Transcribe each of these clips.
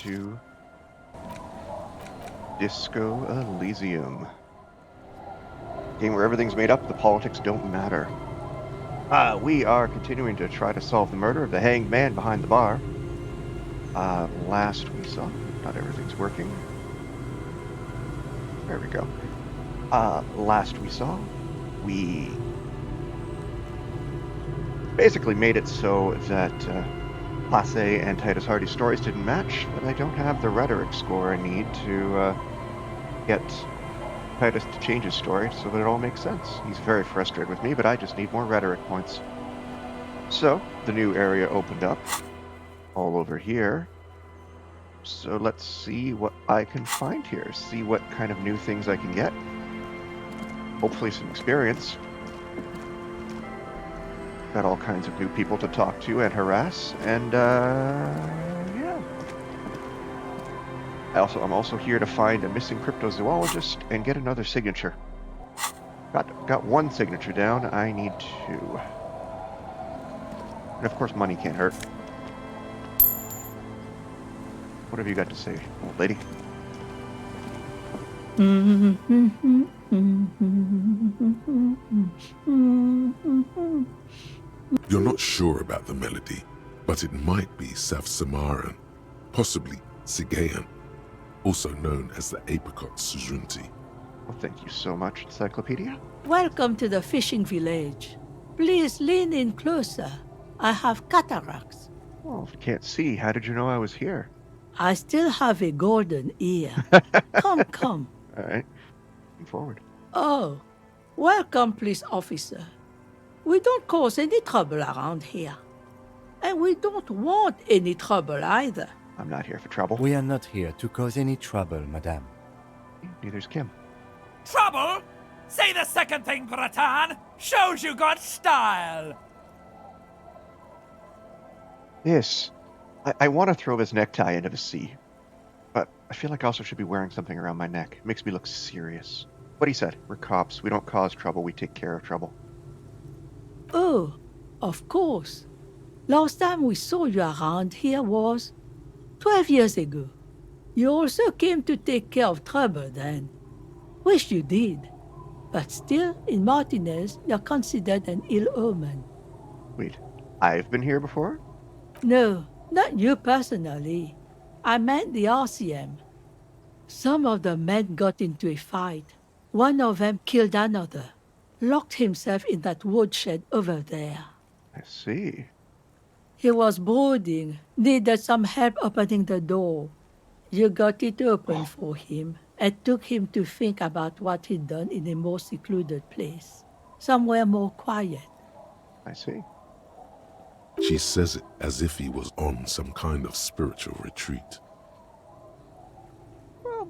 to Disco Elysium. Game where everything's made up, the politics don't matter. We are continuing to try to solve the murder of the hanged man behind the bar. Last we saw, not everything's working. There we go. Last we saw, we basically made it so that Class A and Titus Hardy's stories didn't match, but I don't have the rhetoric score I need to get Titus to change his story so that it all makes sense. He's very frustrated with me, but I just need more rhetoric points. So, the new area opened up all over here. So let's see what I can find here. See what kind of new things I can get. Hopefully some experience. Got all kinds of new people to talk to and harass, and yeah. I'm also here to find a missing cryptozoologist and get another signature. Got one signature down. I need two. And of course, money can't hurt. What have you got to say, old lady? You're not sure about the melody, but it might be South Samaran, possibly Sigayan, also known as the apricot sujunti. Well, thank you so much, Encyclopedia. Welcome to the fishing village. Please lean in closer. I have cataracts. Well, if you can't see, how did you know I was here? I still have a golden ear. Come. All right, looking forward. Oh, welcome, police officer. We don't cause any trouble around here. And we don't want any trouble either. I'm not here for trouble. We are not here to cause any trouble, madame. Neither's Kim. Trouble? Say the second thing, Bratan. Shows you got style. Yes, I want to throw this necktie into the sea, but I feel like I also should be wearing something around my neck. It makes me look serious. What he said, we're cops. We don't cause trouble. We take care of trouble. Oh, of course. Last time we saw you around here was 12 years ago. You also came to take care of trouble then. Wish you did. But still, in Martinez, you're considered an ill omen. Wait, I've been here before? No, not you personally. I meant the RCM. Some of the men got into a fight. One of them killed another. Locked himself in that woodshed over there. I see. He was brooding, needed some help opening the door. You got it open for him and took him to think about what he'd done in a more secluded place. Somewhere more quiet. I see. She says it as if he was on some kind of spiritual retreat. Well,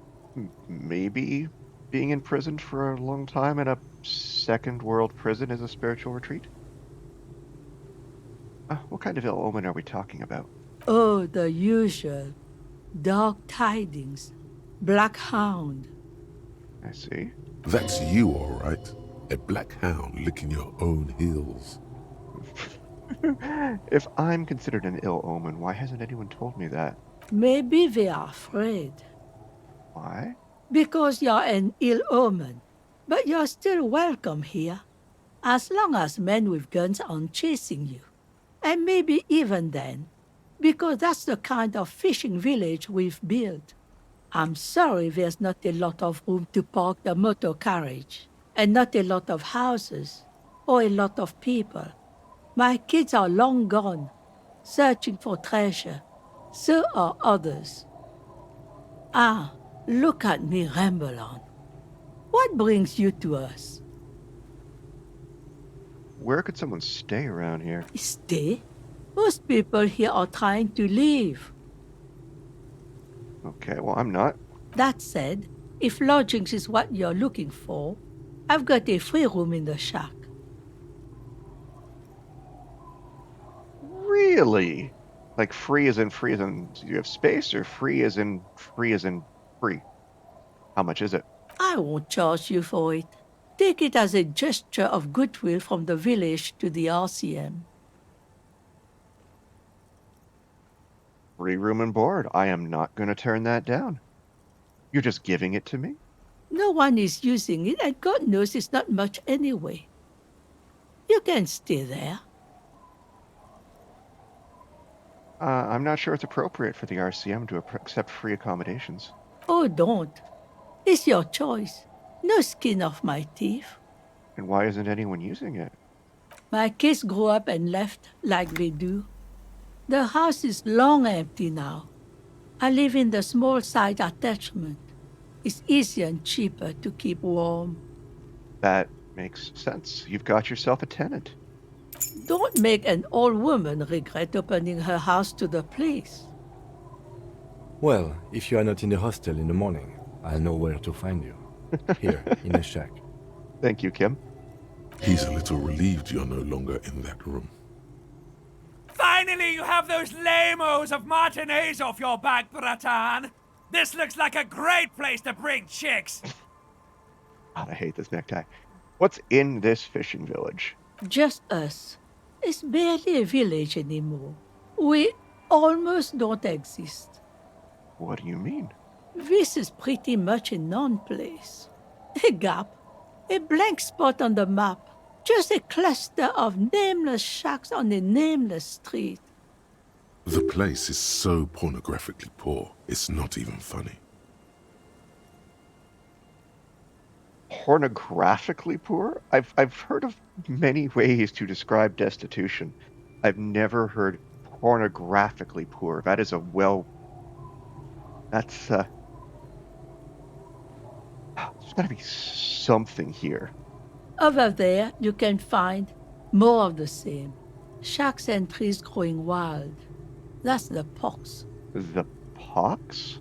maybe being imprisoned for a long time in a second world prison is a spiritual retreat? What kind of ill omen are we talking about? Oh, the usual. Dark tidings. Black hound. I see. That's you, all right. A black hound licking your own heels. If I'm considered an ill omen, why hasn't anyone told me that? Maybe they are afraid. Why? Because you're an ill omen. But you're still welcome here. As long as men with guns aren't chasing you. And maybe even then. Because that's the kind of fishing village we've built. I'm sorry there's not a lot of room to park the motor carriage. And not a lot of houses. Or a lot of people. My kids are long gone, searching for treasure. So are others. Ah, look at me ramble on. What brings you to us? Where could someone stay around here? Stay? Most people here are trying to leave. Okay, well, I'm not. That said, if lodgings is what you're looking for, I've got a free room in the shack. Really? Like free as in you have space, or free as in free? How much is it? I won't charge you for it. Take it as a gesture of goodwill from the village to the RCM. Free room and board. I am not going to turn that down. You're just giving it to me? No one is using it, and God knows it's not much anyway. You can stay there. I'm not sure it's appropriate for the RCM to accept free accommodations. Oh, don't. It's your choice. No skin off my teeth. And why isn't anyone using it? My kids grew up and left like they do. The house is long empty now. I live in the small side attachment. It's easier and cheaper to keep warm. That makes sense. You've got yourself a tenant. Don't make an old woman regret opening her house to the place. Well, if you are not in the hostel in the morning, I'll know where to find you. Here, in the shack. Thank you, Kim. He's a little relieved you're no longer in that room. Finally, you have those lamos of matinees off your back, Bratan. This looks like a great place to bring chicks. God, I hate this necktie. What's in this fishing village? Just us. It's barely a village anymore. We almost don't exist. What do you mean? This is pretty much a non-place. A gap. A blank spot on the map. Just a cluster of nameless shacks on a nameless street. The place is so pornographically poor, it's not even funny. Pornographically poor? I've heard of many ways to describe destitution. I've never heard pornographically poor. That is that's there's gotta be something here. Over there, you can find more of the same. Shacks and trees growing wild. That's the pox. The pox?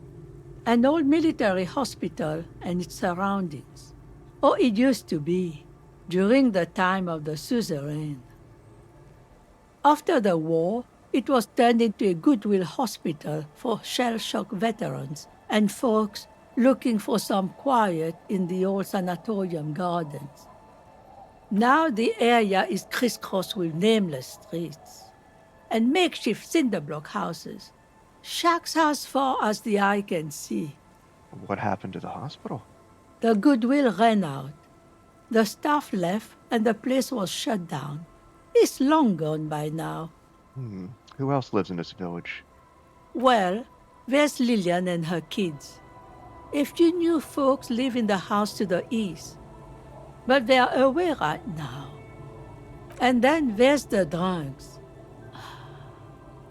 An old military hospital and its surroundings. Or it used to be, during the time of the suzerain. After the war, it was turned into a goodwill hospital for shell-shock veterans and folks looking for some quiet in the old sanatorium gardens. Now the area is crisscrossed with nameless streets and makeshift cinder block houses, shacks as far as the eye can see. What happened to the hospital? The goodwill ran out. The staff left and the place was shut down. It's long gone by now. Who else lives in this village? Well, there's Lillian and her kids. A few new folks live in the house to the east, but they're away right now. And then there's the drunks.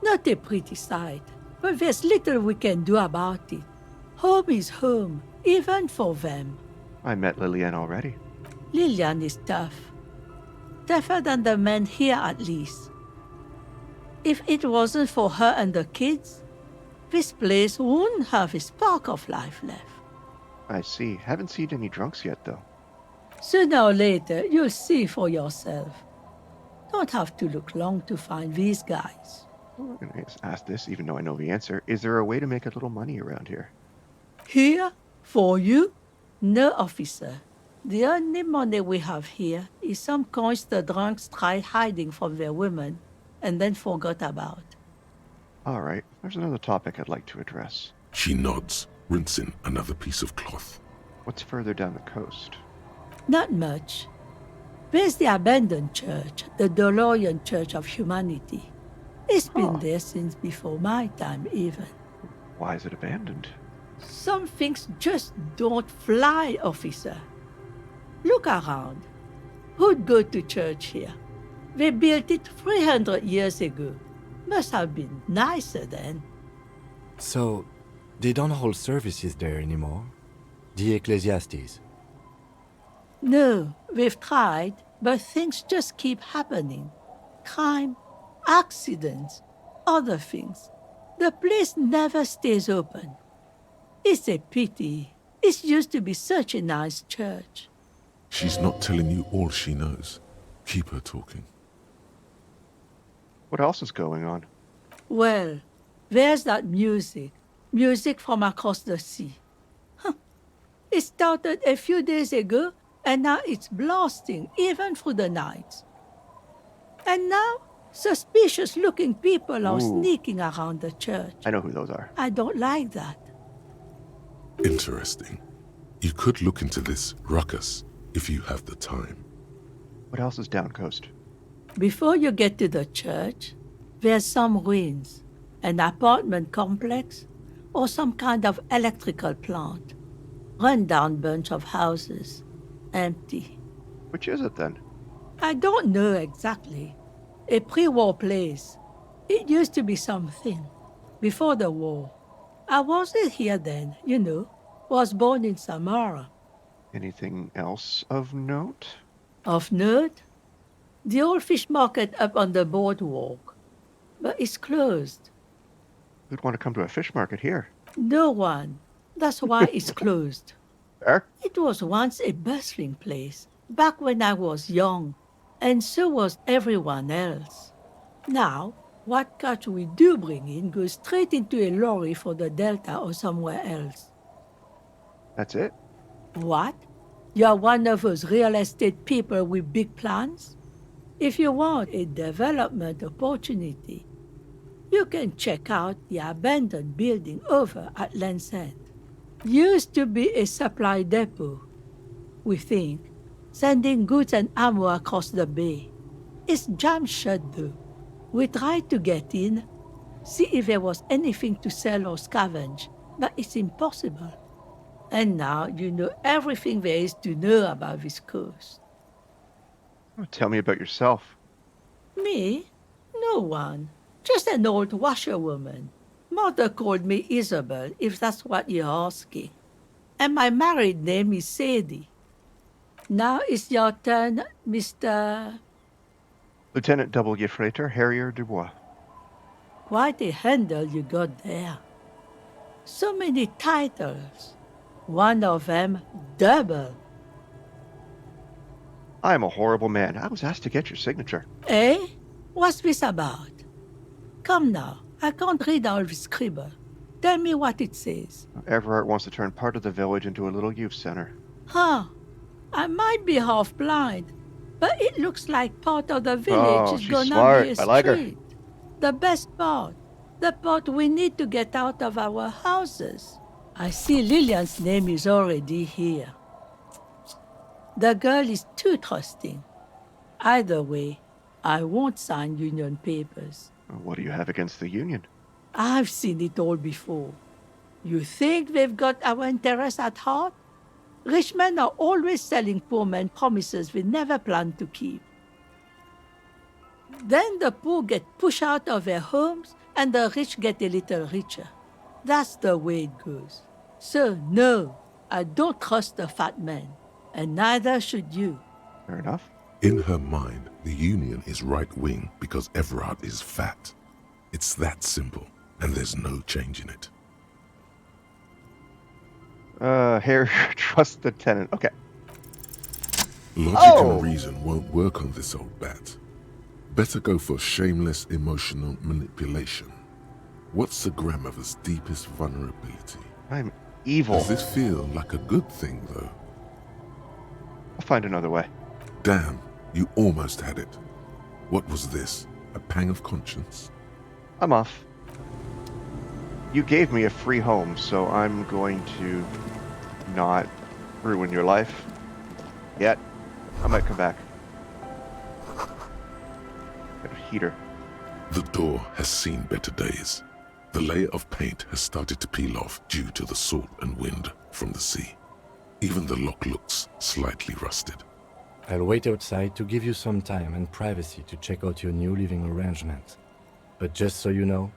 Not a pretty sight, but there's little we can do about it. Home is home, even for them. I met Lillian already. Lillian is tough. Tougher than the men here, at least. If it wasn't for her and the kids, this place wouldn't have a spark of life left. I see. Haven't seen any drunks yet, though. Sooner or later, you'll see for yourself. Don't have to look long to find these guys. I'm going to ask this, even though I know the answer. Is there a way to make a little money around here? Here? For you? No, officer. The only money we have here is some coins the drunks tried hiding from their women and then forgot about. All right. There's another topic I'd like to address. She nods, rinsing another piece of cloth. What's further down the coast? Not much. There's the abandoned church, the Dolorian Church of Humanity. It's been there since before my time, even. Why is it abandoned? Some things just don't fly, officer. Look around. Who'd go to church here? They built it 300 years ago. Must have been nicer then. So, they don't hold services there anymore? The Ecclesiastes? No, we've tried, but things just keep happening. Crime, accidents, other things. The place never stays open. It's a pity. It used to be such a nice church. She's not telling you all she knows. Keep her talking. What else is going on? Well, there's that music. Music from across the sea. It started a few days ago, and now it's blasting even through the night. And now, Suspicious-looking people are Ooh. sneaking around the church. I know who those are. I don't like that. Interesting. You could look into this ruckus if you have the time. What else is down coast? Before you get to the church, there's some ruins, an apartment complex, or some kind of electrical plant. Run-down bunch of houses, empty. Which is it then? I don't know exactly. A pre-war place. It used to be something. Before the war. I wasn't here then, you know. Was born in Samara. Anything else of note? Of note? The old fish market up on the boardwalk. But it's closed. Who'd want to come to a fish market here? No one. That's why it's closed. Fair? It was once a bustling place, back when I was young, and so was everyone else. Now, what catch we do bring in goes straight into a lorry for the Delta or somewhere else. That's it? What? You're one of those real estate people with big plans? If you want a development opportunity, you can check out the abandoned building over at Land's End. Used to be a supply depot, we think, sending goods and ammo across the bay. It's jammed shut though. We tried to get in, see if there was anything to sell or scavenge, but it's impossible. And now you know everything there is to know about this coast. Oh, tell me about yourself. Me? No one. Just an old washerwoman. Mother called me Isabel, if that's what you're asking. And my married name is Sadie. Now it's your turn, Mr. Lieutenant W. Freighter Harrier Dubois. Quite a handle you got there. So many titles. One of them double. I'm a horrible man. I was asked to get your signature. Eh? What's this about? Come now, I can't read all this scribble. Tell me what it says. Everett wants to turn part of the village into a little youth center. Huh. I might be half blind, but it looks like part of the village Oh, is she's gonna smart. be a I like her. street. The best part. The part we need to get out of our houses. I see Lillian's name is already here. The girl is too trusting. Either way, I won't sign union papers. What do you have against the union? I've seen it all before. You think they've got our interests at heart? Rich men are always selling poor men promises they never planned to keep. Then the poor get pushed out of their homes and the rich get a little richer. That's the way it goes. So no, I don't trust the fat man, and neither should you. Fair enough. In her mind, the Union is right-wing because Everard is fat. It's that simple, and there's no changing it. Harrier, trust the tenant. Okay. Logic Oh! and reason won't work on this old bat. Better go for shameless emotional manipulation. What's the grandmother's deepest vulnerability? I'm evil. Does this feel like a good thing, though? I'll find another way. Damn, you almost had it. What was this? A pang of conscience? I'm off. You gave me a free home, so I'm going to not ruin your life. Yet. I might come back. Got a heater. The door has seen better days. The layer of paint has started to peel off due to the salt and wind from the sea. Even the lock looks slightly rusted. I'll wait outside to give you some time and privacy to check out your new living arrangement. But just so you know,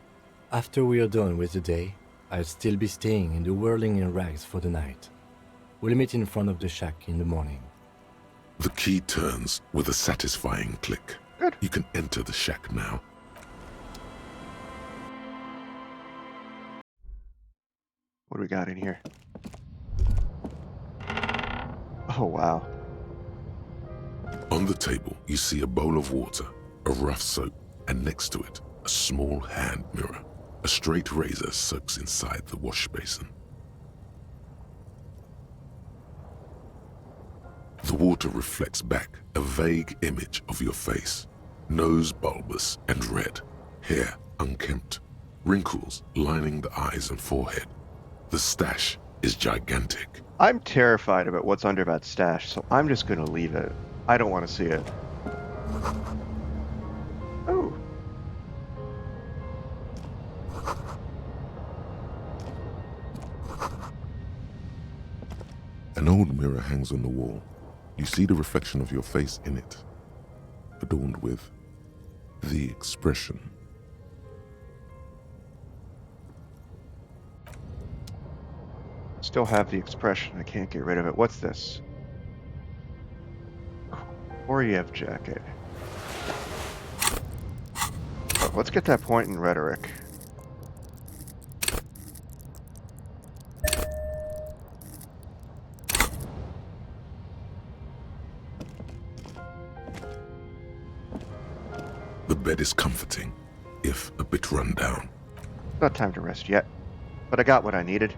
after we are done with the day, I'll still be staying in the Whirling in Rags for the night. We'll meet in front of the shack in the morning. The key turns with a satisfying click. Good. You can enter the shack now. What do we got in here? Oh, wow. On the table, you see a bowl of water, a rough soap, and next to it, a small hand mirror. A straight razor soaks inside the wash basin. The water reflects back a vague image of your face. Nose bulbous and red, hair unkempt, wrinkles lining the eyes and forehead. The stash is gigantic. I'm terrified about what's under that stash, so I'm just gonna leave it. I don't want to see it. Oh. An old mirror hangs on the wall. You see the reflection of your face in it, adorned with the expression. Still have the expression. I can't get rid of it. What's this? Koryev jacket. Oh, let's get that point in rhetoric. The bed is comforting, if a bit run down. Not time to rest yet, but I got what I needed.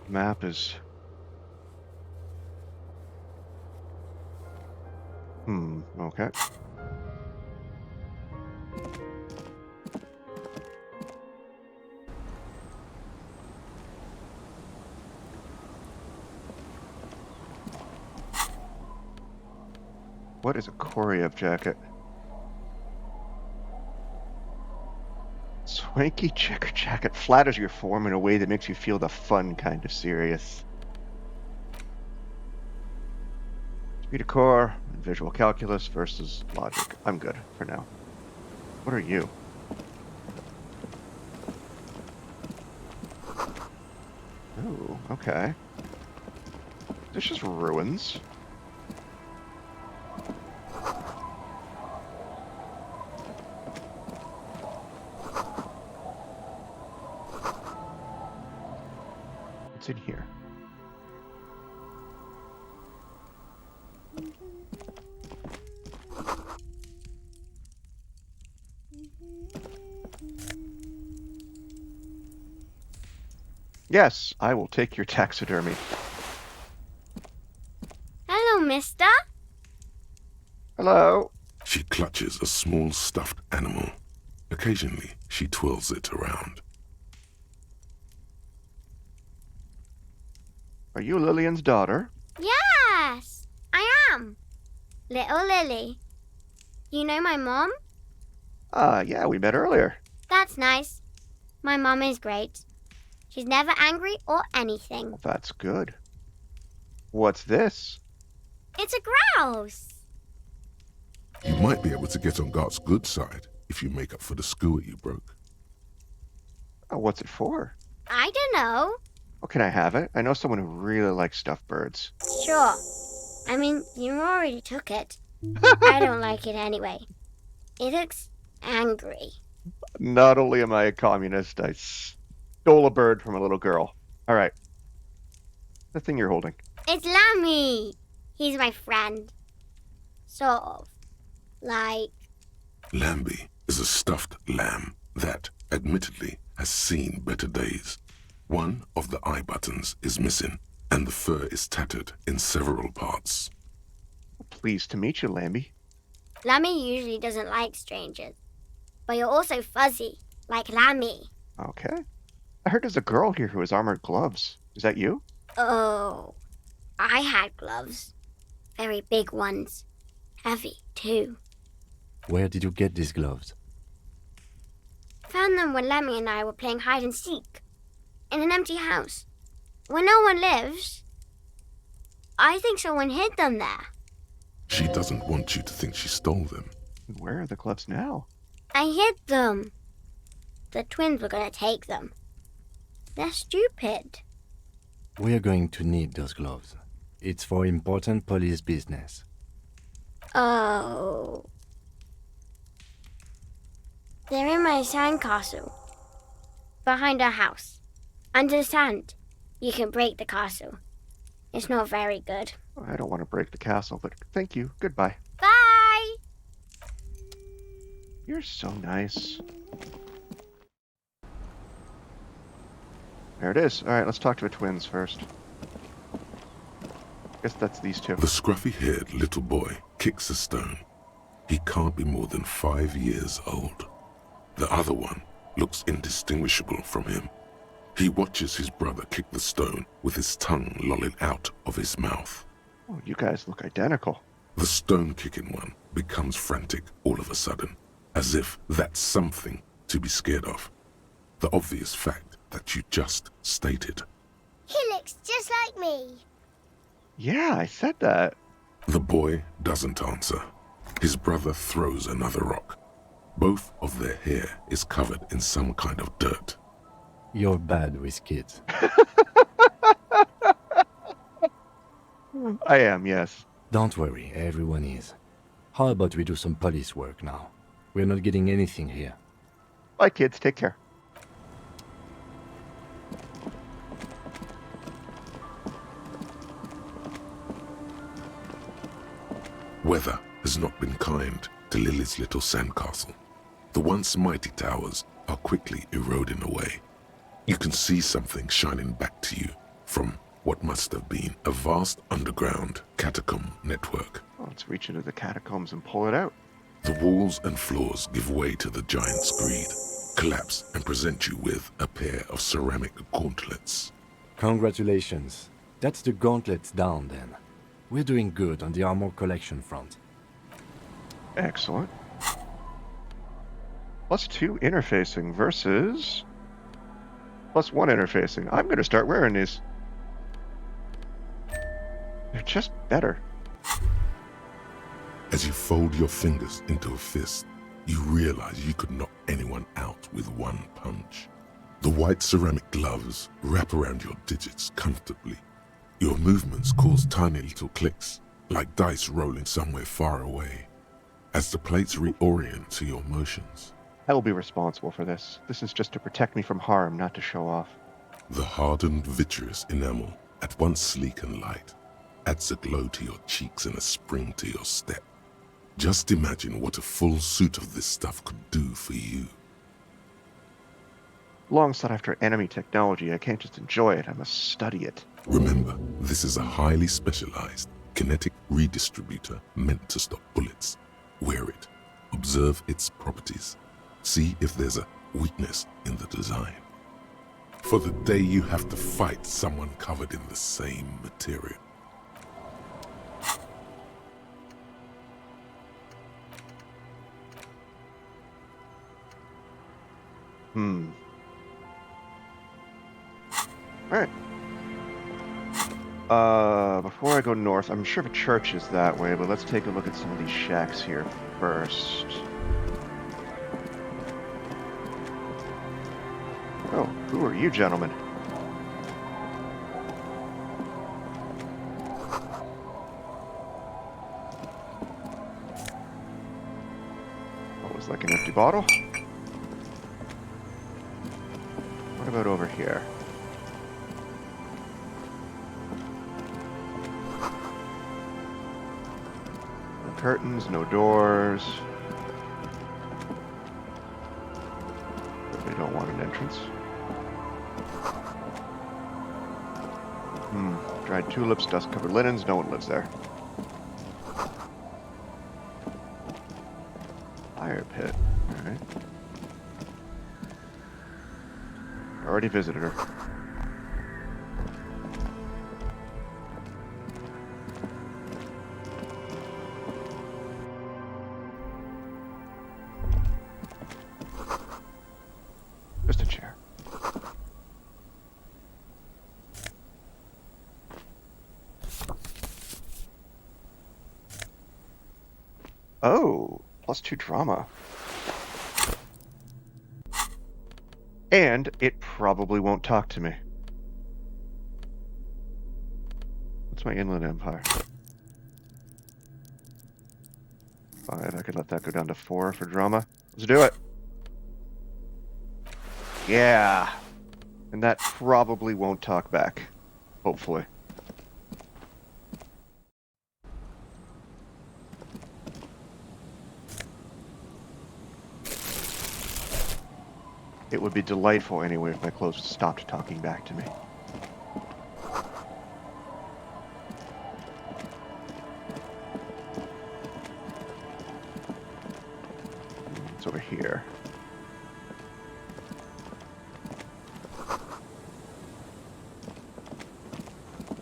Map is... okay. What is a Koryev jacket? Swanky checker jacket flatters your form in a way that makes you feel the fun kind of serious. Speed of core and visual calculus versus logic. I'm good for now. What are you? Oh, okay. There's just ruins. What's in here? Yes, I will take your taxidermy. Hello, mister. Hello. She clutches a small stuffed animal. Occasionally, she twirls it around. Are you Lillian's daughter? Yes, I am. Little Lily. You know my mom? Yeah, we met earlier. That's nice. My mom is great. She's never angry or anything. That's good. What's this? It's a grouse. You might be able to get on Gart's good side if you make up for the skewer you broke. Oh, what's it for? I don't know. Oh, can I have it? I know someone who really likes stuffed birds. Sure. I mean, you already took it. I don't like it anyway. It looks angry. Not only am I a communist, I stole a bird from a little girl. All right. The thing you're holding. It's Lammy. He's my friend. Sort of. Like... Lambie is a stuffed lamb that, admittedly, has seen better days. One of the eye buttons is missing, and the fur is tattered in several parts. Pleased to meet you, Lambie. Lammy usually doesn't like strangers. But you're also fuzzy, like Lammy. Okay. I heard there's a girl here who has armored gloves. Is that you? Oh, I had gloves. Very big ones. Heavy, too. Where did you get these gloves? Found them when Lammy and I were playing hide and seek. In an empty house. Where no one lives. I think someone hid them there. She doesn't want you to think she stole them. Where are the gloves now? I hid them. The twins were going to take them. They're stupid. We are going to need those gloves. It's for important police business. Oh. They're in my sandcastle. Behind our house. Under the sand. You can break the castle. It's not very good. I don't want to break the castle, but thank you. Goodbye. Bye! You're so nice. There it is. All right, let's talk to the twins first. Guess that's these two. The scruffy-haired little boy kicks a stone. He can't be more than 5 years old. The other one looks indistinguishable from him. He watches his brother kick the stone with his tongue lolling out of his mouth. Oh, you guys look identical. The stone-kicking one becomes frantic all of a sudden, as if that's something to be scared of. The obvious fact that you just stated. He looks just like me. Yeah, I said that. The boy doesn't answer. His brother throws another rock. Both of their hair is covered in some kind of dirt. You're bad with kids. I am, yes. Don't worry, everyone is. How about we do some police work now? We're not getting anything here. Bye, kids. Take care. Weather has not been kind to Lily's little sandcastle. The once mighty towers are quickly eroding away. You can see something shining back to you from what must have been a vast underground catacomb network. Well, let's reach into the catacombs and pull it out. The walls and floors give way to the giant's greed, collapse and present you with a pair of ceramic gauntlets. Congratulations. That's the gauntlets down then. We're doing good on the armor collection front. Excellent. +2 interfacing versus +1 interfacing. I'm going to start wearing these. They're just better. As you fold your fingers into a fist, you realize you could knock anyone out with one punch. The white ceramic gloves wrap around your digits comfortably. Your movements cause tiny little clicks, like dice rolling somewhere far away, as the plates reorient to your motions. I will be responsible for this. This is just to protect me from harm, not to show off. The hardened vitreous enamel, at once sleek and light, adds a glow to your cheeks and a spring to your step. Just imagine what a full suit of this stuff could do for you. Long sought after enemy technology. I can't just enjoy it. I must study it. Remember, this is a highly specialized kinetic redistributor meant to stop bullets. Wear it. Observe its properties. See if there's a weakness in the design. For the day you have to fight someone covered in the same material. Alright. Before I go north, I'm sure the church is that way, but let's take a look at some of these shacks here first. Oh, who are you gentlemen? Always like an empty bottle. What about over here? No curtains, no doors. They don't want an entrance. Dried tulips, dust-covered linens, no one lives there. Fire pit, alright. Already visited her. Just a chair. Oh, +2 drama. And it probably won't talk to me. What's my inland empire? 5, I could let that go down to 4 for drama. Let's do it. Yeah. And that probably won't talk back. Hopefully. It would be delightful anyway if my clothes stopped talking back to me.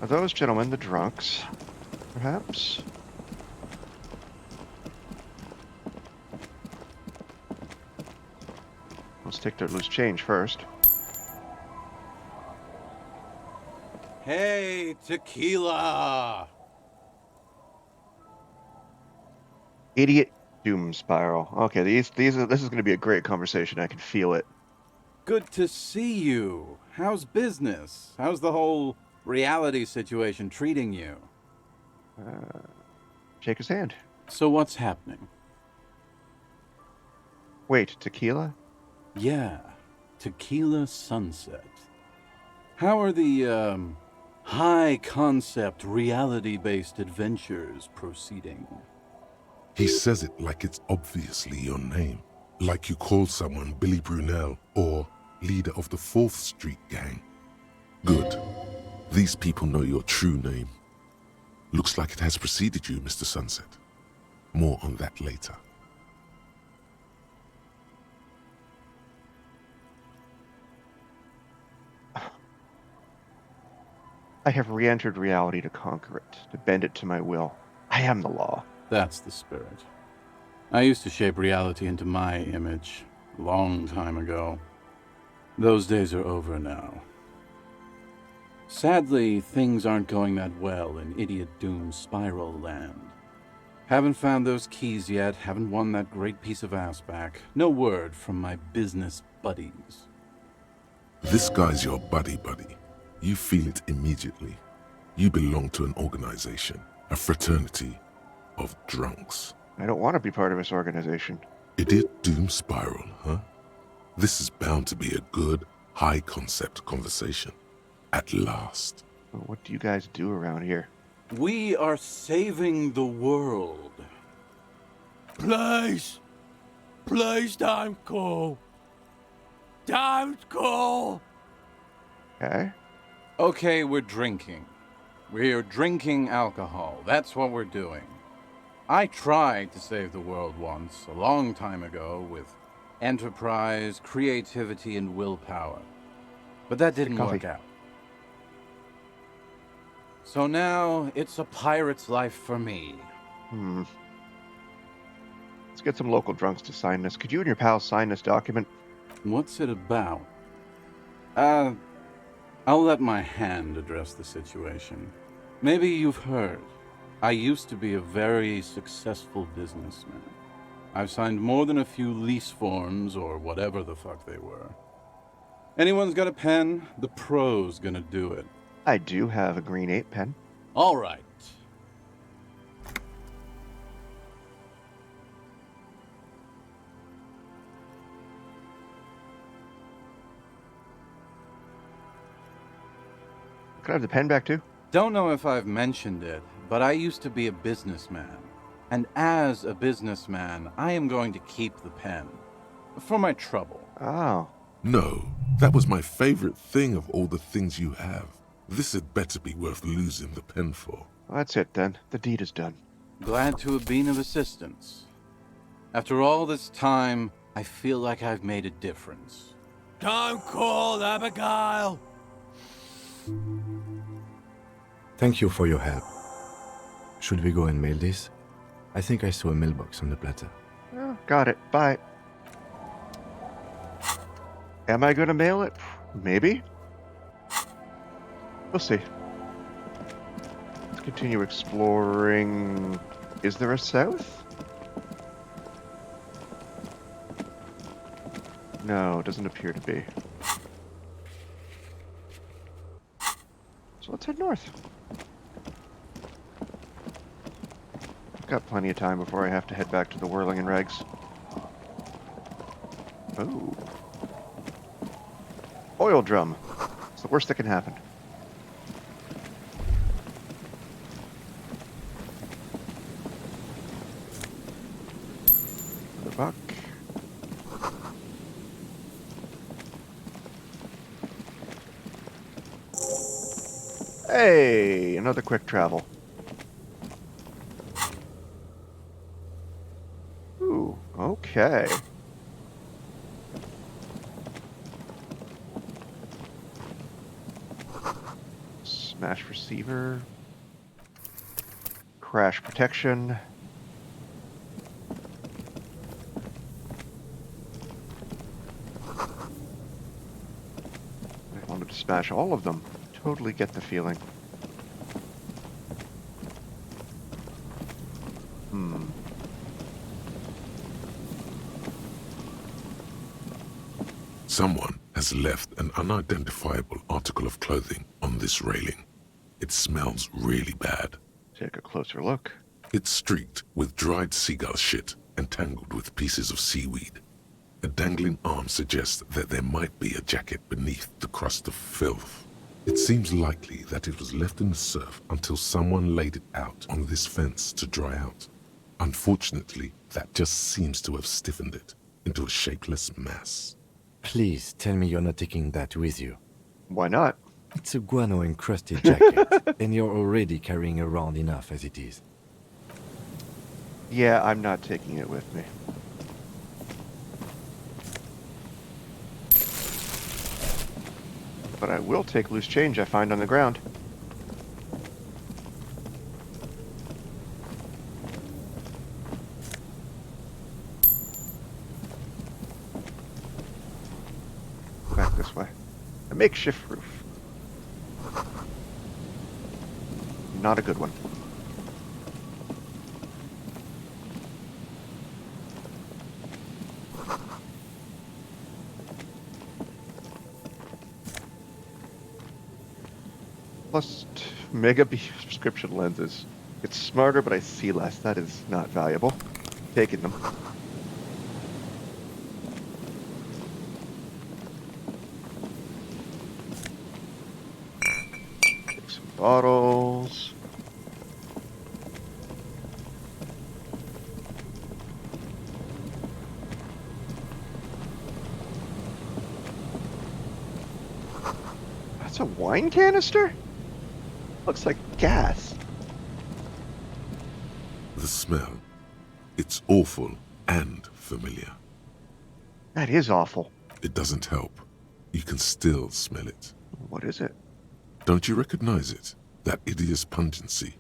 Are those gentlemen the drunks? Perhaps? Let's take their loose change first. Hey, tequila! Idiot doom spiral. Okay, this is going to be a great conversation. I can feel it. Good to see you. How's business? How's the whole reality situation treating you? Shake his hand. So what's happening? Wait, tequila? Yeah, Tequila Sunset. How are the, high-concept, reality-based adventures proceeding? He says it like it's obviously your name. Like you call someone Billy Brunel or leader of the 4th Street Gang. Good. These people know your true name. Looks like it has preceded you, Mr. Sunset. More on that later. I have re-entered reality to conquer it, to bend it to my will. I am the law. That's the spirit. I used to shape reality into my image, a long time ago. Those days are over now. Sadly, things aren't going that well in Idiot Doom's Spiral Land. Haven't found those keys yet, haven't won that great piece of ass back. No word from my business buddies. This guy's your buddy. You feel it immediately. You belong to an organization, a fraternity of drunks. I don't want to be part of this organization. Idiot Doom Spiral, huh? This is bound to be a good, high-concept conversation. At last. Well, what do you guys do around here? We are saving the world. Please! Please don't go! Don't go! Okay. Okay, we're drinking. We're drinking alcohol. That's what we're doing. I tried to save the world once, a long time ago, with enterprise, creativity, and willpower. But that didn't Coffee. work out. So now, it's a pirate's life for me. Let's get some local drunks to sign this. Could you and your pals sign this document? What's it about? I'll let my hand address the situation. Maybe you've heard. I used to be a very successful businessman. I've signed more than a few lease forms or whatever the fuck they were. Anyone's got a pen? The pro's gonna do it. I do have a green 8 pen. All right. Can I have the pen back too? Don't know if I've mentioned it, but I used to be a businessman. And as a businessman, I am going to keep the pen. For my trouble. Oh. No, that was my favorite thing of all the things you have. This had better be worth losing the pen for. Well, that's it then. The deed is done. Glad to have been of assistance. After all this time, I feel like I've made a difference. Don't call Abigail! Thank you for your help. Should we go and mail this? I think I saw a mailbox on the platter. Oh, got it. Bye. Am I going to mail it? Maybe. We'll see. Let's continue exploring. Is there a south? No, doesn't appear to be. So let's head north. I've got plenty of time before I have to head back to the Whirling and Rags. Oh. Oil drum. It's the worst that can happen. Another buck. Hey, another quick travel. Ooh, okay. Smash receiver. Crash protection. I wanted to smash all of them. Totally get the feeling. Someone has left an unidentifiable article of clothing on this railing. It smells really bad. Take a closer look. It's streaked with dried seagull shit and tangled with pieces of seaweed. A dangling arm suggests that there might be a jacket beneath the crust of filth. It seems likely that it was left in the surf until someone laid it out on this fence to dry out. Unfortunately, that just seems to have stiffened it into a shapeless mass. Please tell me you're not taking that with you. Why not? It's a guano-encrusted jacket, and you're already carrying around enough as it is. Yeah, I'm not taking it with me. But I will take loose change I find on the ground. Back this way. A makeshift roof. Not a good one. Plus mega B prescription lenses. It's smarter, but I see less. That is not valuable. Taking them. Take some bottles. That's a wine canister? Looks like gas. The smell, it's awful and familiar. That is awful. It doesn't help. You can still smell it. What is it? Don't you recognize it? That hideous pungency,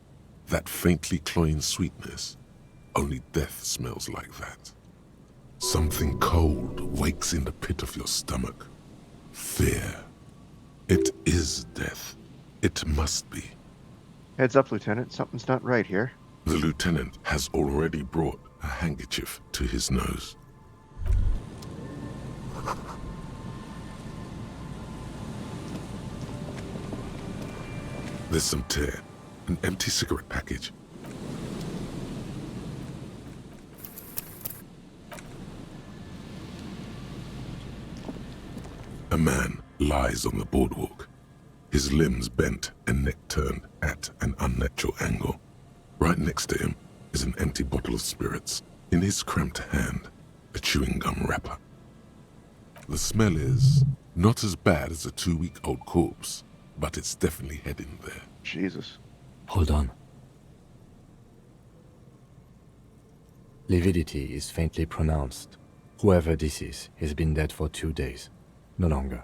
that faintly cloying sweetness. Only death smells like that. Something cold wakes in the pit of your stomach. Fear. It is death. It must be. Heads up, Lieutenant. Something's not right here. The lieutenant has already brought a handkerchief to his nose. There's some tear, an empty cigarette package. A man lies on the boardwalk, his limbs bent and neck turned at an unnatural angle. Right next to him is an empty bottle of spirits. In his cramped hand, a chewing gum wrapper. The smell is not as bad as a 2-week-old corpse, but it's definitely heading there. Jesus. Hold on. Lividity is faintly pronounced. Whoever this is has been dead for 2 days. No longer.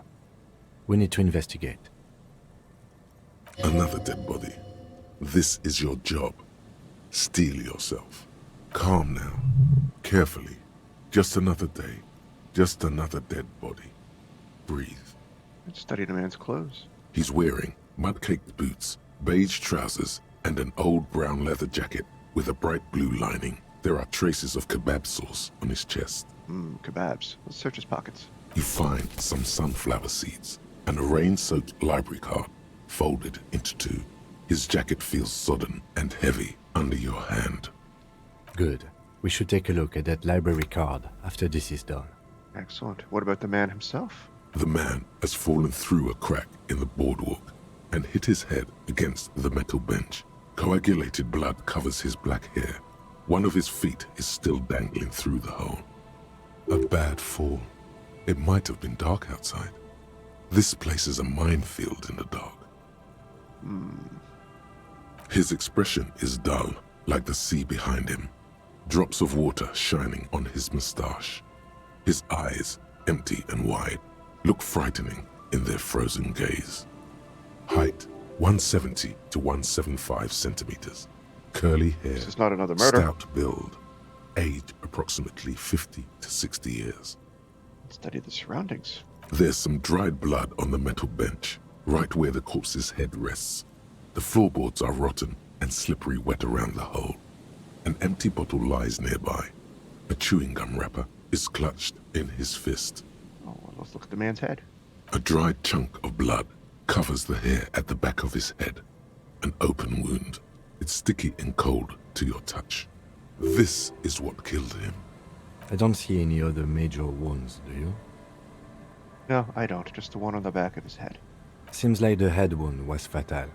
We need to investigate. Another dead body. This is your job. Steel yourself. Calm now. Carefully. Just another day. Just another dead body. Breathe. Let's study the man's clothes. He's wearing mud-caked boots, beige trousers, and an old brown leather jacket with a bright blue lining. There are traces of kebab sauce on his chest. Kebabs. Let's search his pockets. You find some sunflower seeds and a rain-soaked library card folded into two. His jacket feels sodden and heavy under your hand. Good. We should take a look at that library card after this is done. Excellent. What about the man himself? The man has fallen through a crack in the boardwalk and hit his head against the metal bench. Coagulated blood covers his black hair. One of his feet is still dangling through the hole. A bad fall. It might have been dark outside. This place is a minefield in the dark. His expression is dull, like the sea behind him. Drops of water shining on his mustache. His eyes, empty and wide, look frightening in their frozen gaze. Height, 170 to 175 centimeters. Curly hair, This is not another murder. stout build, age approximately 50 to 60 years. Study the surroundings. There's some dried blood on the metal bench, right where the corpse's head rests. The floorboards are rotten and slippery wet around the hole. An empty bottle lies nearby. A chewing gum wrapper is clutched in his fist. Oh, well, let's look at the man's head. A dried chunk of blood covers the hair at the back of his head. An open wound. It's sticky and cold to your touch. This is what killed him. I don't see any other major wounds, do you? No, I don't. Just the one on the back of his head. Seems like the head wound was fatal.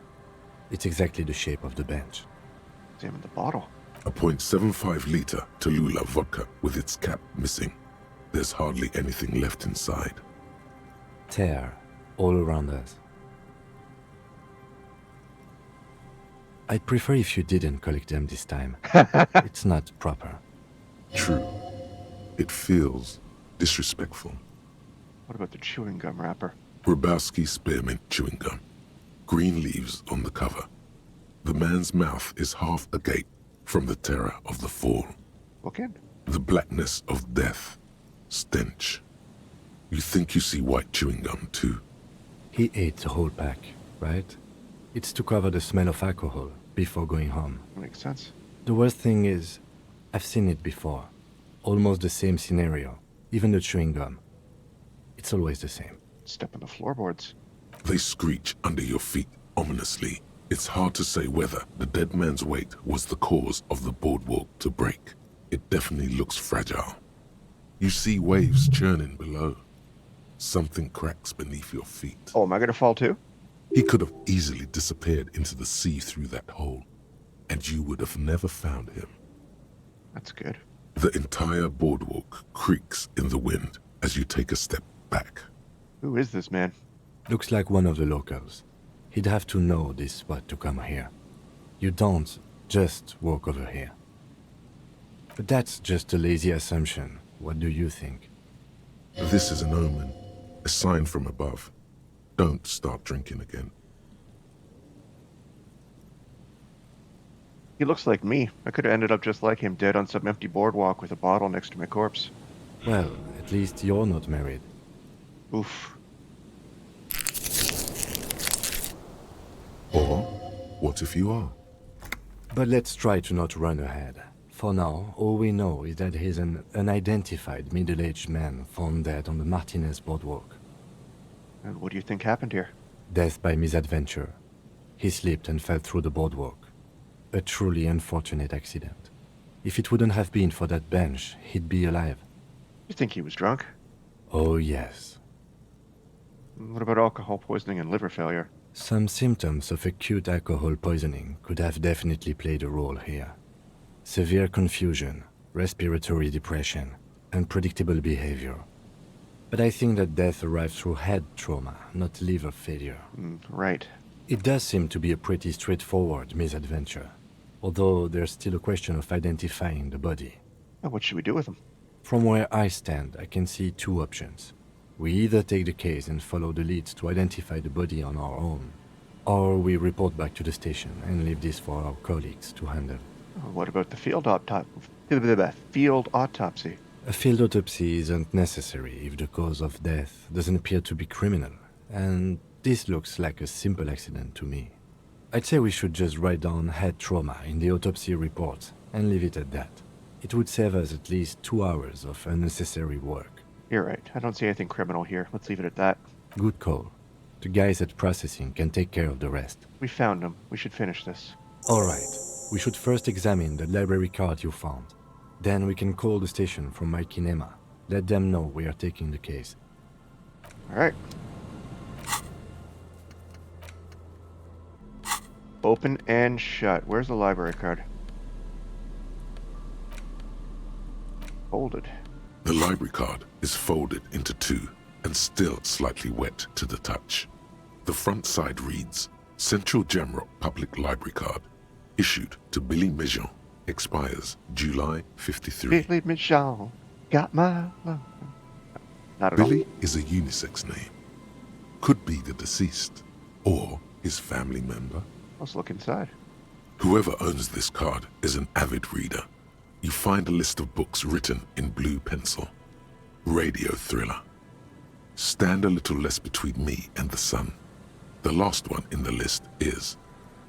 It's exactly the shape of the bench. Examine the bottle. A .75 liter Tallulah vodka with its cap missing. There's hardly anything left inside. Tear all around us. I'd prefer if you didn't collect them this time. It's not proper. True. It feels disrespectful. What about the chewing gum wrapper? Grabowski spearmint chewing gum. Green leaves on the cover. The man's mouth is half agape from the terror of the fall. Look in. The blackness of death. Stench. You think you see white chewing gum too? He ate the whole pack, right? It's to cover the smell of alcohol before going home. Makes sense. The worst thing is, I've seen it before. Almost the same scenario. Even the chewing gum. It's always the same. Step on the floorboards. They screech under your feet ominously. It's hard to say whether the dead man's weight was the cause of the boardwalk to break. It definitely looks fragile. You see waves churning below. Something cracks beneath your feet. Oh, am I gonna fall too? He could have easily disappeared into the sea through that hole, and you would have never found him. That's good. The entire boardwalk creaks in the wind as you take a step back. Who is this man? Looks like one of the locals. He'd have to know this spot to come here. You don't just walk over here. But that's just a lazy assumption. What do you think? This is an omen, a sign from above. Don't start drinking again. He looks like me. I could have ended up just like him, dead on some empty boardwalk with a bottle next to my corpse. Well, at least you're not married. Oof. Or, what if you are? But let's try to not run ahead. For now, all we know is that he's an unidentified middle-aged man found dead on the Martinez boardwalk. And what do you think happened here? Death by misadventure. He slipped and fell through the boardwalk. A truly unfortunate accident. If it wouldn't have been for that bench, he'd be alive. You think he was drunk? Oh yes. What about alcohol poisoning and liver failure? Some symptoms of acute alcohol poisoning could have definitely played a role here. Severe confusion, respiratory depression, unpredictable behavior. But I think that death arrived through head trauma, not liver failure. Right. It does seem to be a pretty straightforward misadventure, although there's still a question of identifying the body. Well, what should we do with him? From where I stand, I can see two options. We either take the case and follow the leads to identify the body on our own, or we report back to the station and leave this for our colleagues to handle. What about the field autopsy? A field autopsy isn't necessary if the cause of death doesn't appear to be criminal, and this looks like a simple accident to me. I'd say we should just write down head trauma in the autopsy report and leave it at that. It would save us at least 2 hours of unnecessary work. You're right. I don't see anything criminal here. Let's leave it at that. Good call. The guys at processing can take care of the rest. We found him. We should finish this. Alright, we should first examine the library card you found. Then we can call the station from my kinema. Let them know we are taking the case. Alright. Open and shut. Where's the library card? Folded. The library card is folded into two and still slightly wet to the touch. The front side reads, Central Jamrock Public Library Card, issued to Billy Mijon, expires July 53. Billy Michon got my love. Not at all. Billy is a unisex name. Could be the deceased, or his family member? Let's look inside. Whoever owns this card is an avid reader. You find a list of books written in blue pencil. Radio thriller. Stand a little less between me and the sun. The last one in the list is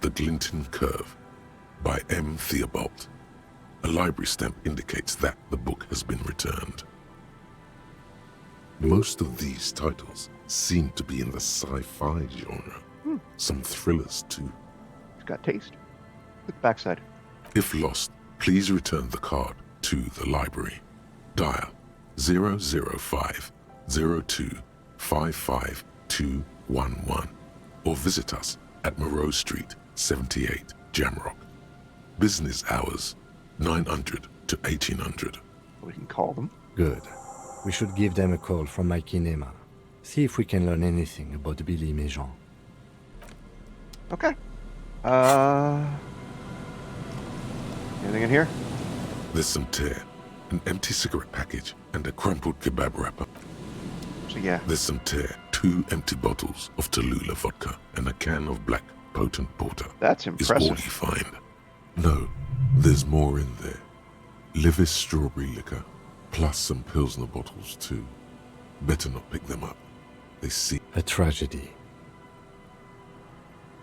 The Glinton Curve by M. Theobald. A library stamp indicates that the book has been returned. Most of these titles seem to be in the sci-fi genre. Some thrillers too. It's got taste. Look backside. If lost, please return the card to the library. Dial 005 02 55211 or visit us at Moreau Street, 78, Jamrock. Business hours 900 to 1800. We can call them. Good. We should give them a call from my kinema. See if we can learn anything about Billy Méjean. Okay. Anything in here? There's some tear, an empty cigarette package, and a crumpled kebab wrapper. So yeah. There's some tear, 2 empty bottles of Tallulah vodka, and a can of black potent porter. That's Is all you impressive. find. No, there's more in there. Livis strawberry liquor, plus some Pilsner bottles too. Better not pick them up. They see. A tragedy.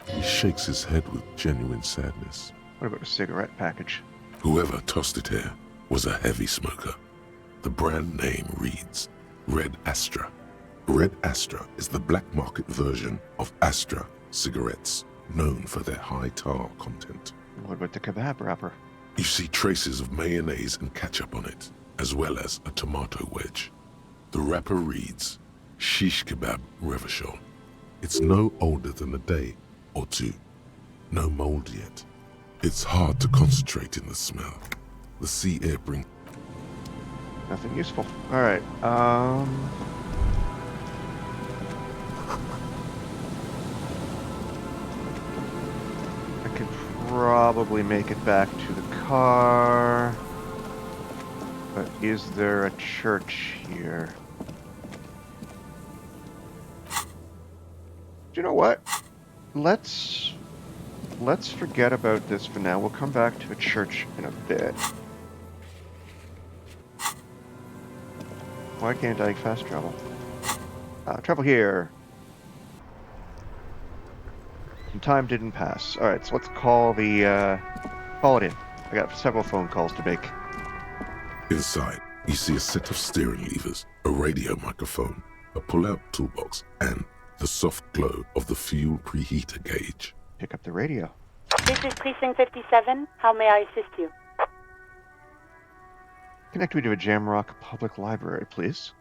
He shakes his head with genuine sadness. What about a cigarette package? Whoever tossed it here was a heavy smoker. The brand name reads Red Astra. Red Astra is the black market version of Astra cigarettes, known for their high tar content. What about the kebab wrapper? You see traces of mayonnaise and ketchup on it, as well as a tomato wedge. The wrapper reads Shish Kebab Revachol. It's no older than a day or two. No mold yet. It's hard to concentrate in the smell. The sea air brings... Nothing useful. Alright, I could probably make it back to the car. But is there a church here? Do you know what? Let's forget about this for now. We'll come back to a church in a bit. Why can't I fast travel? Travel here. Some time didn't pass. Alright, so let's call it in. I got several phone calls to make. Inside, you see a set of steering levers, a radio microphone, a pull-out toolbox, and the soft glow of the fuel preheater gauge. Pick up the radio. This is Precinct 57. How may I assist you? Connect me to a Jamrock Public Library, please.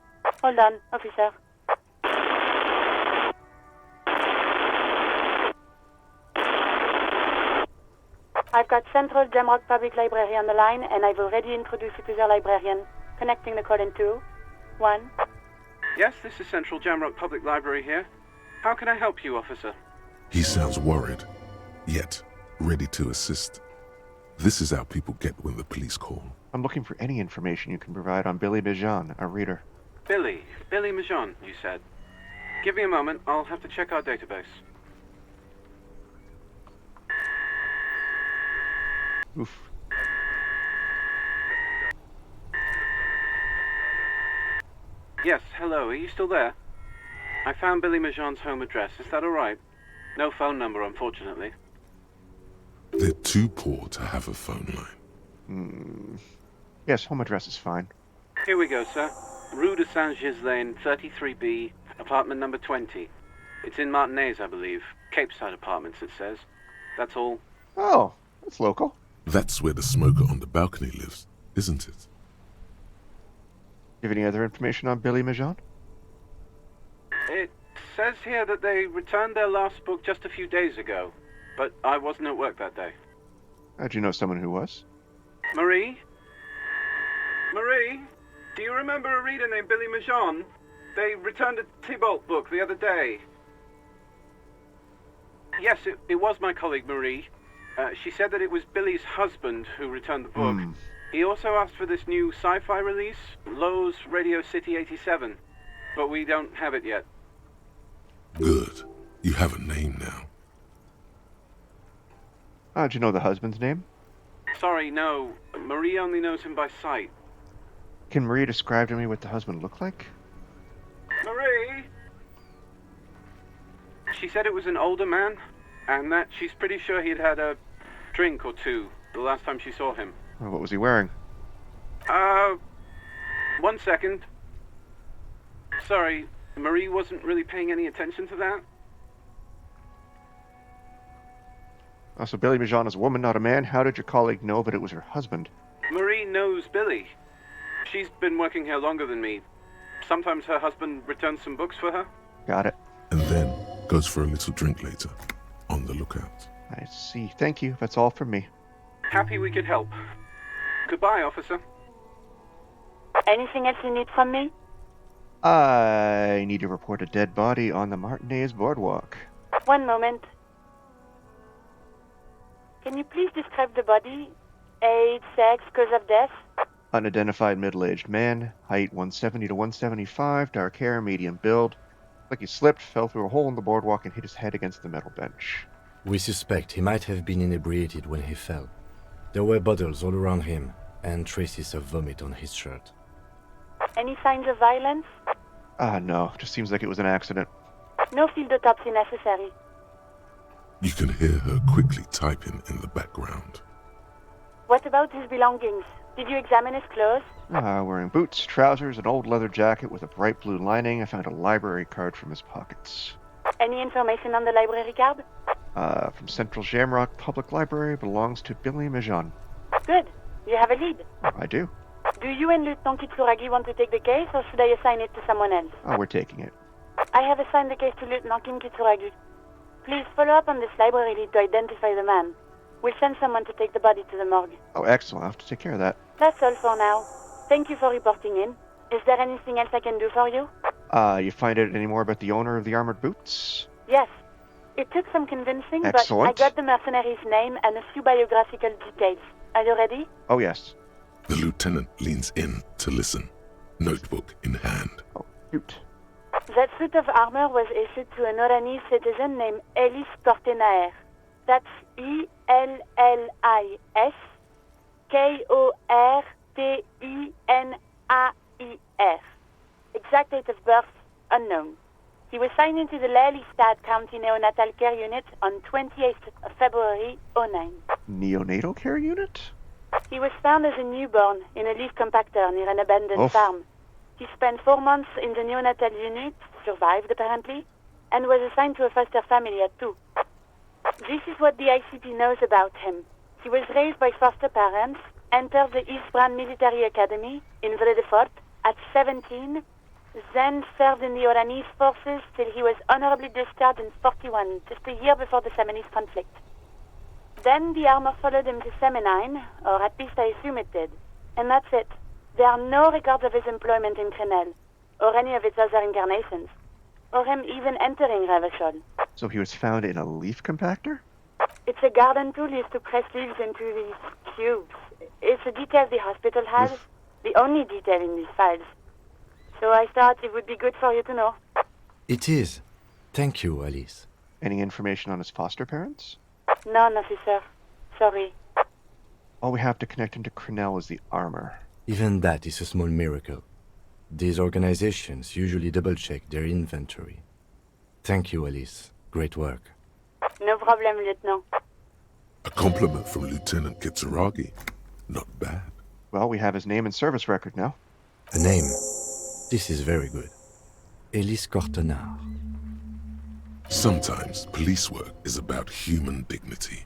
Hold on, officer. I've got Central Jamrock Public Library on the line, and I've already introduced you to the librarian. Connecting the call in 2, 1. Yes, this is Central Jamrock Public Library here. How can I help you, officer? He sounds worried, yet ready to assist. This is how people get when the police call. I'm looking for any information you can provide on Billy Méjean, our reader. Billy Méjean, you said. Give me a moment, I'll have to check our database. Oof. Yes, hello, are you still there? I found Billy Méjean's home address, is that alright? No phone number, unfortunately. They're too poor to have a phone line. Yes, home address is fine. Here we go, sir. Rue de Saint-Ghislain, 33B, apartment number 20. It's in Martinez, I believe. Cape Side Apartments, it says. That's all. Oh, that's local. That's where the smoker on the balcony lives, isn't it? You have any other information on Billy Méjean? It says here that they returned their last book just a few days ago, but I wasn't at work that day. How'd you know someone who was? Marie? Marie? Do you remember a reader named Billy Méjean? They returned a Tybalt book the other day. Yes, it was my colleague Marie. She said that it was Billy's husband who returned the book. He also asked for this new sci-fi release, Lowe's Radio City 87, but we don't have it yet. Good. You have a name now. Do you know the husband's name? Sorry, no. Marie only knows him by sight. Can Marie describe to me what the husband looked like? Marie? She said it was an older man, and that she's pretty sure he'd had a drink or two the last time she saw him. What was he wearing? 1 second. Sorry, Marie wasn't really paying any attention to that. Oh, so Billy Mijan is a woman, not a man. How did your colleague know that it was her husband? Marie knows Billy. She's been working here longer than me. Sometimes her husband returns some books for her. Got it. And then goes for a little drink later. On the lookout. I see. Thank you. That's all from me. Happy we could help. Goodbye, officer. Anything else you need from me? I need to report a dead body on the Martinez boardwalk. One moment. Can you please describe the body? Age, sex, cause of death? Unidentified middle-aged man, height 170 to 175, dark hair, medium build. Like he slipped, fell through a hole in the boardwalk, and hit his head against the metal bench. We suspect he might have been inebriated when he fell. There were bottles all around him, and traces of vomit on his shirt. Any signs of violence? No. Just seems like it was an accident. No field autopsy necessary. You can hear her quickly typing in the background. What about his belongings? Did you examine his clothes? Wearing boots, trousers, an old leather jacket with a bright blue lining. I found a library card from his pockets. Any information on the library card? From Central Jamrock Public Library, belongs to Billy Mijan. Good. You have a lead. I do. Do you and Lieutenant Kitsuragi want to take the case, or should I assign it to someone else? We're taking it. I have assigned the case to Lieutenant Kim Kitsuragi. Please follow up on this library lead to identify the man. We'll send someone to take the body to the morgue. Oh, excellent. I'll have to take care of that. That's all for now. Thank you for reporting in. Is there anything else I can do for you? You find out any more about the owner of the armored boots? Yes. It took some convincing, Excellent. but I got the mercenary's name and a few biographical details. Are you ready? Oh, yes. The lieutenant leans in to listen, notebook in hand. Oh, shoot. That suit of armor was issued to an Oranese citizen named Ellis Kortenaer. That's E-L-L-I-S K-O-R-T-E-N-A-I-R. Exact date of birth, unknown. He was signed into the Lelystad County Neonatal Care Unit on 28th of February, 09. Neonatal care unit? He was found as a newborn in a leaf compactor near an abandoned farm. He spent 4 months in the neonatal unit, survived apparently, and was assigned to a foster family at 2. This is what the ICP knows about him. He was raised by foster parents, entered the East Brand Military Academy in Vredefort at 17, then served in the Oranese forces till he was honorably discharged in 41, just a year before the Seminese conflict. Then the armor followed him to Seminine, or at least I assume it did. And that's it. There are no records of his employment in Crenel, or any of its other incarnations, or him even entering Revachol. So he was found in a leaf compactor? It's a garden tool used to press leaves into these cubes. It's a detail the hospital has, the only detail in these files. So I thought it would be good for you to know. It is. Thank you, Alice. Any information on his foster parents? None, officer. Sorry. All we have to connect him to Crenel is the armor. Even that is a small miracle. These organizations usually double-check their inventory. Thank you, Alice. Great work. No problem, Lieutenant. A compliment from Lieutenant Kitsuragi. Not bad. Well, we have his name and service record now. A name. This is very good. Ellis Kortenaer. Sometimes police work is about human dignity,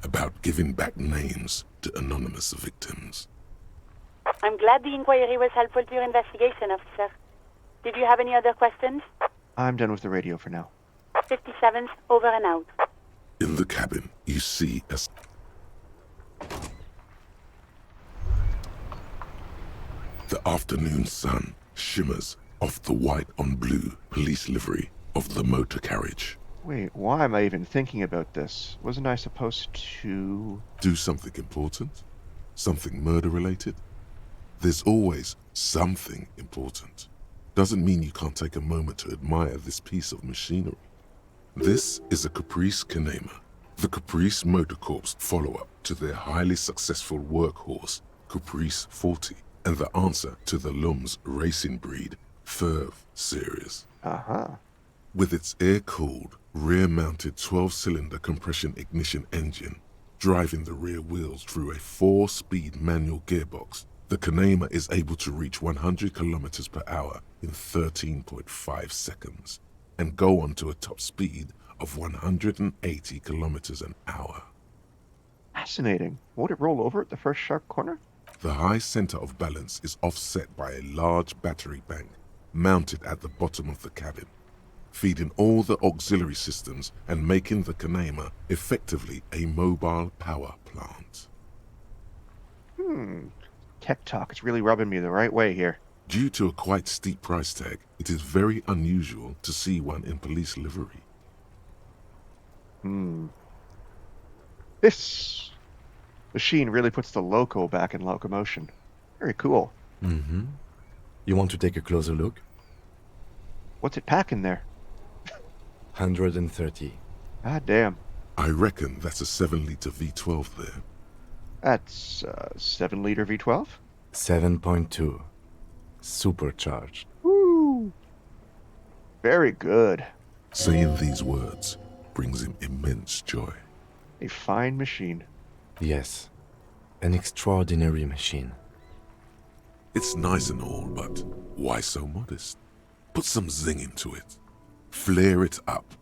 about giving back names to anonymous victims. I'm glad the inquiry was helpful to your investigation, officer. Did you have any other questions? I'm done with the radio for now. 57th, over and out. In the cabin, you see as the afternoon sun shimmers off the white on blue police livery of the motor carriage. Wait, why am I even thinking about this? Wasn't I supposed to... Do something important? Something murder-related? There's always something important. Doesn't mean you can't take a moment to admire this piece of machinery. This is a Caprice Kanema, The Caprice Motor Corps follow-up to their highly successful workhorse, Caprice 40, and the answer to the Lum's racing breed, Ferv series. Uh-huh. With its air-cooled, rear-mounted 12-cylinder compression ignition engine, driving the rear wheels through a 4-speed manual gearbox, the Kanema is able to reach 100 kilometers per hour in 13.5 seconds and go on to a top speed of 180 kilometers an hour. Fascinating. Won't it roll over at the first sharp corner? The high center of balance is offset by a large battery bank mounted at the bottom of the cabin, feeding all the auxiliary systems and making the Kanema effectively a mobile power plant. Tech talk is really rubbing me the right way here. Due to a quite steep price tag, it is very unusual to see one in police livery. This machine really puts the loco back in locomotion. Very cool. Mm-hmm. You want to take a closer look? What's it packing there? 130. God damn. I reckon that's a 7-liter V12 there. That's a 7-liter V12? 7.2. Supercharged. Woo! Very good. Saying these words brings him immense joy. A fine machine. Yes. An extraordinary machine. It's nice and all, but why so modest? Put some zing into it. Flare it up.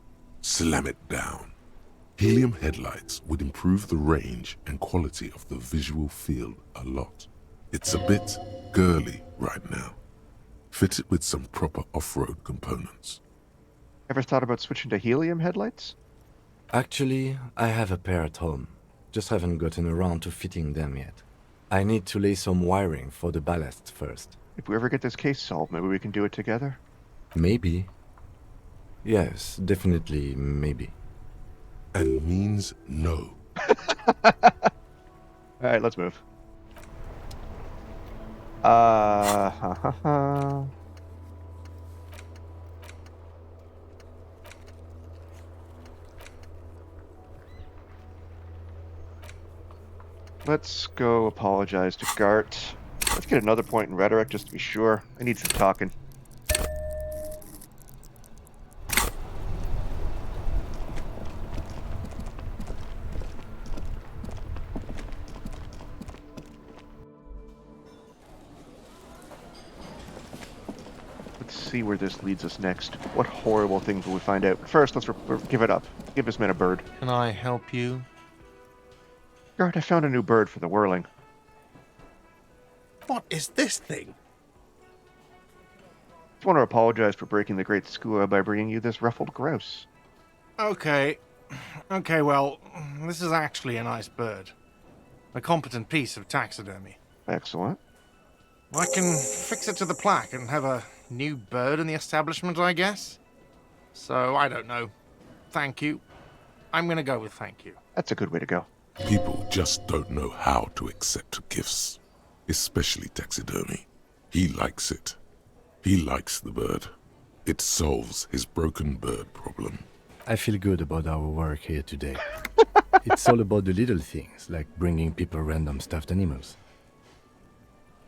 Slam it down. Helium headlights would improve the range and quality of the visual field a lot. It's a bit girly right now. Fit it with some proper off-road components. Ever thought about switching to helium headlights? Actually, I have a pair at home. Just haven't gotten around to fitting them yet. I need to lay some wiring for the ballast first. If we ever get this case solved, maybe we can do it together? Maybe. Yes, definitely maybe. And means no. Alright, let's move. Let's go apologize to Gart. Let's get another point in rhetoric just to be sure. I need some talking. Let's see where this leads us next. What horrible things will we find out? But first, let's give it up. Give this man a bird. Can I help you? Gart, I found a new bird for the whirling. What is this thing? I want to apologize for breaking the great skua by bringing you this ruffled grouse. Okay. Okay, well, this is actually a nice bird. A competent piece of taxidermy. Excellent. I can fix it to the plaque and have a new bird in the establishment, I guess. So, I don't know. Thank you. I'm gonna go with thank you. That's a good way to go. People just don't know how to accept gifts, especially taxidermy. He likes it. He likes the bird. It solves his broken bird problem. I feel good about our work here today. It's all about the little things, like bringing people random stuffed animals.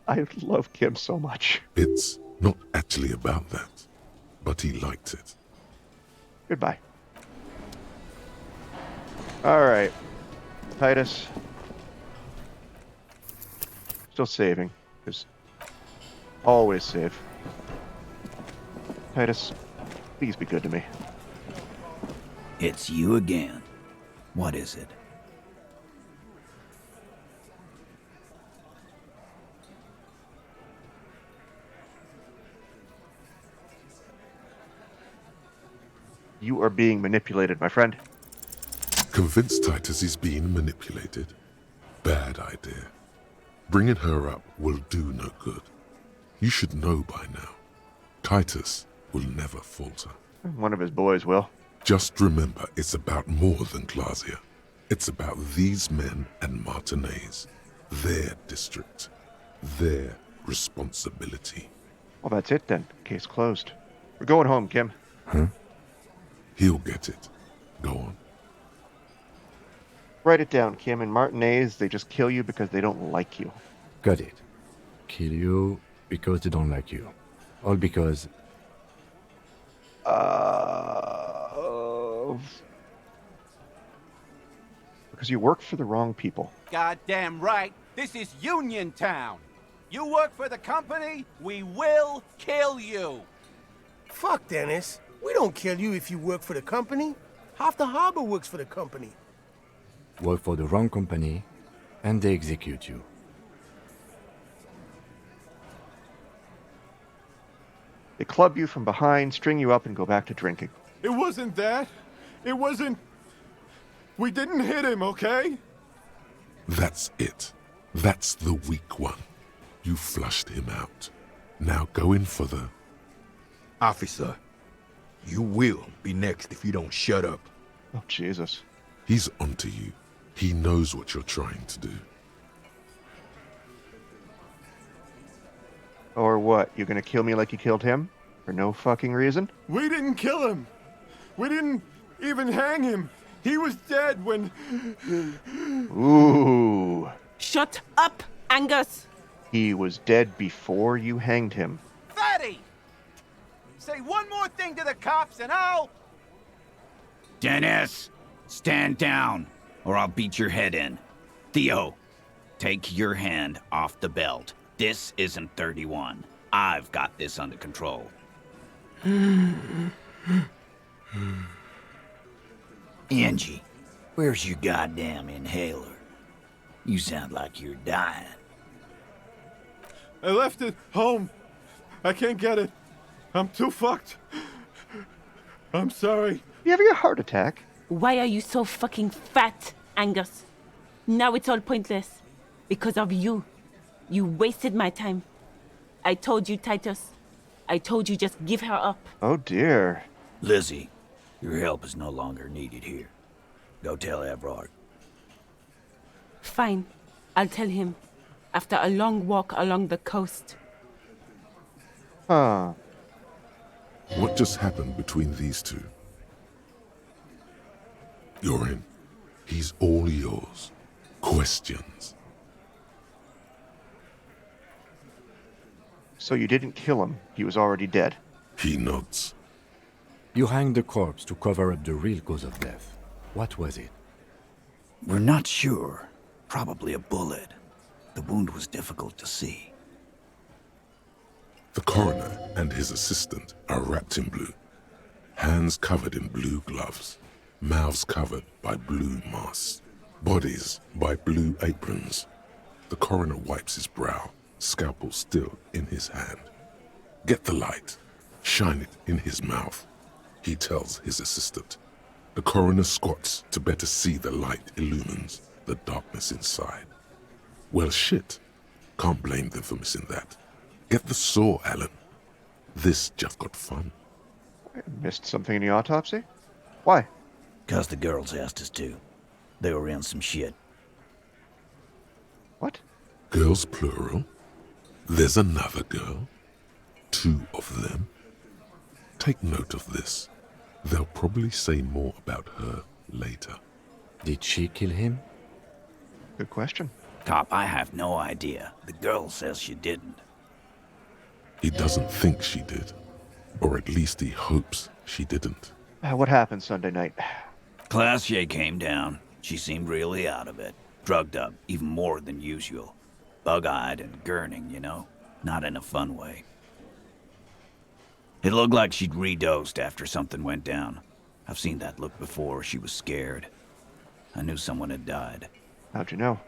I love Kim so much. It's not actually about that, but he liked it. Goodbye. Alright. Titus. Still saving. Because always save. Titus, please be good to me. It's you again. What is it? You are being manipulated, my friend. Convince Titus he's being manipulated. Bad idea. Bringing her up will do no good. You should know by now. Titus will never falter. One of his boys will. Just remember, it's about more than Glasia. It's about these men and Martinez. Their district. Their responsibility. Well, that's it then. Case closed. We're going home, Kim. Huh? He'll get it. Go on. Write it down, Kim. In Martinez, they just kill you because they don't like you. Got it. Kill you because they don't like you. All because... Because you work for the wrong people. Goddamn right. This is Union Town. You work for the company, we will kill you. Fuck, Dennis. We don't kill you if you work for the company. Half the harbor works for the company. Work for the wrong company, and they execute you. They club you from behind, string you up, and go back to drinking. It wasn't that. It wasn't... We didn't hit him, okay? That's it. That's the weak one. You flushed him out. Now go in for the... Officer, you will be next if you don't shut up. Oh, Jesus. He's onto you. He knows what you're trying to do. Or what? You're gonna kill me like you killed him? For no fucking reason? We didn't kill him. We didn't even hang him. He was dead when... Ooh. Shut up, Angus! He was dead before you hanged him. Fatty! Say one more thing to the cops and I'll... Dennis, stand down, or I'll beat your head in. Theo, take your hand off the belt. This isn't 31. I've got this under control. Angie, where's your goddamn inhaler? You sound like you're dying. I left it home. I can't get it. I'm too fucked. I'm sorry. You having a heart attack? Why are you so fucking fat, Angus? Now it's all pointless. Because of you. You wasted my time. I told you, Titus. I told you just give her up. Oh dear. Lizzie, your help is no longer needed here. Go tell Everard. Fine. I'll tell him. After a long walk along the coast. Huh. What just happened between these two? You're in. He's all yours. Questions. So you didn't kill him. He was already dead. He nods. You hanged the corpse to cover up the real cause of death. What was it? We're not sure. Probably a bullet. The wound was difficult to see. The coroner and his assistant are wrapped in blue. Hands covered in blue gloves. Mouths covered by blue masks. Bodies by blue aprons. The coroner wipes his brow, scalpel still in his hand. Get the light. Shine it in his mouth. He tells his assistant. The coroner squats to better see the light illumines the darkness inside. Well, shit. Can't blame them for missing that. Get the saw, Alan. This just got fun. I missed something in the autopsy? Why? 'Cause the girls asked us to. They were in some shit. What? Girls plural? There's another girl? 2 of them? Take note of this. They'll probably say more about her later. Did she kill him? Good question. Cop, I have no idea. The girl says she didn't. He doesn't think she did. Or at least he hopes she didn't. What happened Sunday night? Classier came down. She seemed really out of it. Drugged up, even more than usual. Bug-eyed and gurning, you know? Not in a fun way. It looked like she'd redosed after something went down. I've seen that look before. She was scared. I knew someone had died. How'd you know?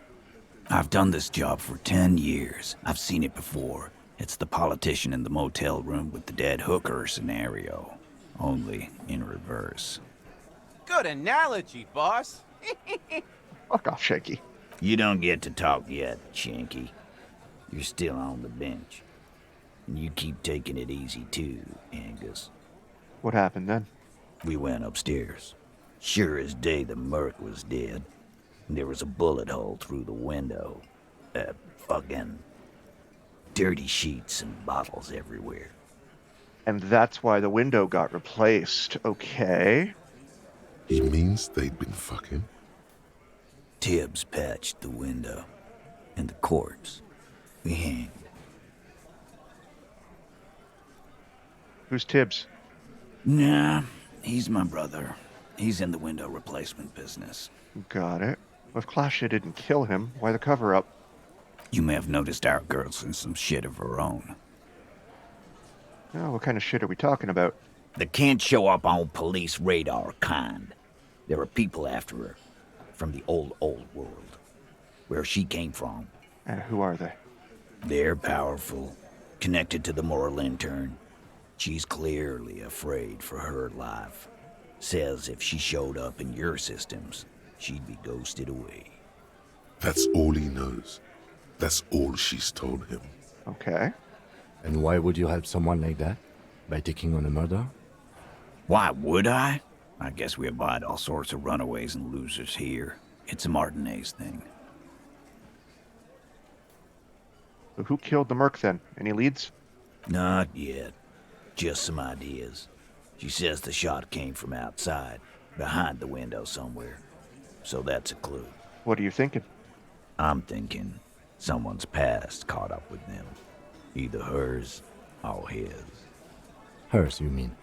I've done this job for 10 years. I've seen it before. It's the politician in the motel room with the dead hooker scenario. Only in reverse. Good analogy, boss. Fuck off, Shaky. You don't get to talk yet, Shanky. You're still on the bench. And you keep taking it easy too, Angus. What happened then? We went upstairs. Sure as day the merc was dead. There was a bullet hole through the window. Fucking dirty sheets and bottles everywhere. And that's why the window got replaced. Okay. He means they'd been fucking? Tibbs patched the window. And the corpse, we hanged. Who's Tibbs? Nah, he's my brother. He's in the window replacement business. Got it. Well, if Klasha didn't kill him, why the cover-up? You may have noticed our girl's in some shit of her own. Oh, what kind of shit are we talking about? The can't show up on police radar kind. There are people after her. From the old world. Where she came from. And who are they? They're powerful. Connected to the Moral Intern. She's clearly afraid for her life. Says if she showed up in your systems, she'd be ghosted away. That's all he knows. That's all she's told him. Okay. And why would you help someone like that? By taking on a murder? Why would I? I guess we abide all sorts of runaways and losers here. It's a Martinez thing. So who killed the merc then? Any leads? Not yet. Just some ideas. She says the shot came from outside, behind the window somewhere. So that's a clue. What are you thinking? I'm thinking someone's past caught up with them. Either hers or his. Hers, you mean?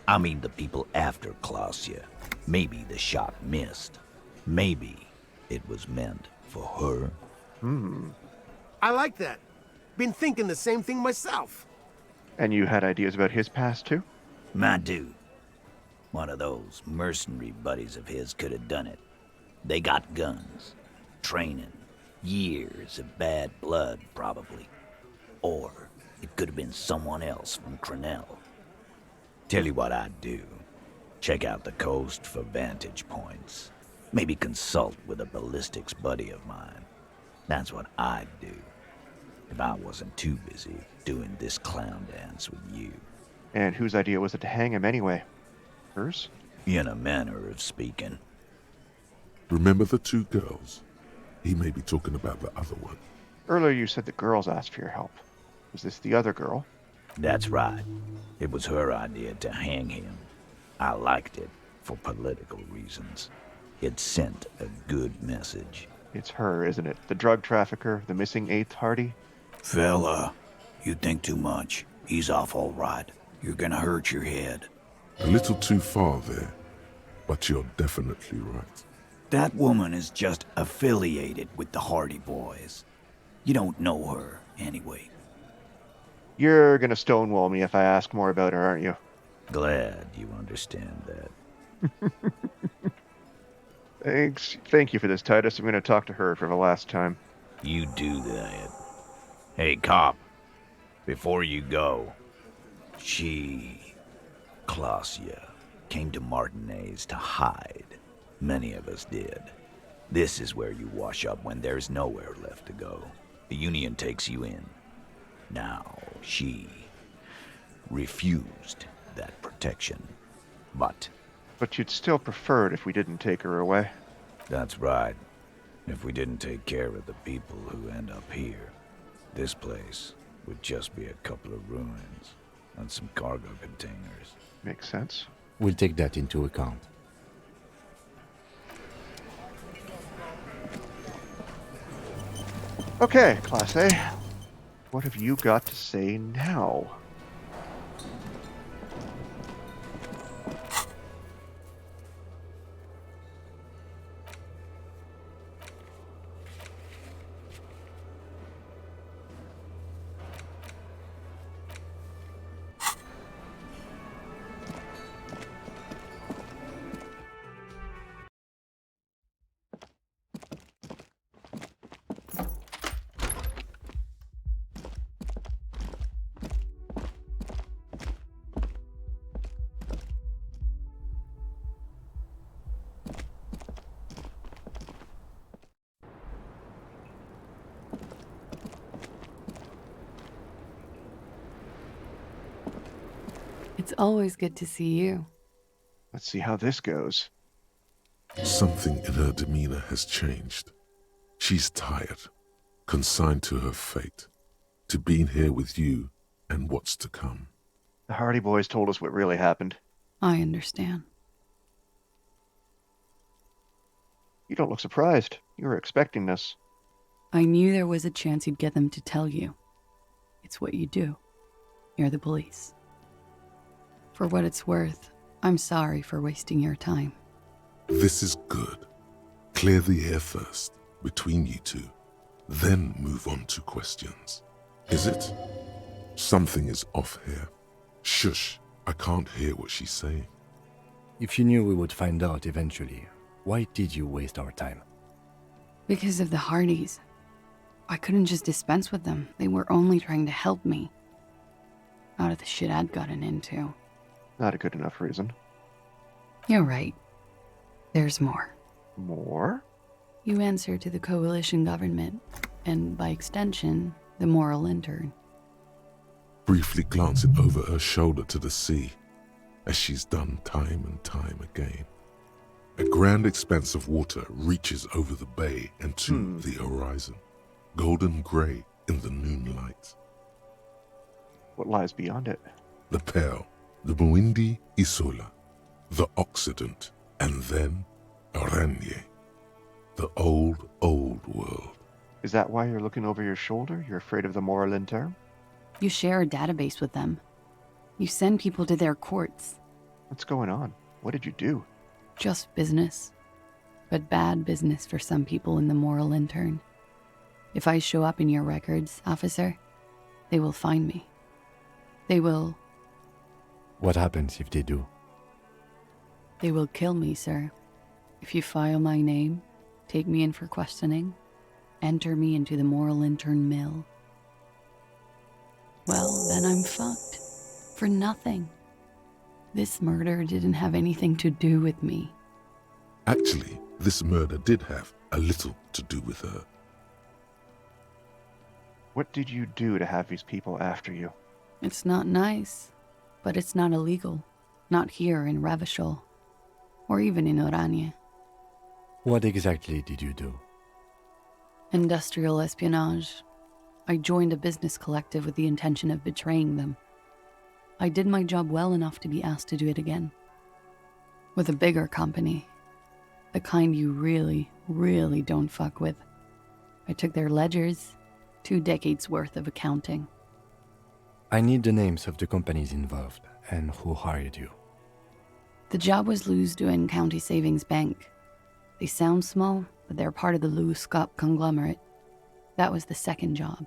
I mean the people after Klausya. Maybe the shot missed. Maybe it was meant for her. I like that. Been thinking the same thing myself. And you had ideas about his past too? My dude. One of those mercenary buddies of his could have done it. They got guns. Training. Years of bad blood, probably. Or it could have been someone else from Crenell. Tell you what I'd do. Check out the coast for vantage points. Maybe consult with a ballistics buddy of mine. That's what I'd do. If I wasn't too busy doing this clown dance with you. And whose idea was it to hang him anyway? Hers? In a manner of speaking. Remember the two girls? He may be talking about the other one. Earlier you said the girls asked for your help. Was this the other girl? That's right. It was her idea to hang him. I liked it for political reasons. It sent a good message. It's her, isn't it? The drug trafficker, the missing 8th Hardy? Fella, you think too much. He's off all right. You're gonna hurt your head. A little too far there, but you're definitely right. That woman is just affiliated with the Hardy Boys. You don't know her, anyway. You're gonna stonewall me if I ask more about her, aren't you? Glad you understand that. Thanks. Thank you for this, Titus. I'm gonna talk to her for the last time. You do that. Hey, cop. Before you go, Klausya, came to Martinez to hide. Many of us did. This is where you wash up when there's nowhere left to go. The Union takes you in. Now, she refused that protection. But you'd still prefer it if we didn't take her away. That's right. If we didn't take care of the people who end up here, this place would just be a couple of ruins and some cargo containers. Makes sense. We'll take that into account. Okay, Class A. What have you got to say now? It's always good to see you. Let's see how this goes. Something in her demeanor has changed. She's tired, consigned to her fate, to being here with you and what's to come. The Hardy Boys told us what really happened. I understand. You don't look surprised. You were expecting this. I knew there was a chance you'd get them to tell you. It's what you do. You're the police. For what it's worth, I'm sorry for wasting your time. This is good. Clear the air first, between you two. Then move on to questions. Is it? Something is off here. Shush, I can't hear what she's saying. If you knew we would find out eventually, why did you waste our time? Because of the Hardys. I couldn't just dispense with them. They were only trying to help me. Out of the shit I'd gotten into. Not a good enough reason. You're right. There's more. More? You answer to the coalition government, and by extension, the moral intern. Briefly glancing over her shoulder to the sea, as she's done time and time again. A grand expanse of water reaches over the bay and to the horizon, golden grey in the noonlight. What lies beyond it? The Pearl, the Muindi Isola, the Occident, and then Aranye, the old world. Is that why you're looking over your shoulder? You're afraid of the moral intern? You share a database with them. You send people to their courts. What's going on? What did you do? Just business. But bad business for some people in the moral intern. If I show up in your records, officer, they will find me. They will... What happens if they do? They will kill me, sir. If you file my name, take me in for questioning, enter me into the moral intern mill. Well, then I'm fucked. For nothing. This murder didn't have anything to do with me. Actually, this murder did have a little to do with her. What did you do to have these people after you? It's not nice, but it's not illegal. Not here in Ravishol, or even in Oranje. What exactly did you do? Industrial espionage. I joined a business collective with the intention of betraying them. I did my job well enough to be asked to do it again. With a bigger company. The kind you really, really don't fuck with. I took their ledgers, 2 decades worth of accounting. I need the names of the companies involved and who hired you. The job was Lou's doing County Savings Bank. They sound small, but they're part of the Lou Scott conglomerate. That was the second job.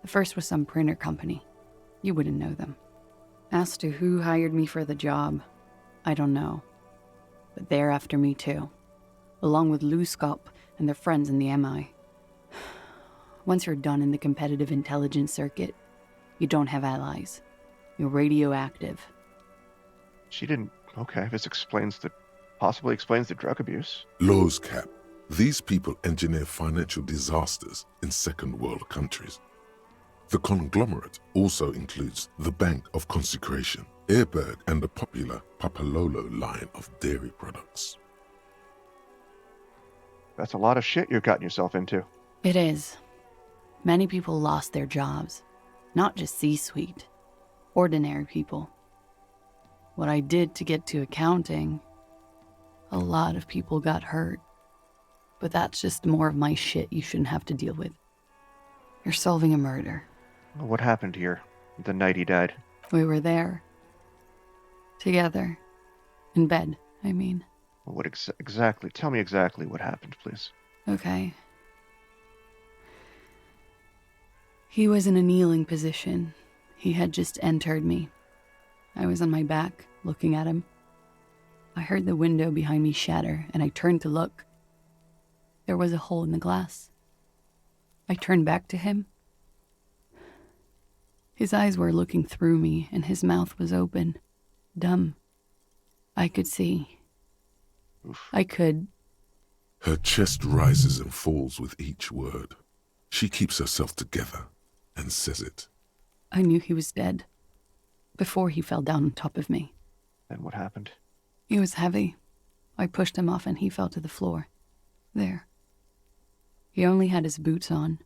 The first was some printer company. You wouldn't know them. As to who hired me for the job, I don't know. But they're after me too, along with Lou Scott and their friends in the MI. Once you're done in the competitive intelligence circuit, you don't have allies. You're radioactive. She didn't... Okay, this possibly explains the drug abuse. Laws cap. These people engineer financial disasters in second world countries. The conglomerate also includes the Bank of Consecration, Airberg, and the popular Papalolo line of dairy products. That's a lot of shit you've gotten yourself into. It is. Many people lost their jobs. Not just C-suite. Ordinary people. What I did to get to accounting, a lot of people got hurt. But that's just more of my shit you shouldn't have to deal with. You're solving a murder. What happened here the night he died? We were there. Together. In bed, I mean. What exactly? Tell me exactly what happened, please. Okay. He was in a kneeling position. He had just entered me. I was on my back, looking at him. I heard the window behind me shatter, and I turned to look. There was a hole in the glass. I turned back to him. His eyes were looking through me, and his mouth was open. Dumb. I could see. Oof. I could. Her chest rises and falls with each word. She keeps herself together and says it. I knew he was dead. Before he fell down on top of me. Then what happened? He was heavy. I pushed him off and he fell to the floor. There. He only had his boots on.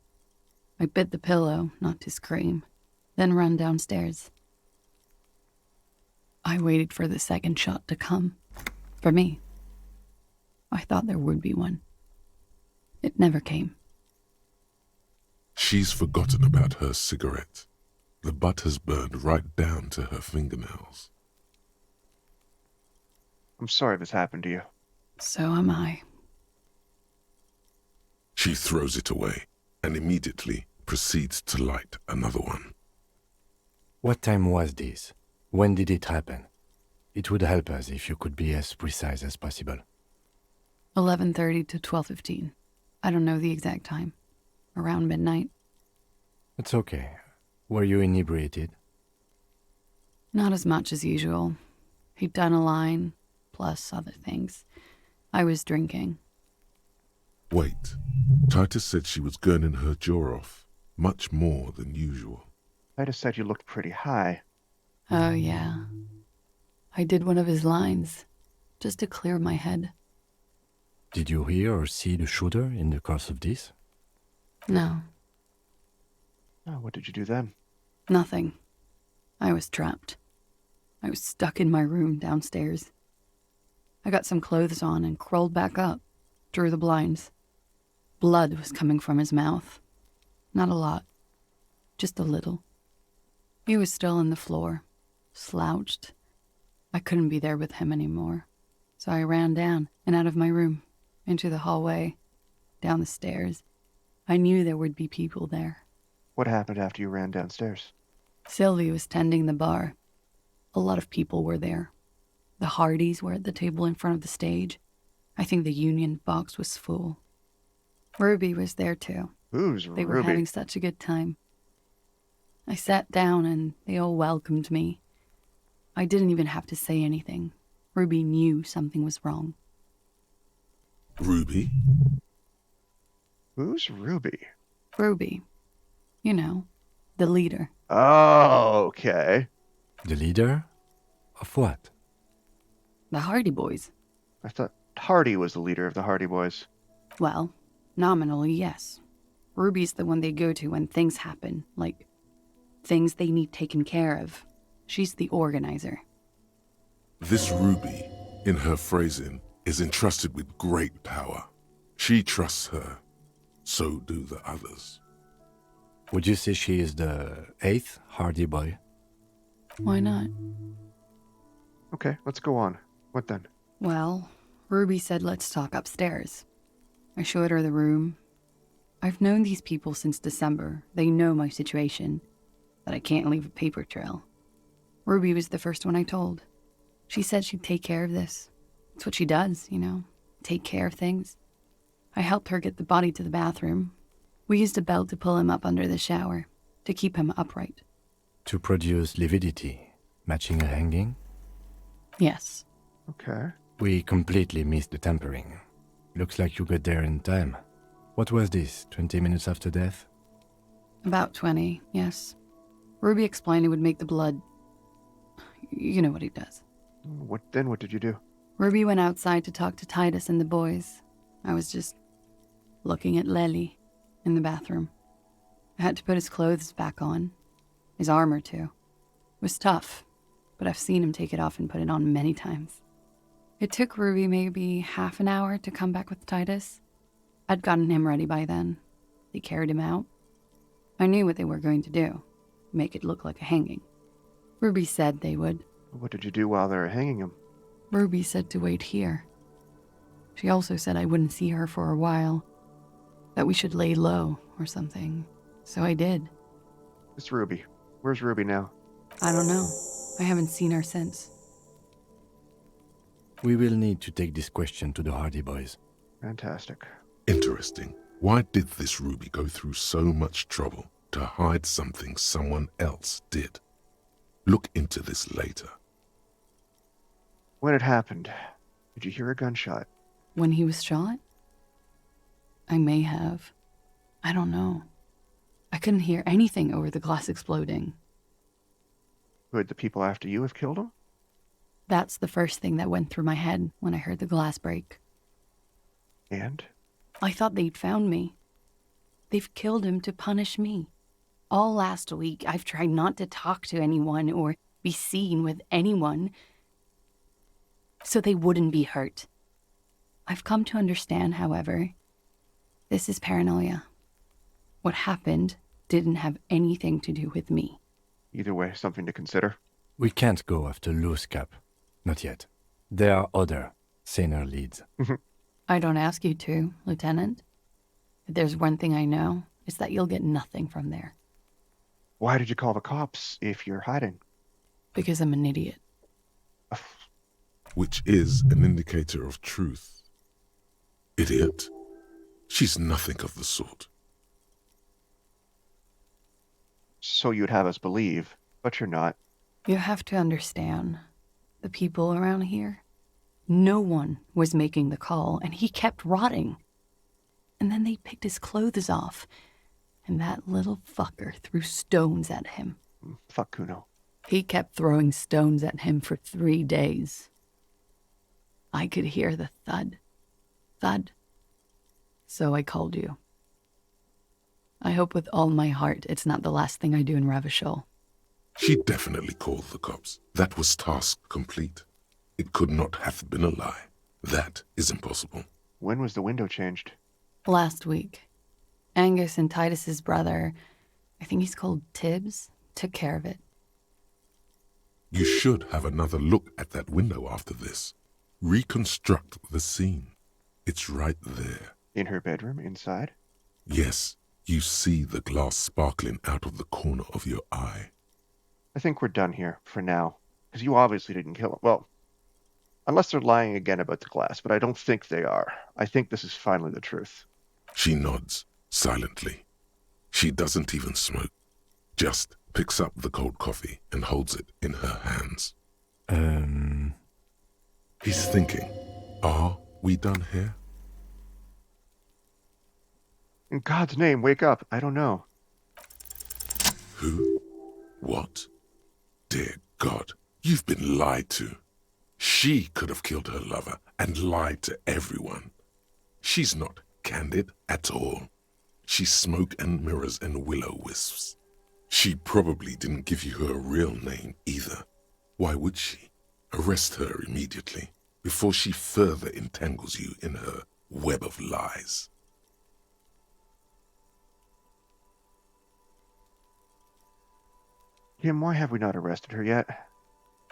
I bit the pillow, not to scream, then ran downstairs. I waited for the second shot to come. For me. I thought there would be one. It never came. She's forgotten about her cigarette. The butt has burned right down to her fingernails. I'm sorry this happened to you. So am I. She throws it away and immediately proceeds to light another one. What time was this? When did it happen? It would help us if you could be as precise as possible. 11:30 to 12:15. I don't know the exact time. Around midnight. It's okay. Were you inebriated? Not as much as usual. He'd done a line, plus other things. I was drinking. Wait. Titus said she was gurning her jaw off, much more than usual. Titus said you looked pretty high. Oh, yeah. I did one of his lines, just to clear my head. Did you hear or see the shooter in the course of this? No, Oh, what did you do then? nothing. I was trapped. I was stuck in my room downstairs. I got some clothes on and crawled back up, drew the blinds. Blood was coming from his mouth. Not a lot, just a little. He was still on the floor, slouched. I couldn't be there with him anymore, so I ran down and out of my room, into the hallway, down the stairs. I knew there would be people there. What happened after you ran downstairs? Sylvie was tending the bar. A lot of people were there. The Hardys were at the table in front of the stage. I think the Union box was full. Ruby was there too. Who's They Ruby? were having such a good time. I sat down and they all welcomed me. I didn't even have to say anything. Ruby knew something was wrong. Ruby? Who's Ruby? Ruby. You know, the leader. Oh, okay. The leader? Of what? The Hardy Boys. I thought Hardy was the leader of the Hardy Boys. Well, nominally, yes. Ruby's the one they go to when things happen, like things they need taken care of. She's the organizer. This Ruby, in her phrasing, is entrusted with great power. She trusts her. So do the others. Would you say she is the 8th Hardy Boy? Why not? Okay, let's go on. What then? Well, Ruby said let's talk upstairs. I showed her the room. I've known these people since December. They know my situation, that I can't leave a paper trail. Ruby was the first one I told. She said she'd take care of this. It's what she does, you know, take care of things. I helped her get the body to the bathroom. We used a belt to pull him up under the shower, to keep him upright. To produce lividity, matching a hanging? Yes. Okay. We completely missed the tampering. Looks like you got there in time. What was this, 20 minutes after death? About 20, yes. Ruby explained it would make the blood... You know what he does. What did you do? Ruby went outside to talk to Titus and the boys. I was just looking at Lely in the bathroom. I had to put his clothes back on. His armor, too. It was tough, but I've seen him take it off and put it on many times. It took Ruby maybe half an hour to come back with Titus. I'd gotten him ready by then. They carried him out. I knew what they were going to do. Make it look like a hanging. Ruby said they would. What did you do while they were hanging him? Ruby said to wait here. She also said I wouldn't see her for a while. That we should lay low or something. So I did. It's Ruby. Where's Ruby now? I don't know. I haven't seen her since. We will need to take this question to the Hardy Boys. Fantastic. Interesting. Why did this Ruby go through so much trouble to hide something someone else did? Look into this later. When it happened, did you hear a gunshot? When he was shot? I may have. I don't know. I couldn't hear anything over the glass exploding. Could the people after you have killed him? That's the first thing that went through my head when I heard the glass break. And? I thought they'd found me. They've killed him to punish me. All last week, I've tried not to talk to anyone or be seen with anyone so they wouldn't be hurt. I've come to understand, however, this is paranoia. What happened didn't have anything to do with me. Either way, something to consider. We can't go after Loose Cap. Not yet. There are other, saner leads. I don't ask you to, Lieutenant. If there's one thing I know, it's that you'll get nothing from there. Why did you call the cops if you're hiding? Because I'm an idiot. Which is an indicator of truth. Idiot. She's nothing of the sort. So you'd have us believe, but you're not. You have to understand, the people around here, no one was making the call, and he kept rotting. And then they picked his clothes off, and that little fucker threw stones at him. Fuck Kuno. He kept throwing stones at him for 3 days. I could hear the thud. Thud. So I called you. I hope with all my heart it's not the last thing I do in Ravachol. She definitely called the cops. That was task complete. It could not have been a lie. That is impossible. When was the window changed? Last week. Angus and Titus's brother, I think he's called Tibbs, took care of it. You should have another look at that window after this. Reconstruct the scene. It's right there. In her bedroom, inside? Yes, you see the glass sparkling out of the corner of your eye. I think we're done here, for now. Because you obviously didn't kill him. Well, unless they're lying again about the glass, but I don't think they are. I think this is finally the truth. She nods, silently. She doesn't even smoke. Just picks up the cold coffee and holds it in her hands. He's thinking, are we done here? In God's name, wake up. I don't know. Who? What? Dear God, you've been lied to. She could have killed her lover and lied to everyone. She's not candid at all. She's smoke and mirrors and will-o-wisps. She probably didn't give you her real name either. Why would she? Arrest her immediately before she further entangles you in her web of lies. Kim, why have we not arrested her yet?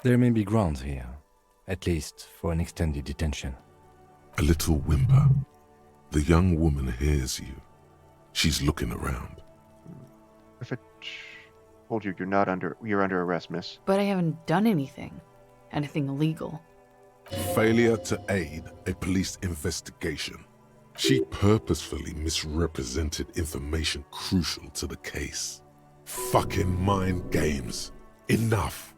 There may be grounds here, at least for an extended detention. A little whimper. The young woman hears you. She's looking around. If I told you you're under arrest, miss. But I haven't done anything illegal. Failure to aid a police investigation. She purposefully misrepresented information crucial to the case. Fucking mind games. Enough.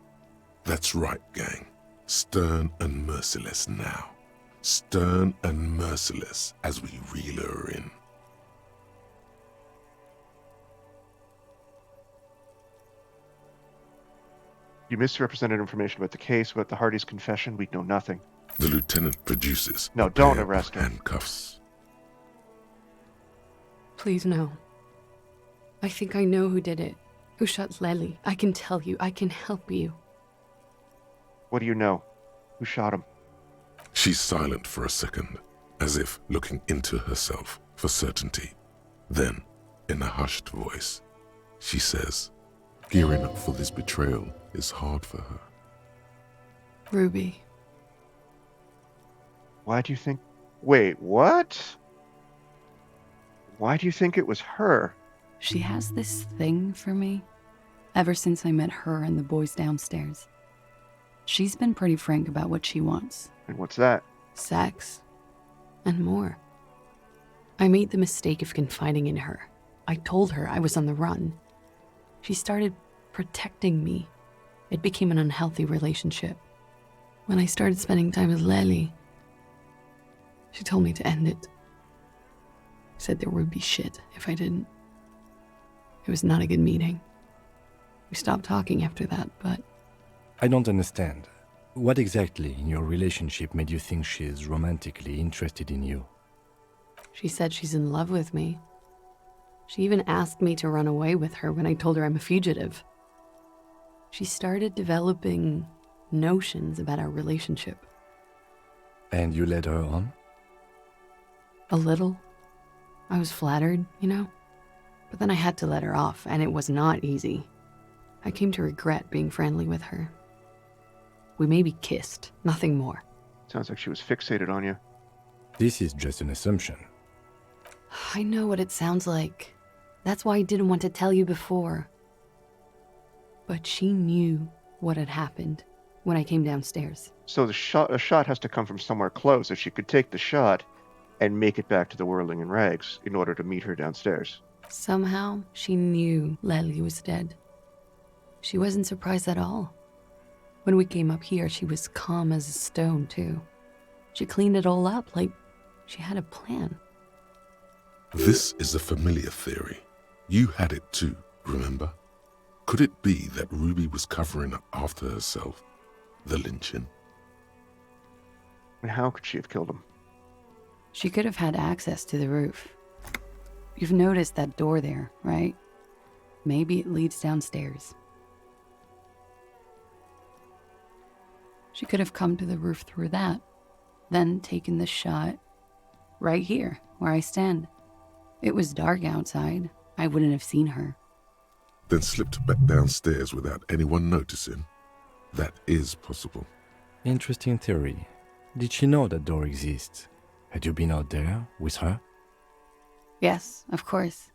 That's right, gang. Stern and merciless now. Stern and merciless as we reel her in. You misrepresented information about the case, about the Hardy's confession. We know nothing. The lieutenant produces. No, don't arrest her. Handcuffs. Please, no. I think I know who did it. Who shot Lely. I can tell you. I can help you. What do you know? Who shot him? She's silent for a second, as if looking into herself for certainty. Then, in a hushed voice, she says, gearing up for this betrayal is hard for her. Ruby. Why do you think... Wait, what? Why do you think it was her? She has this thing for me, ever since I met her and the boys downstairs. She's been pretty frank about what she wants. And what's that? Sex. And more. I made the mistake of confiding in her. I told her I was on the run. She started protecting me. It became an unhealthy relationship. When I started spending time with Lely, she told me to end it. Said there would be shit if I didn't. It was not a good meeting. We stopped talking after that, but... I don't understand. What exactly in your relationship made you think she's romantically interested in you? She said she's in love with me. She even asked me to run away with her when I told her I'm a fugitive. She started developing notions about our relationship. And you led her on? A little. I was flattered, you know? But then I had to let her off, and it was not easy. I came to regret being friendly with her. We maybe kissed, nothing more. Sounds like she was fixated on you. This is just an assumption. I know what it sounds like. That's why I didn't want to tell you before. But she knew what had happened when I came downstairs. So a shot has to come from somewhere close if she could take the shot and make it back to the Whirling in Rags in order to meet her downstairs. Somehow, she knew Lely was dead. She wasn't surprised at all. When we came up here, she was calm as a stone, too. She cleaned it all up like she had a plan. This is a familiar theory. You had it too, remember? Could it be that Ruby was covering up after herself, the lynching? And how could she have killed him? She could have had access to the roof. You've noticed that door there, right? Maybe it leads downstairs. She could have come to the roof through that, then taken the shot right here, where I stand. It was dark outside. I wouldn't have seen her. Then slipped back downstairs without anyone noticing? That is possible. Interesting theory. Did she know that door exists? Had you been out there with her? Yes, of course.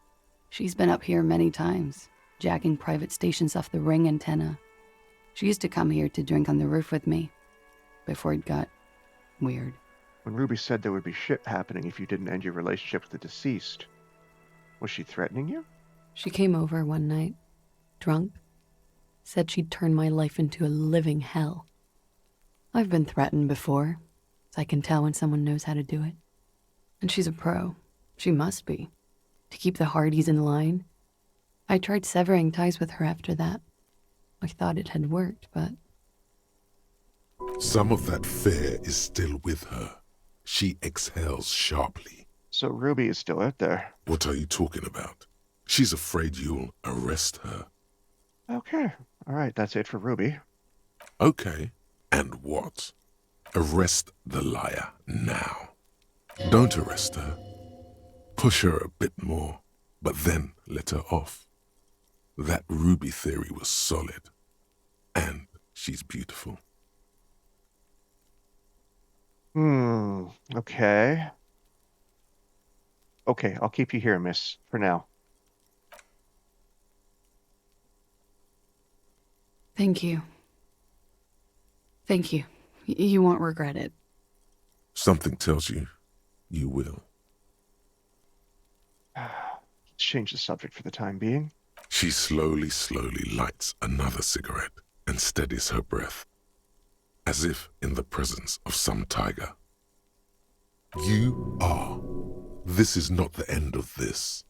She's been up here many times, jacking private stations off the ring antenna. She used to come here to drink on the roof with me, before it got weird. When Ruby said there would be shit happening if you didn't end your relationship with the deceased, was she threatening you? She came over one night, drunk, said she'd turn my life into a living hell. I've been threatened before, so I can tell when someone knows how to do it. And she's a pro. She must be. To keep the Hardys in line. I tried severing ties with her after that. I thought it had worked, but... Some of that fear is still with her. She exhales sharply. So Ruby is still out there. What are you talking about? She's afraid you'll arrest her. Okay. All right, that's it for Ruby. Okay. And what? Arrest the liar now. Don't arrest her. Push her a bit more, but then let her off. That Ruby theory was solid. And she's beautiful. Okay. Okay, I'll keep you here, miss, for now. Thank you. Thank you. You won't regret it. Something tells you, you will. Let's change the subject for the time being. She slowly lights another cigarette and steadies her breath, as if in the presence of some tiger. You are. This is not the end of this.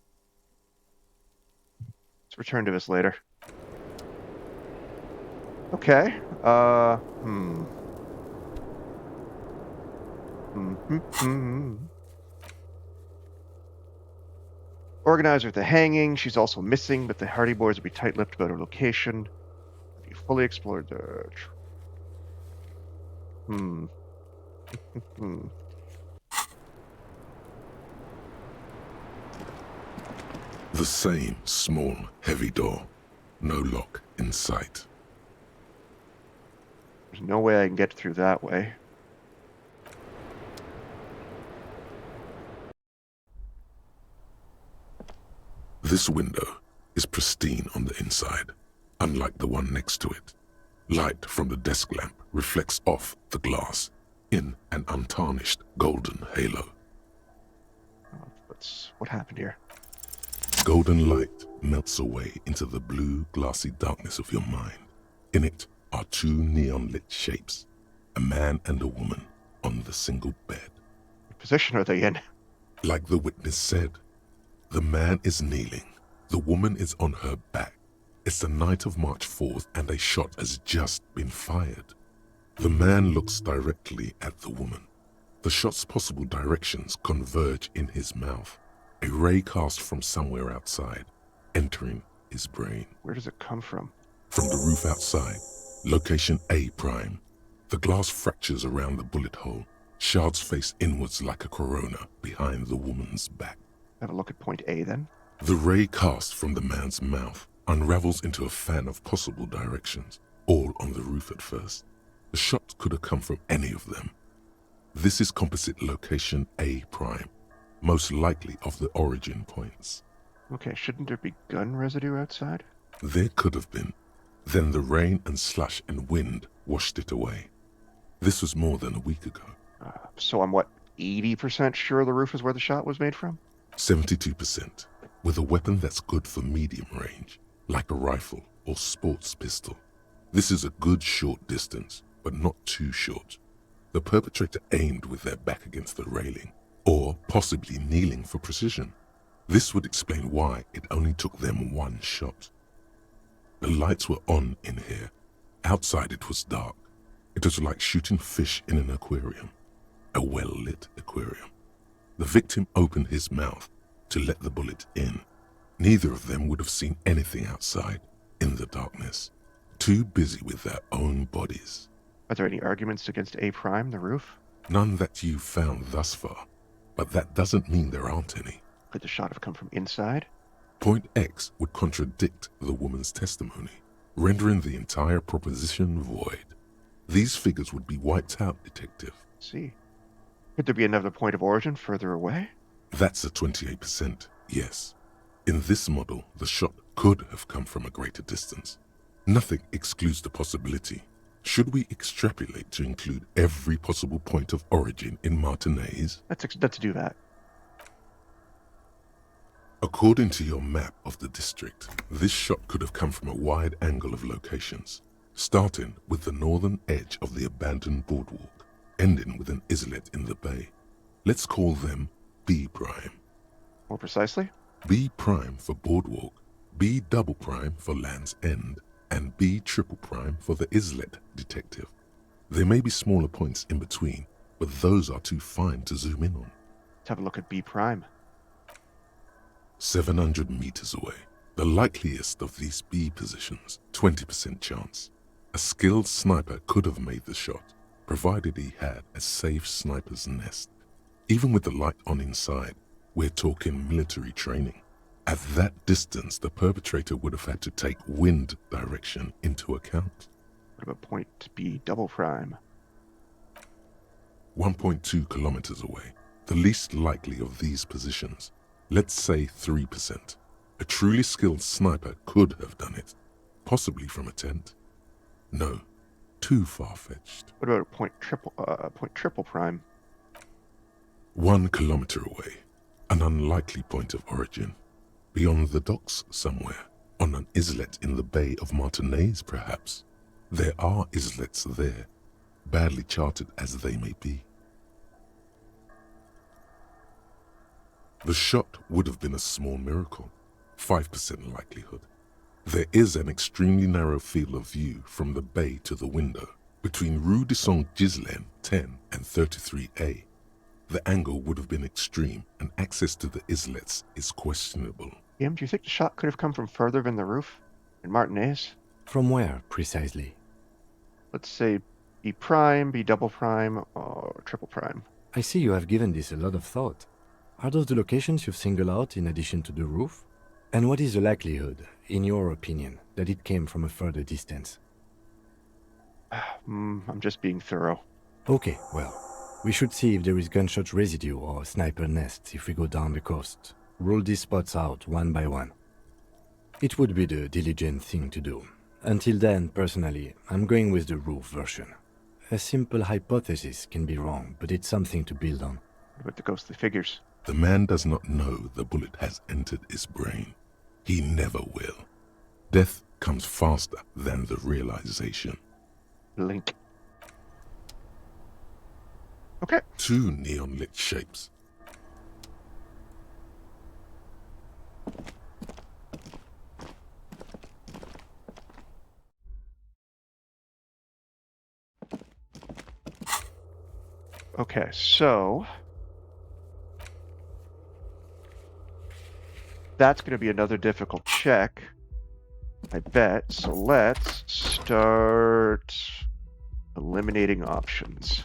Let's return to this later. Okay. Organizer at the hanging. She's also missing, but the Hardy Boys will be tight-lipped about her location. Have you fully explored the... The same small, heavy door. No lock in sight. There's no way I can get through that way. This window is pristine on the inside, unlike the one next to it. Light from the desk lamp reflects off the glass in an untarnished golden halo. What happened here? Golden light melts away into the blue, glassy darkness of your mind. In it are two neon-lit shapes, a man and a woman on the single bed. What position are they in? Like the witness said, the man is kneeling, the woman is on her back. It's the night of March 4th and a shot has just been fired. The man looks directly at the woman. The shot's possible directions converge in his mouth, a ray cast from somewhere outside, entering his brain. Where does it come from? From the roof outside, location A prime. The glass fractures around the bullet hole. Shards face inwards like a corona behind the woman's back. Have a look at point A then. The ray cast from the man's mouth unravels into a fan of possible directions, all on the roof at first. The shot could have come from any of them. This is composite location A prime, most likely of the origin points. Okay, shouldn't there be gun residue outside? There could have been. Then the rain and slush and wind washed it away. This was more than a week ago. So I'm 80% sure the roof is where the shot was made from? 72%, with a weapon that's good for medium range, like a rifle or sports pistol. This is a good short distance, but not too short. The perpetrator aimed with their back against the railing, or possibly kneeling for precision. This would explain why it only took them one shot. The lights were on in here. Outside it was dark. It was like shooting fish in an aquarium, a well-lit aquarium. The victim opened his mouth to let the bullet in. Neither of them would have seen anything outside, in the darkness, too busy with their own bodies. Are there any arguments against A prime, the roof? None that you've found thus far, but that doesn't mean there aren't any. Could the shot have come from inside? Point X would contradict the woman's testimony, rendering the entire proposition void. These figures would be wiped out, Detective. See. Could there be another point of origin further away? That's a 28%, yes. In this model, the shot could have come from a greater distance. Nothing excludes the possibility. Should we extrapolate to include every possible point of origin in Martinez? Let's do that. According to your map of the district, this shot could have come from a wide angle of locations, starting with the northern edge of the abandoned boardwalk, ending with an islet in the bay. Let's call them B prime. More precisely? B prime for boardwalk, B double prime for Land's End, and B triple prime for the islet, Detective. There may be smaller points in between, but those are too fine to zoom in on. Let's have a look at B prime. 700 meters away. The likeliest of these B positions, 20% chance. A skilled sniper could have made the shot, provided he had a safe sniper's nest. Even with the light on inside, we're talking military training. At that distance, the perpetrator would have had to take wind direction into account. What about point B double prime? 1.2 kilometers away. The least likely of these positions. Let's say 3%. A truly skilled sniper could have done it, possibly from a tent. No, too far-fetched. What about point triple prime? 1 kilometer away. An unlikely point of origin. Beyond the docks somewhere, on an islet in the Bay of Martinez, perhaps. There are islets there, badly charted as they may be. The shot would have been a small miracle, 5% likelihood. There is an extremely narrow field of view from the bay to the window, between Rue de Saint-Ghislain 10 and 33A. The angle would have been extreme, and access to the islets is questionable. Do you think the shot could have come from further than the roof? In Martinez? From where, precisely? Let's say B prime, B double prime, or triple prime. I see you have given this a lot of thought. Are those the locations you've singled out in addition to the roof? And what is the likelihood, in your opinion, that it came from a further distance? I'm just being thorough. Okay, well, we should see if there is gunshot residue or sniper nests if we go down the coast. Rule these spots out one by one. It would be the diligent thing to do. Until then, personally, I'm going with the roof version. A simple hypothesis can be wrong, but it's something to build on. What about the ghostly figures? The man does not know the bullet has entered his brain. He never will. Death comes faster than the realization. Link. Okay. 2 neon-lit shapes. Okay, so that's going to be another difficult check, I bet. So let's start eliminating options.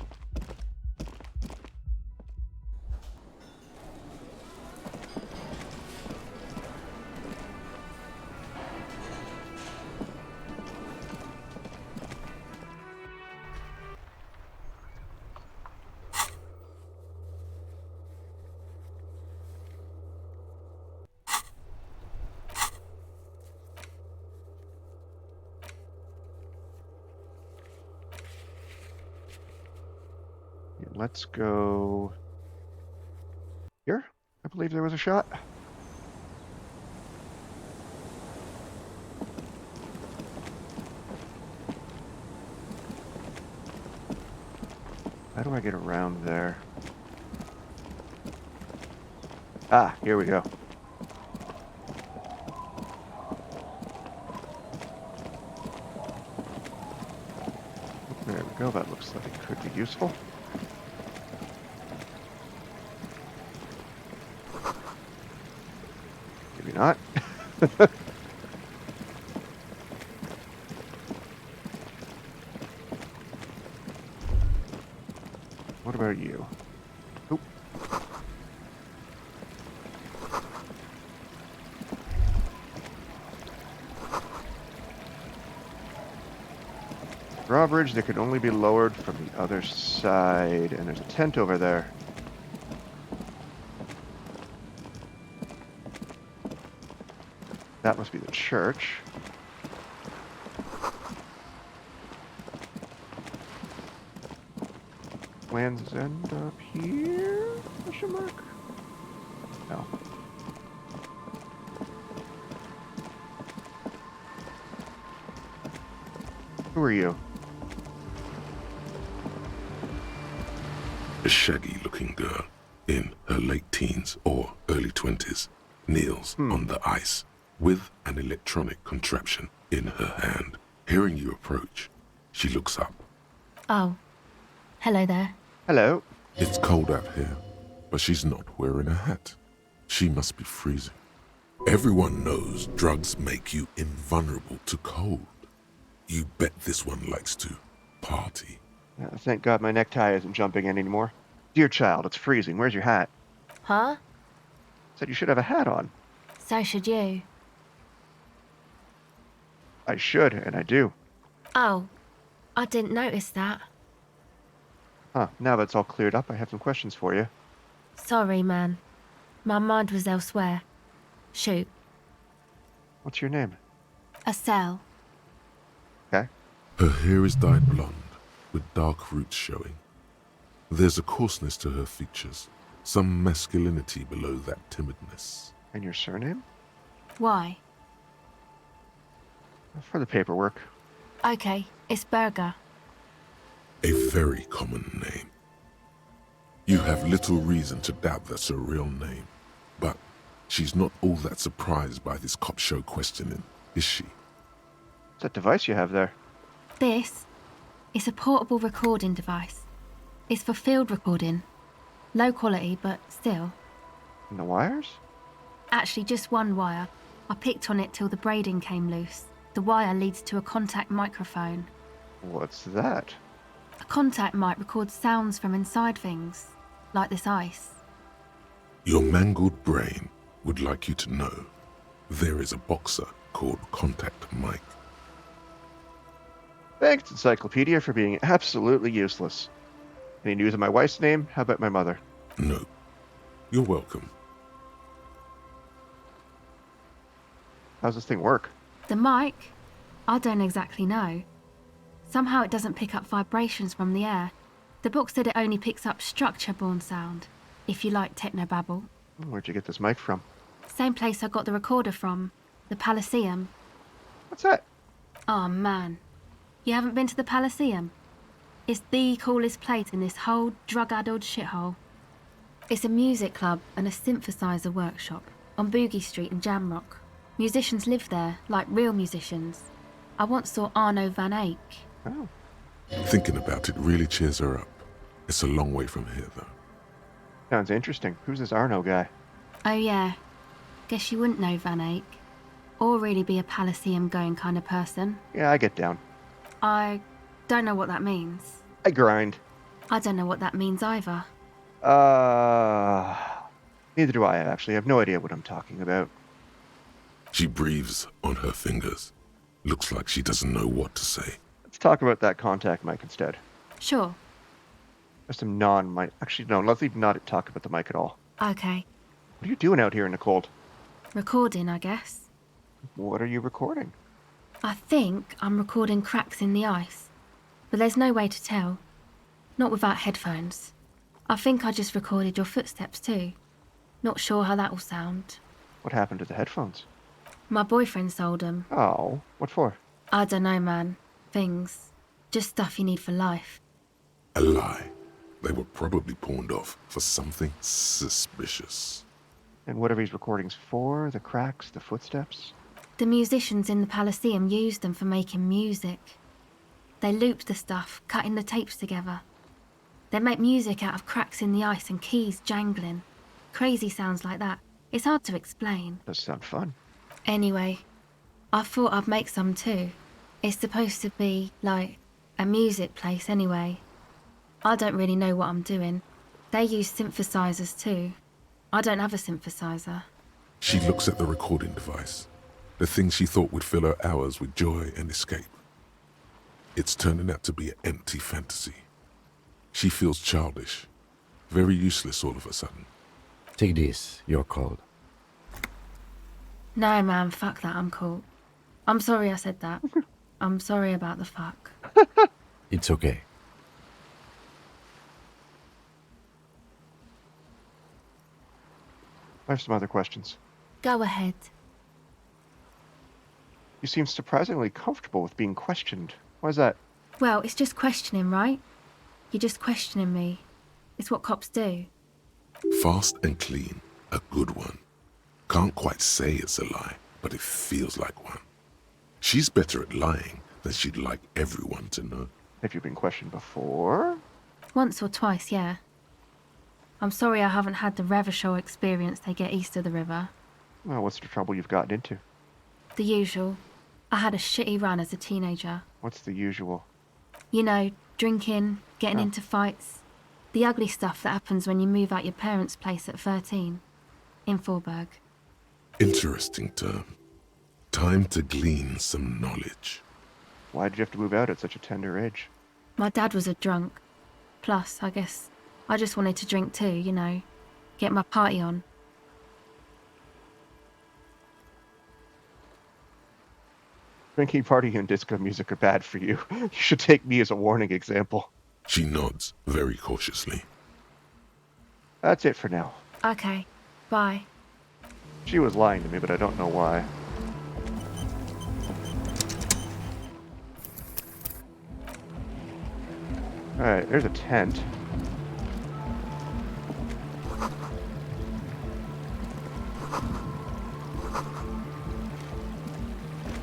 let's go here. I believe there was a shot. How do I get around there? Ah, here we go. There we go. That looks like it could be useful. Maybe not. What about you? Oop. Drawbridge that could only be lowered from the other side, and there's a tent over there. That must be the church. Lands end up here? Question mark? No. Who are you? A shaggy-looking girl in her late teens or early 20s kneels on the ice with an electronic contraption in her hand. Hearing you approach, she looks up. Oh, hello there. Hello. It's cold out here, but she's not wearing a hat. She must be freezing. Everyone knows drugs make you invulnerable to cold. You bet this one likes to party. Thank God my necktie isn't jumping in anymore. Dear child, it's freezing. Where's your hat? Huh? Said you should have a hat on. So should you. I should, and I do. Oh, I didn't notice that. Huh, now that's all cleared up, I have some questions for you. Sorry, man. My mind was elsewhere. Shoot. What's your name? Estelle. Okay. Her hair is dyed blonde, with dark roots showing. There's a coarseness to her features, some masculinity below that timidness. And your surname? Why? For the paperwork. Okay, it's Berger. A very common name. You have little reason to doubt that's her real name, but she's not all that surprised by this cop show questioning, is she? What's that device you have there? This is a portable recording device. It's for field recording. Low quality, but still. And the wires? Actually, just one wire. I picked on it till the braiding came loose. The wire leads to a contact microphone. What's that? A contact mic records sounds from inside things, like this ice. Your mangled brain would like you to know there is a boxer called Contact Mike. Thanks, Encyclopedia, for being absolutely useless. Any news of my wife's name? How about my mother? No. You're welcome. How's this thing work? The mic? I don't exactly know. Somehow it doesn't pick up vibrations from the air. The book said it only picks up structure-borne sound, if you like technobabble. Where'd you get this mic from? Same place I got the recorder from, the Palaceum. What's that? Oh man, you haven't been to the Palaceum? It's the coolest place in this whole drug-addled shithole. It's a music club and a synthesizer workshop on Boogie Street in Jamrock. Musicians live there, like real musicians. I once saw Arno van Eyck. Oh. Thinking about it really cheers her up. It's a long way from here, though. Sounds interesting. Who's this Arno guy? Oh yeah, guess you wouldn't know Van Eyck. Or really be a Palaceum-going kind of person. Yeah, I get down. I don't know what that means. I grind. I don't know what that means either. Neither do I, actually. I have no idea what I'm talking about. She breathes on her fingers. Looks like she doesn't know what to say. Let's talk about that contact mic instead. Sure. There's some non-mic. Actually, no, let's even not talk about the mic at all. Okay. What are you doing out here in the cold? Recording, I guess. What are you recording? I think I'm recording cracks in the ice. But there's no way to tell. Not without headphones. I think I just recorded your footsteps too. Not sure how that will sound. What happened to the headphones? My boyfriend sold them. Oh, what for? I don't know, man. Things. Just stuff you need for life. A lie. They were probably pawned off for something suspicious. And what are these recordings for? The cracks, the footsteps? The musicians in the Palaceum used them for making music. They looped the stuff, cutting the tapes together. They make music out of cracks in the ice and keys jangling. Crazy sounds like that. It's hard to explain. Does sound fun. Anyway, I thought I'd make some too. It's supposed to be, like, a music place anyway. I don't really know what I'm doing. They use synthesizers too. I don't have a synthesizer. She looks at the recording device, the thing she thought would fill her hours with joy and escape. It's turning out to be an empty fantasy. She feels childish, very useless all of a sudden. Take this, you're cold. No, man, fuck that, I'm cool. I'm sorry I said that. I'm sorry about the fuck. It's okay. I have some other questions. Go ahead. You seem surprisingly comfortable with being questioned. Why is that? Well, it's just questioning, right? You're just questioning me. It's what cops do. Fast and clean, a good one. Can't quite say it's a lie, but it feels like one. She's better at lying than she'd like everyone to know. Have you been questioned before? Once or twice, yeah. I'm sorry I haven't had the Revershaw experience they get east of the river. Well, what's the trouble you've gotten into? The usual. I had a shitty run as a teenager. What's the usual? You know, drinking, getting into fights. The ugly stuff that happens when you move out your parents' place at 13. In Forberg. Interesting term. Time to glean some knowledge. Why did you have to move out at such a tender age? My dad was a drunk. Plus, I guess, I just wanted to drink too, you know. Get my party on. Drinking, partying, and disco music are bad for you. You should take me as a warning example. She nods very cautiously. That's it for now. Okay, bye. She was lying to me, but I don't know why. Alright, there's a tent.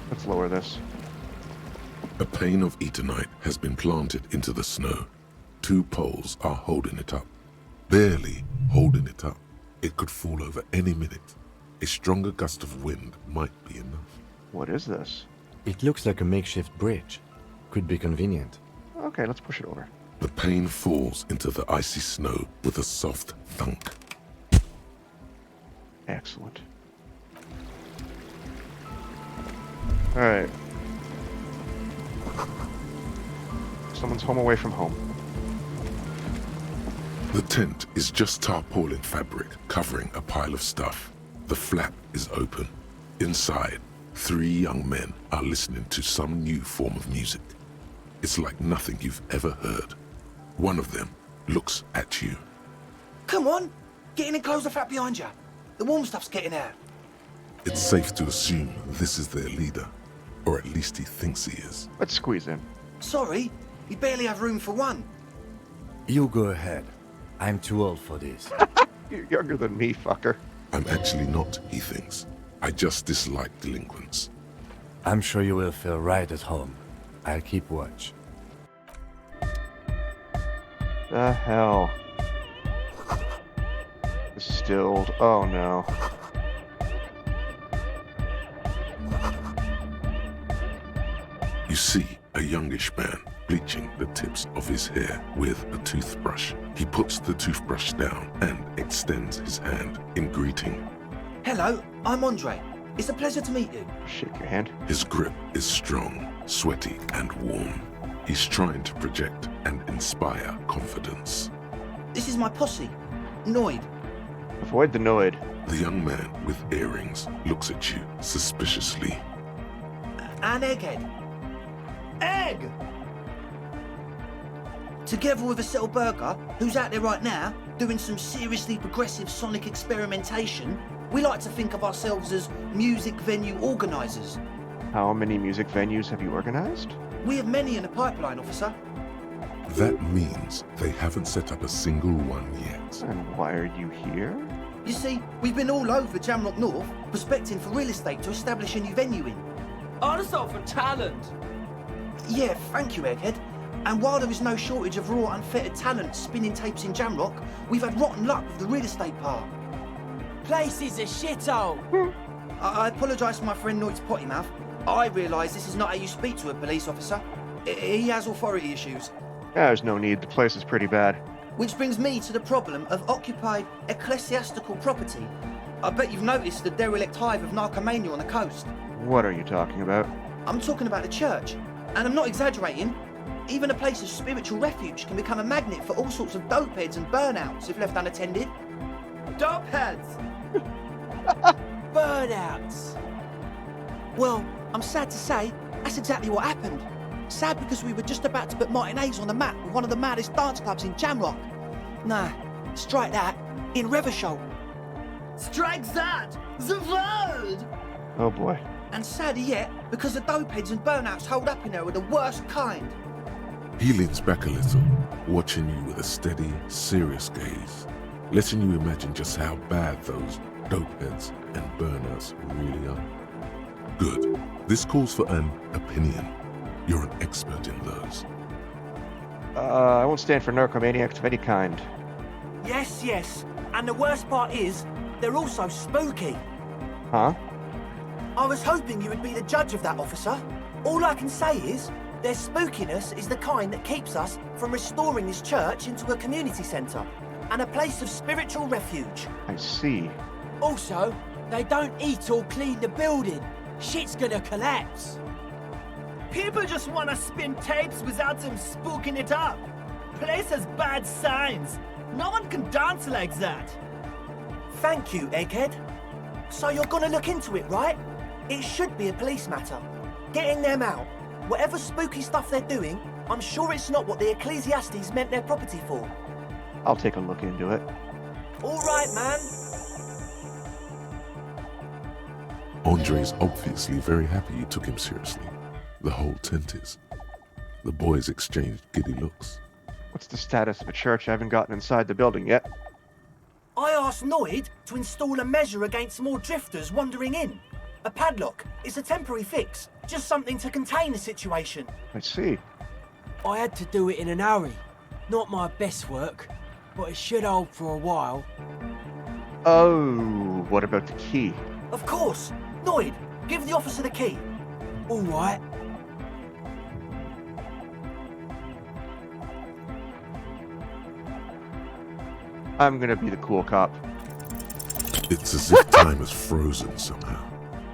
Let's lower this. A pane of Eternite has been planted into the snow. 2 poles are holding it up. Barely holding it up. It could fall over any minute. A stronger gust of wind might be enough. What is this? It looks like a makeshift bridge. Could be convenient. Okay, let's push it over. The pane falls into the icy snow with a soft thunk. Excellent. Alright. Someone's home away from home. The tent is just tarpaulin fabric covering a pile of stuff. The flap is open. Inside, 3 young men are listening to some new form of music. It's like nothing you've ever heard. One of them looks at you. Come on, get in and close the flap behind you. The warm stuff's getting out. It's safe to assume this is their leader, or at least he thinks he is. Let's squeeze in. Sorry, we barely have room for one. You go ahead. I'm too old for this. You're younger than me, fucker. I'm actually not, he thinks. I just dislike delinquents. I'm sure you will feel right at home. I'll keep watch. The hell? Distilled. Oh no. You see a youngish man bleaching the tips of his hair with a toothbrush. He puts the toothbrush down and extends his hand in greeting. Hello, I'm Andre. It's a pleasure to meet you. Shake your hand. His grip is strong, sweaty, and warm. He's trying to project and inspire confidence. This is my posse, Noid. Avoid the Noid. The young man with earrings looks at you suspiciously. And Egghead. Egg! together with a settled burger who's out there right now doing some seriously progressive sonic experimentation, we like to think of ourselves as music venue organisers. How many music venues have you organized? We have many in the pipeline, officer. That means they haven't set up a single one yet. And why are you here? You see, we've been all over Jamrock North, prospecting for real estate to establish a new venue in. Also for talent. Yeah, thank you, Egghead. And while there is no shortage of raw, unfettered talent spinning tapes in Jamrock, we've had rotten luck with the real estate part. Place is a shithole. I apologise for my friend Noid's potty mouth. I realise this is not how you speak to a police officer. He has authority issues. Yeah, there's no need. The place is pretty bad. Which brings me to the problem of occupied ecclesiastical property. I bet you've noticed the derelict hive of narcomania on the coast. What are you talking about? I'm talking about the church. And I'm not exaggerating. Even a place of spiritual refuge can become a magnet for all sorts of dopeheads and burnouts if left unattended. Dopeheads! Burnouts! Well, I'm sad to say, that's exactly what happened. Sad because we were just about to put Martinez on the map with one of the maddest dance clubs in Jamrock. Nah, strike that, in Reversholt. Strike that! The word! Oh boy. And sadder yet, because the dopeheads and burnouts hold up in there are the worst kind. He leans back a little, watching you with a steady, serious gaze, letting you imagine just how bad those dopeheads and burnouts really are. Good. This calls for an opinion. You're an expert in those. I won't stand for narcomaniacs of any kind. Yes. And the worst part is, they're also spooky. Huh? I was hoping you would be the judge of that, officer. All I can say is, their spookiness is the kind that keeps us from restoring this church into a community centre and a place of spiritual refuge. I see. Also, they don't eat or clean the building. Shit's gonna collapse. People just want to spin tapes without them spooking it up. Place has bad signs. No one can dance like that. Thank you, Egghead. So you're gonna look into it, right? It should be a police matter. Getting them out. Whatever spooky stuff they're doing, I'm sure it's not what the Ecclesiastes meant their property for. I'll take a look into it. All right, man. Andre's obviously very happy you took him seriously. The whole tent is. The boys exchanged giddy looks. What's the status of a church? I haven't gotten inside the building yet. I asked Noid to install a measure against more drifters wandering in. A padlock is a temporary fix, just something to contain the situation. I see. I had to do it in a hurry. Not my best work, but it should hold for a while. Oh, what about the key? Of course. Noid, give the officer the key. All right. I'm gonna be the cool cop. It's as if time has frozen somehow.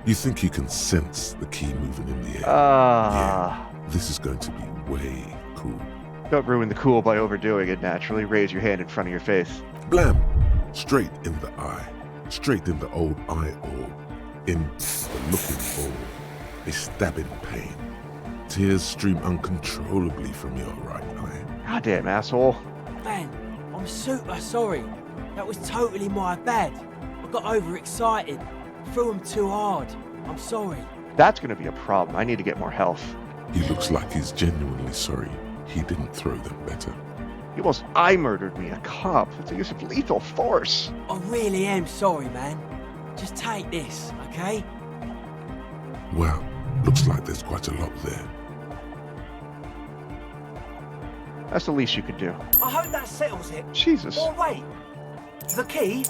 You think you can sense the key moving in the air. Yeah, this is going to be way cool. Don't ruin the cool by overdoing it, naturally. Raise your hand in front of your face. Blam! Straight in the eye. Straight in the old eye orb. In the looking forward. A stabbing pain. Tears stream uncontrollably from your right eye. Goddamn asshole. Man, I'm super sorry. That was totally my bad. I got overexcited. Threw him too hard. I'm sorry. That's gonna be a problem. I need to get more health. He looks like he's genuinely sorry he didn't throw them better. He almost eye-murdered me, a cop. It's a use of lethal force. I really am sorry, man. Just take this, okay? Well, looks like there's quite a lot there. That's the least you could do. I hope that settles it. Jesus. Or wait, the key?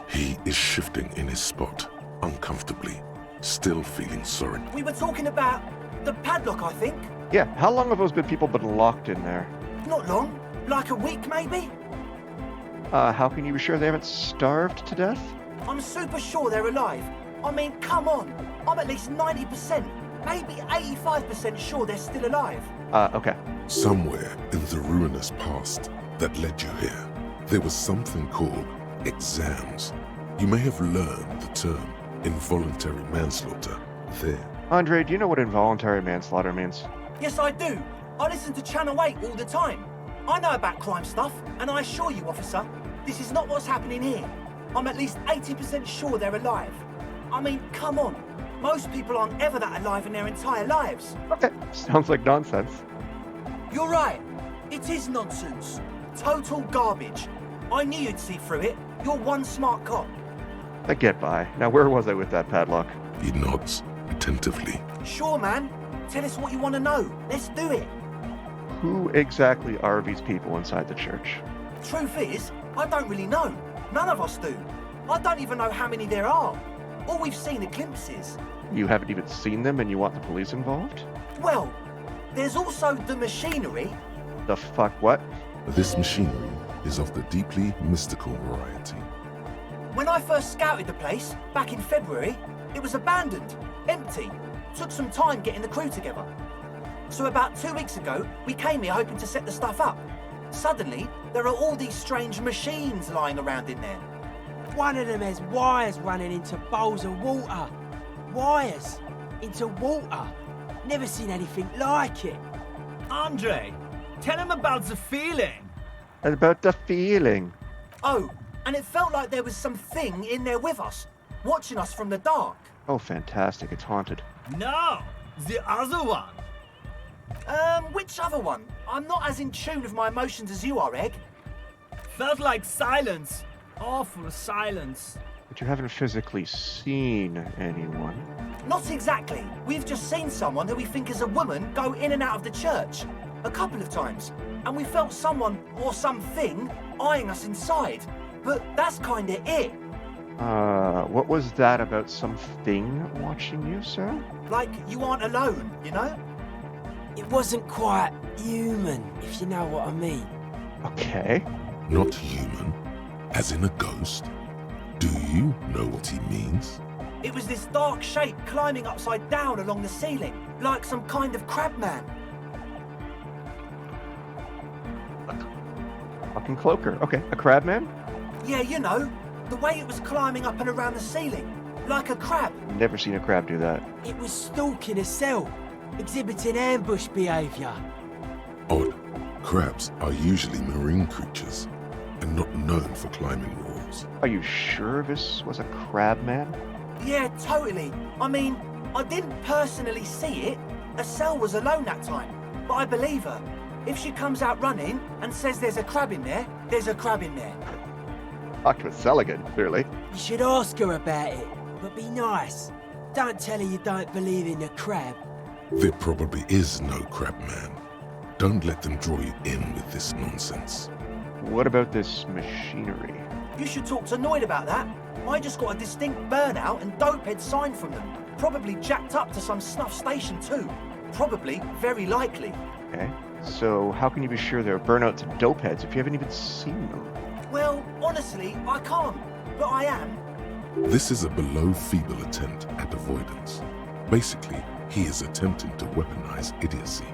He is shifting in his spot, uncomfortably, still feeling sorry. We were talking about the padlock, I think. Yeah, how long have those good people been locked in there? Not long. Like a week, maybe? How can you be sure they haven't starved to death? I'm super sure they're alive. I mean, come on. I'm at least 90%, maybe 85% sure they're still alive. Okay. Somewhere in the ruinous past that led you here, there was something called exams. You may have learned the term involuntary manslaughter there. Andre, do you know what involuntary manslaughter means? Yes, I do. I listen to Channel 8 all the time. I know about crime stuff, and I assure you, officer, this is not what's happening here. I'm at least 80% sure they're alive. I mean, come on. Most people aren't ever that alive in their entire lives. Okay, sounds like nonsense. You're right. It is nonsense. Total garbage. I knew you'd see through it. You're one smart cop. I get by. Now, where was I with that padlock? He nods attentively. Sure, man. Tell us what you want to know. Let's do it. Who exactly are these people inside the church? Truth is, I don't really know. None of us do. I don't even know how many there are. All we've seen are glimpses. You haven't even seen them and you want the police involved? Well, there's also the machinery. The fuck what? This machinery is of the deeply mystical variety. When I first scouted the place, back in February, it was abandoned, empty. Took some time getting the crew together. So about 2 weeks ago, we came here hoping to set the stuff up. Suddenly, there are all these strange machines lying around in there. One of them has wires running into bowls of water. Wires into water. Never seen anything like it. Andre, tell him about the feeling. About the feeling. Oh, and it felt like there was something in there with us, watching us from the dark. Oh, fantastic. It's haunted. No, the other one. Which other one? I'm not as in tune with my emotions as you are, Egg. Felt like silence. Awful silence. But you haven't physically seen anyone. Not exactly. We've just seen someone who we think is a woman go in and out of the church a couple of times. And we felt someone or something eyeing us inside. But that's kinda it. What was that about something watching you, sir? Like you aren't alone, you know? It wasn't quite human, if you know what I mean. Okay. Not human, as in a ghost? Do you know what he means? It was this dark shape climbing upside down along the ceiling, like some kind of crab man. Fucking cloaker. Okay, a crab man? Yeah, you know, the way it was climbing up and around the ceiling, like a crab. Never seen a crab do that. It was stalking a cell, exhibiting ambush behavior. Odd. Crabs are usually marine creatures and not known for climbing walls. Are you sure this was a crab man? Yeah, totally. I mean, I didn't personally see it. Estelle was alone that time, but I believe her. If she comes out running and says there's a crab in there, there's a crab in there. Talked with Seligman, clearly. You should ask her about it, but be nice. Don't tell her you don't believe in the crab. There probably is no crab man. Don't let them draw you in with this nonsense. What about this machinery? You should talk to Noid about that. I just got a distinct burnout and dopehead sign from them. Probably jacked up to some snuff station too. Probably, very likely. Okay. So how can you be sure they're burnouts and dopeheads if you haven't even seen them? Well, honestly, I can't. But I am. This is a below feeble attempt at avoidance. Basically, he is attempting to weaponize idiocy.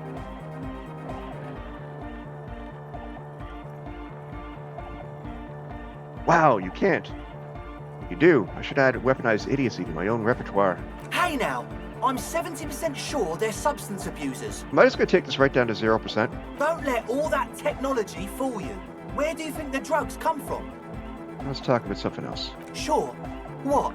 Wow, you can't. You do. I should add weaponized idiocy to my own repertoire. Hey now, I'm 70% sure they're substance abusers. Am I just going to take this right down to 0%? Don't let all that technology fool you. Where do you think the drugs come from? Let's talk about something else. Sure. What?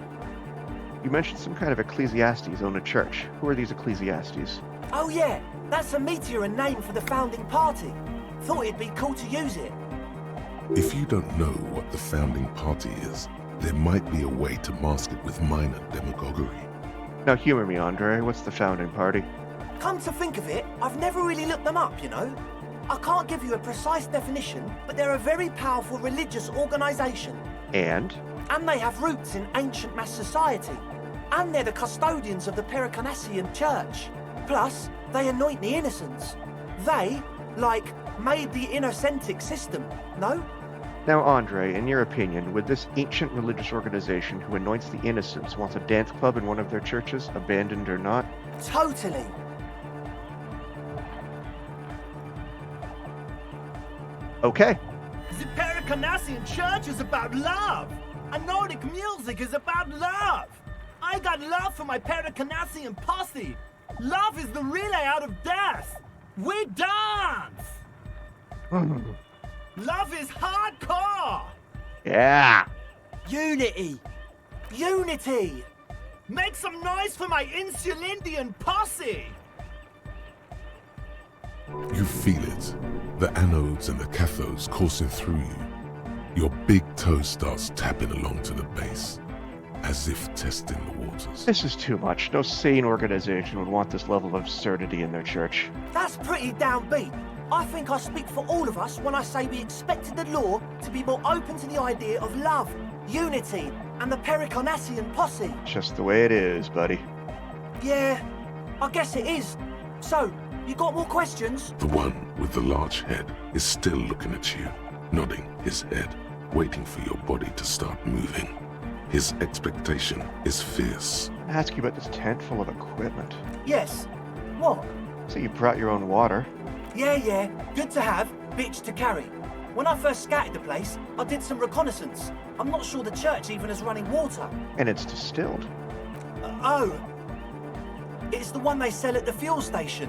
You mentioned some kind of ecclesiastes own a church. Who are these ecclesiastes? Oh yeah, that's a meteor name for the founding party. Thought it'd be cool to use it. If you don't know what the founding party is, there might be a way to mask it with minor demagoguery. Now humor me, Andre. What's the founding party? Come to think of it, I've never really looked them up, you know? I can't give you a precise definition, but they're a very powerful religious organization. And they have roots in ancient mass society. And they're the custodians of the Pericanassian Church. Plus, they anoint the innocents. They, like, made the innocentic system, no? Now, Andre, in your opinion, would this ancient religious organization who anoints the innocents want a dance club in one of their churches, abandoned or not? Totally. Okay. The Pericanassian Church is about love. And Nordic music is about love. I got love for my Pericanassian posse. Love is the relay out of death. We dance! Love is hardcore! Yeah! Unity! Unity! Make some noise for my Insulindian posse! You feel it. The anodes and the cathodes coursing through you. Your big toe starts tapping along to the base, as if testing the waters. This is too much. No sane organization would want this level of absurdity in their church. That's pretty downbeat. I think I speak for all of us when I say we expected the law to be more open to the idea of love, unity, and the Pericarnassian posse. Just the way it is, buddy. Yeah, I guess it is. So, you got more questions? The one with the large head is still looking at you, nodding his head, waiting for your body to start moving. His expectation is fierce. I ask you about this tent full of equipment. Yes. What? So you brought your own water? Yeah. Good to have, bitch to carry. When I first scouted the place, I did some reconnaissance. I'm not sure the church even has running water. And it's distilled. Oh. It's the one they sell at the fuel station.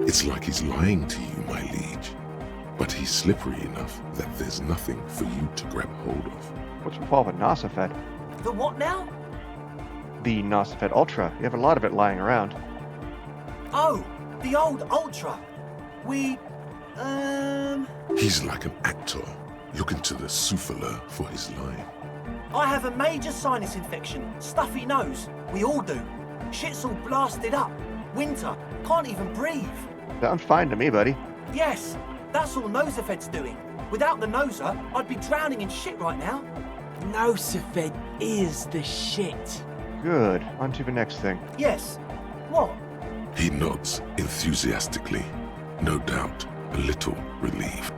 It's like he's lying to you, my liege. But he's slippery enough that there's nothing for you to grab hold of. What's with all the Nosafed? The what now? The Nosafed Ultra. You have a lot of it lying around. Oh, the old Ultra. He's like an actor, looking to the souffleur for his line. I have a major sinus infection, stuffy nose. We all do. Shit's all blasted up. Winter. Can't even breathe. Sounds fine to me, buddy. Yes, that's all Nosafed's doing. Without the Noser, I'd be drowning in shit right now. Nosafed is the shit. Good. On to the next thing. Yes. What? He nods enthusiastically, no doubt a little relieved.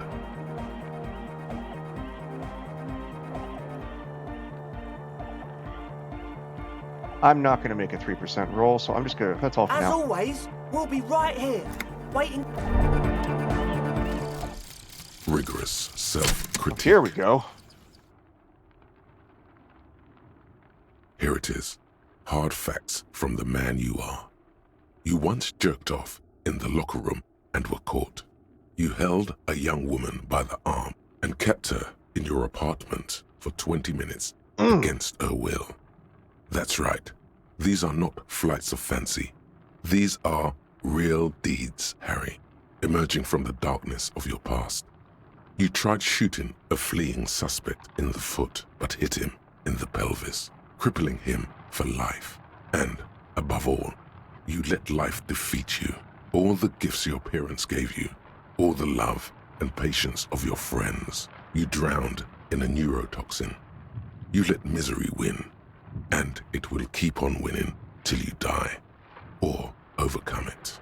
I'm not going to make a 3% roll, so I'm just going to... That's all for As now. always, we'll be right here, waiting... Rigorous self-critique. Here we go. Here it is. Hard facts from the man you are. You once jerked off in the locker room and were caught. You held a young woman by the arm and kept her in your apartment for 20 minutes against her will. That's right. These are not flights of fancy. These are real deeds, Harry, emerging from the darkness of your past. You tried shooting a fleeing suspect in the foot, but hit him in the pelvis, crippling him for life. And, above all, you let life defeat you. All the gifts your parents gave you, all the love and patience of your friends, you drowned in a neurotoxin. You let misery win, and it will keep on winning till you die, or overcome it.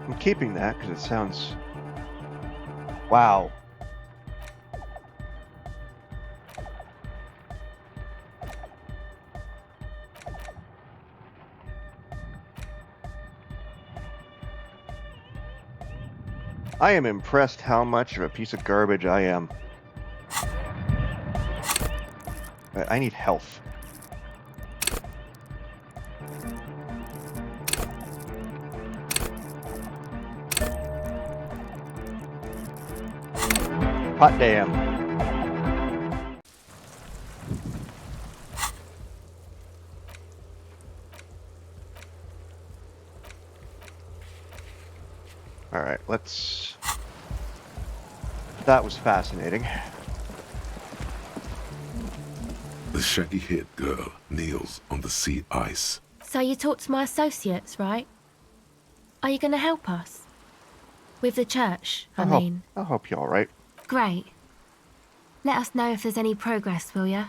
I'm keeping that because it sounds... Wow. I am impressed how much of a piece of garbage I am. I need health. Hot damn. All right, let's... That was fascinating. The shaggy-haired girl kneels on the sea ice. So you talked to my associates, right? Are you going to help us? With the church, I mean. I'll help you all right. Great. Let us know if there's any progress, will ya?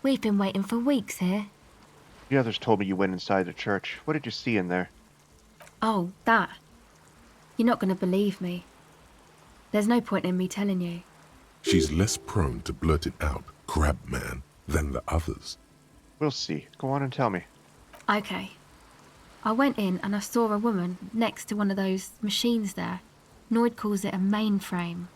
We've been waiting for weeks here. The others told me you went inside the church. What did you see in there? Oh, that. You're not going to believe me. There's no point in me telling you. She's less prone to blurt it out, crab man, than the others. We'll see. Go on and tell me. Okay. I went in and I saw a woman next to one of those machines there. Noid calls it a mainframe.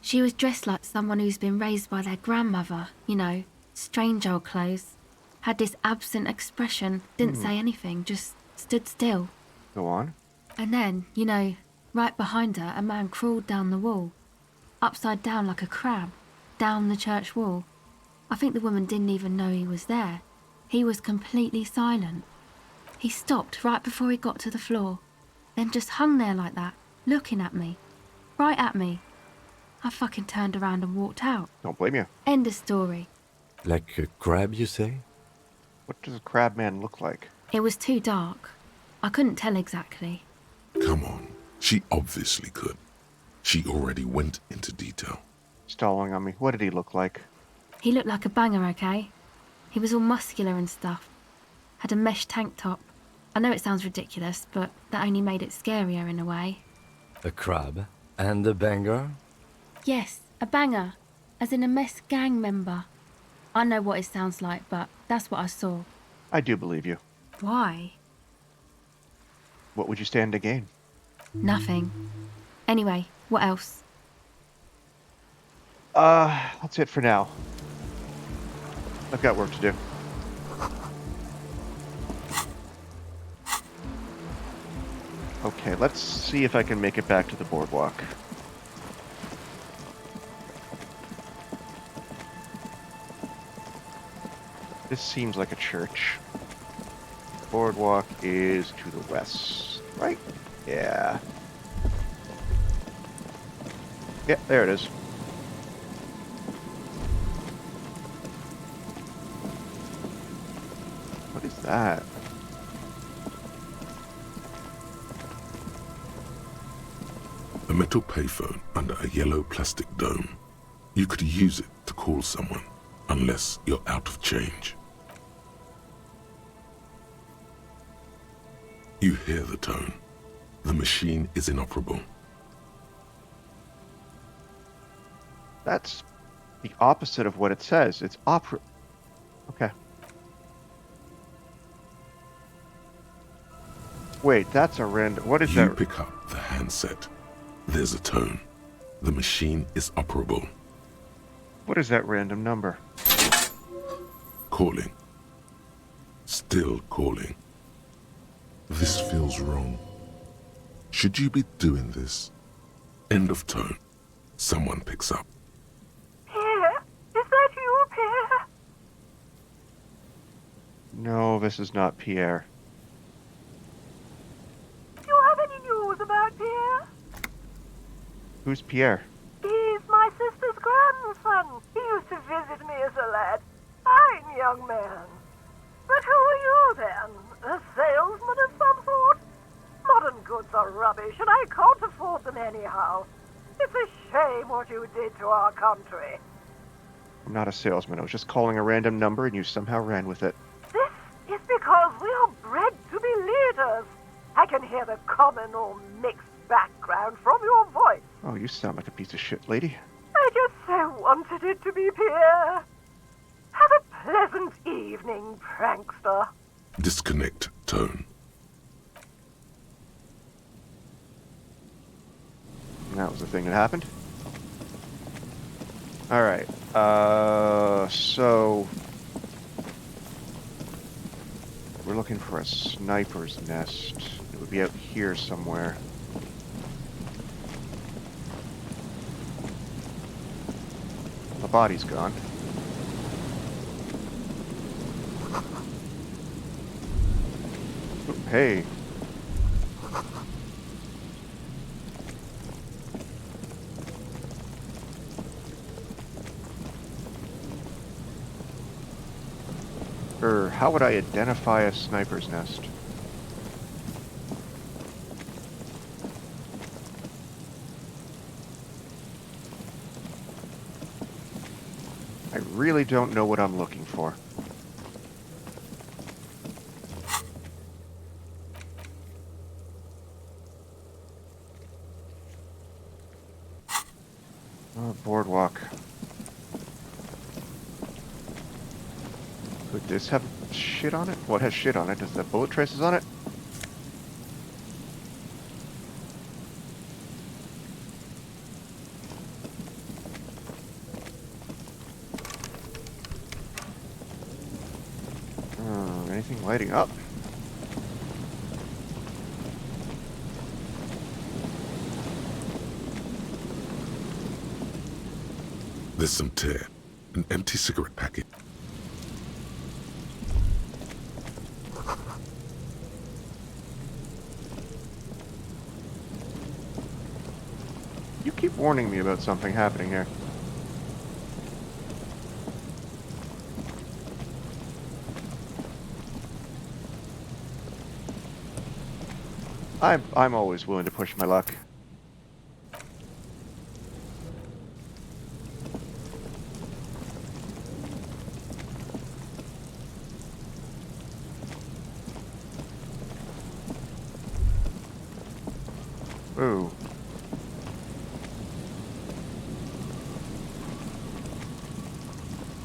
She was dressed like someone who's been raised by their grandmother, you know, strange old clothes. Had this absent expression, didn't say anything, just stood still. Go on. And then, you know, right behind her, a man crawled down the wall, upside down like a crab, down the church wall. I think the woman didn't even know he was there. He was completely silent. He stopped right before he got to the floor, then just hung there like that, looking at me. Right at me. I fucking turned around and walked out. Don't blame you. End of story. Like a crab, you say? What does a crab man look like? It was too dark. I couldn't tell exactly. Come on. She obviously could. She already went into detail. Stalling on me. What did he look like? He looked like a banger, okay? He was all muscular and stuff. Had a mesh tank top. I know it sounds ridiculous, but that only made it scarier in a way. A crab and a banger? Yes, a banger. As in a mess gang member. I know what it sounds like, but that's what I saw. I do believe you. Why? What would you stand to gain? Nothing. Anyway, what else? That's it for now. I've got work to do. Okay, let's see if I can make it back to the boardwalk. This seems like a church. Boardwalk is to the west, right? Yeah. Yeah, there it is. What is that? A metal payphone under a yellow plastic dome. You could use it to call someone, unless you're out of change. You hear the tone. The machine is inoperable. That's the opposite of what it says. It's opera. Okay. Wait, that's a random. What is that? You pick up the handset. There's a tone. The machine is operable. What is that random number? Calling. Still calling. This feels wrong. Should you be doing this? End of tone. Someone picks up. Pierre? Is that you, Pierre? No, this is not Pierre. Do you have any news about Pierre? Who's Pierre? He's my sister's grandson. He used to visit me as a lad. Fine young man. But who are you, then? A salesman of some sort? Modern goods are rubbish, and I can't afford them anyhow. It's a shame what you did to our country. I'm not a salesman. I was just calling a random number and you somehow ran with it. This is because we are bred to be leaders. I can hear the common or mixed background from your voice. Oh, you sound like a piece of shit, lady. I just so wanted it to be Pierre. Have a pleasant evening, prankster. Disconnect tone. That was the thing that happened. Alright, so... we're looking for a sniper's nest. It would be out here somewhere. The body's gone. Ooh, hey. How would I identify a sniper's nest? I really don't know what I'm looking for. Oh, boardwalk. Could this have shit on it? What has shit on it? Does it have bullet traces on it? lighting up. There's some tear, an empty cigarette packet. You keep warning me about something happening here. I'm always willing to push my luck. Ooh.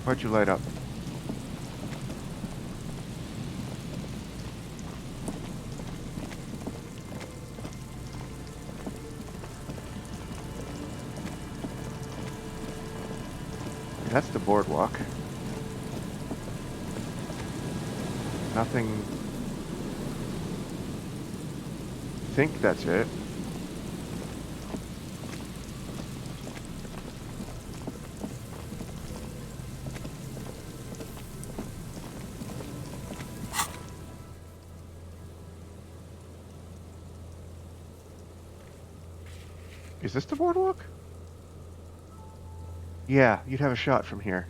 Why'd you light up? That's the boardwalk. Nothing. I think that's it. Is this the boardwalk? Yeah, you'd have a shot from here.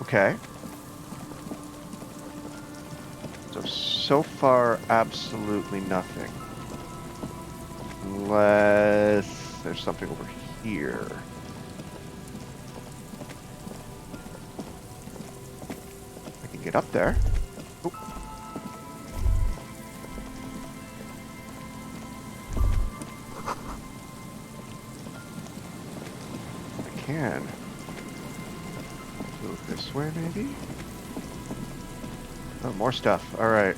Okay. So far, absolutely nothing. Unless there's something over here. I can get up there. Oop. I can. Move this way, maybe? Oh, more stuff. All right.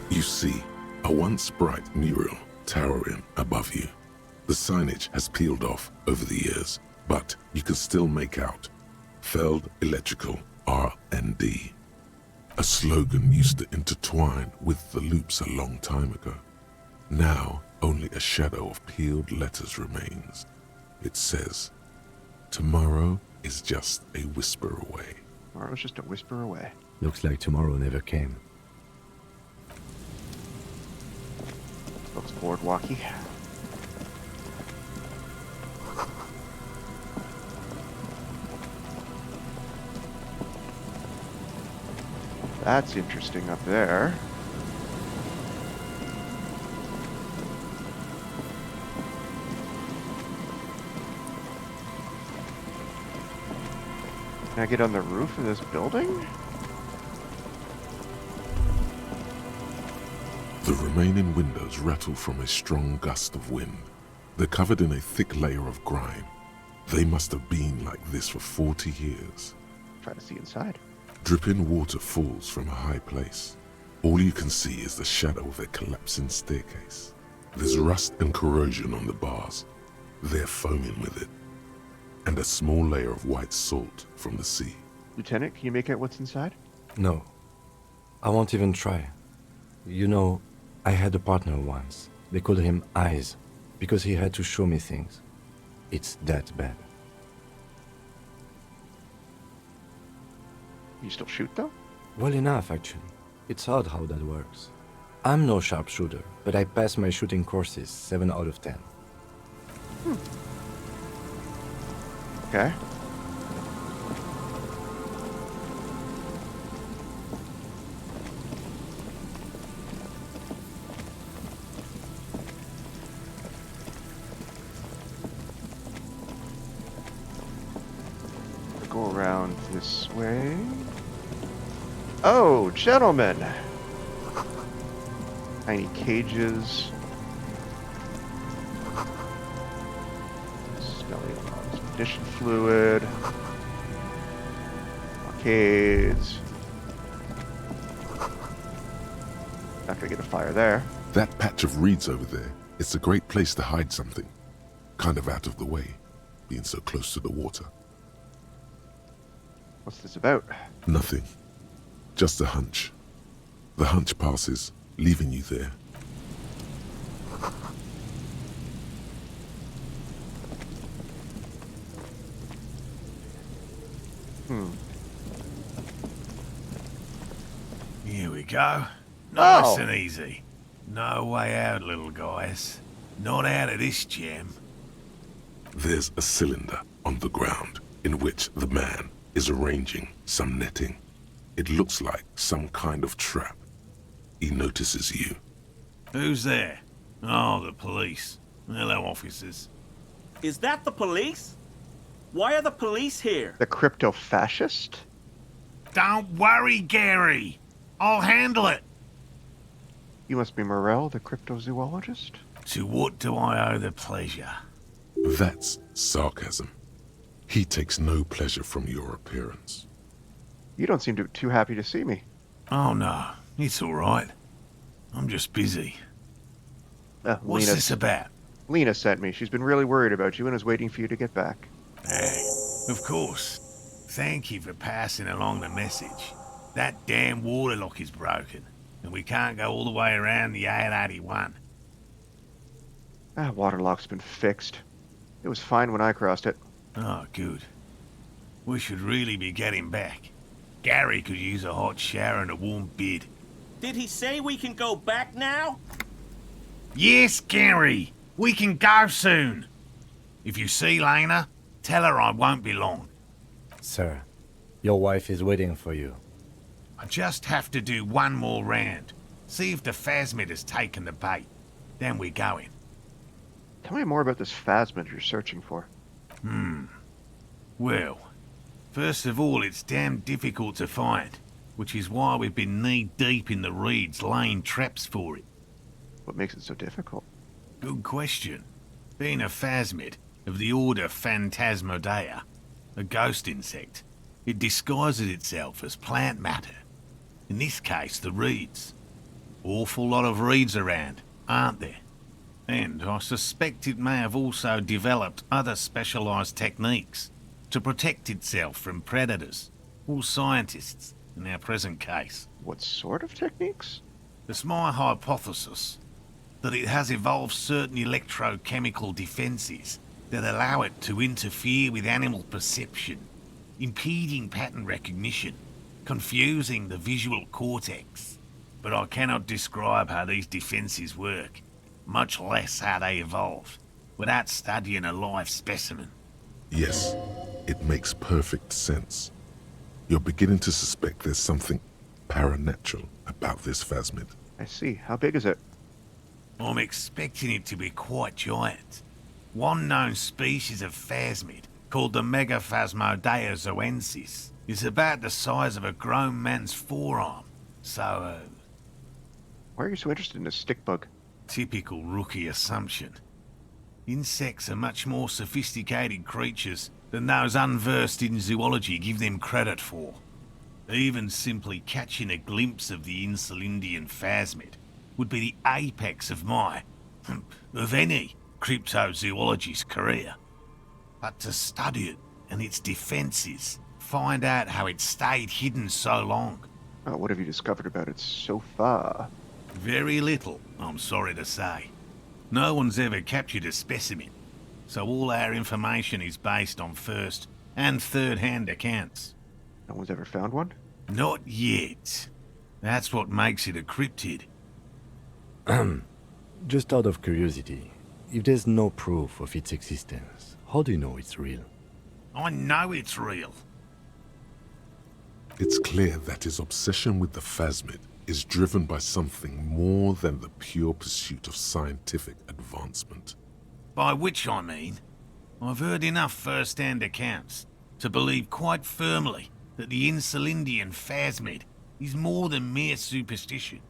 You see a once bright mural towering above you. The signage has peeled off over the years, but you can still make out Feld Electrical R&D. A slogan used to intertwine with the loops a long time ago. Now, only a shadow of peeled letters remains. It says, "Tomorrow is just a whisper away." Tomorrow's just a whisper away. Looks like tomorrow never came. Looks boardwalky. That's interesting up there. Can I get on the roof of this building? The remaining windows rattle from a strong gust of wind. They're covered in a thick layer of grime. They must have been like this for 40 years. Try to see inside. Dripping water falls from a high place. All you can see is the shadow of a collapsing staircase. There's rust and corrosion on the bars. They're foaming with it. And a small layer of white salt from the sea. Lieutenant, can you make out what's inside? No. I won't even try. You know, I had a partner once. They called him Eyes, because he had to show me things. It's that bad. You still shoot, though? Well enough, actually. It's odd how that works. I'm no sharpshooter, but I pass my shooting courses 7 out of 10. Okay. Go around this way. Oh, gentlemen. Tiny cages. Smelly condition fluid. Arcades. Not gonna get a fire there. That patch of reeds over there, it's a great place to hide something. Kind of out of the way, being so close to the water. What's this about? Nothing. Just a hunch. The hunch passes, leaving you there. Here we go. Nice Oh. and easy. No way out, little guys. Not out of this jam. There's a cylinder on the ground in which the man is arranging some netting. It looks like some kind of trap. He notices you. Who's there? Oh, the police. Hello, officers. Is that the police? Why are the police here? The crypto-fascist? Don't worry, Gary. I'll handle it. You must be Morel, the cryptozoologist? To what do I owe the pleasure? That's sarcasm. He takes no pleasure from your appearance. You don't seem too happy to see me. Oh, no. It's all right. I'm just busy. What's this about? Lena sent me. She's been really worried about you and is waiting for you to get back. Hey, of course. Thank you for passing along the message. That damn waterlock is broken, and we can't go all the way around the IATO. That waterlock's been fixed. It was fine when I crossed it. Oh, good. We should really be getting back. Gary could use a hot shower and a warm bed. Did he say we can go back now? Yes, Gary! We can go soon! If you see Lena, tell her I won't be long. Sir, your wife is waiting for you. I just have to do one more round. See if the phasmid has taken the bait. Then we're going. Tell me more about this phasmid you're searching for. Well, first of all, it's damn difficult to find, which is why we've been knee-deep in the reeds laying traps for it. What makes it so difficult? Good question. Being a phasmid of the order Phantasmodea, a ghost insect, it disguises itself as plant matter. In this case, the reeds. Awful lot of reeds around, aren't there? And I suspect it may have also developed other specialised techniques to protect itself from predators, or scientists, in our present case. What sort of techniques? It's my hypothesis that it has evolved certain electrochemical defences that allow it to interfere with animal perception, impeding pattern recognition, confusing the visual cortex. But I cannot describe how these defences work, much less how they evolved, without studying a live specimen. Yes, it makes perfect sense. You're beginning to suspect there's something paranatural about this phasmid. I see. How big is it? I'm expecting it to be quite giant. One known species of phasmid, called the Megaphasmodea zoensis, is about the size of a grown man's forearm. So, Why are you so interested in a stick bug? typical rookie assumption. Insects are much more sophisticated creatures than those unversed in zoology give them credit for. Even simply catching a glimpse of the Insulindian phasmid would be the apex of my, of any, cryptozoologist's career. But to study it and its defences, find out how it stayed hidden so long. What have you discovered about it so far? Very little, I'm sorry to say. No one's ever captured a specimen, so all our information is based on first and third-hand accounts. No one's ever found one? Not yet. That's what makes it a cryptid. Just out of curiosity, if there's no proof of its existence, how do you know it's real? I know it's real. It's clear that his obsession with the phasmid is driven by something more than the pure pursuit of scientific advancement. By which I mean, I've heard enough first-hand accounts to believe quite firmly that the Insulindian phasmid is more than mere superstition.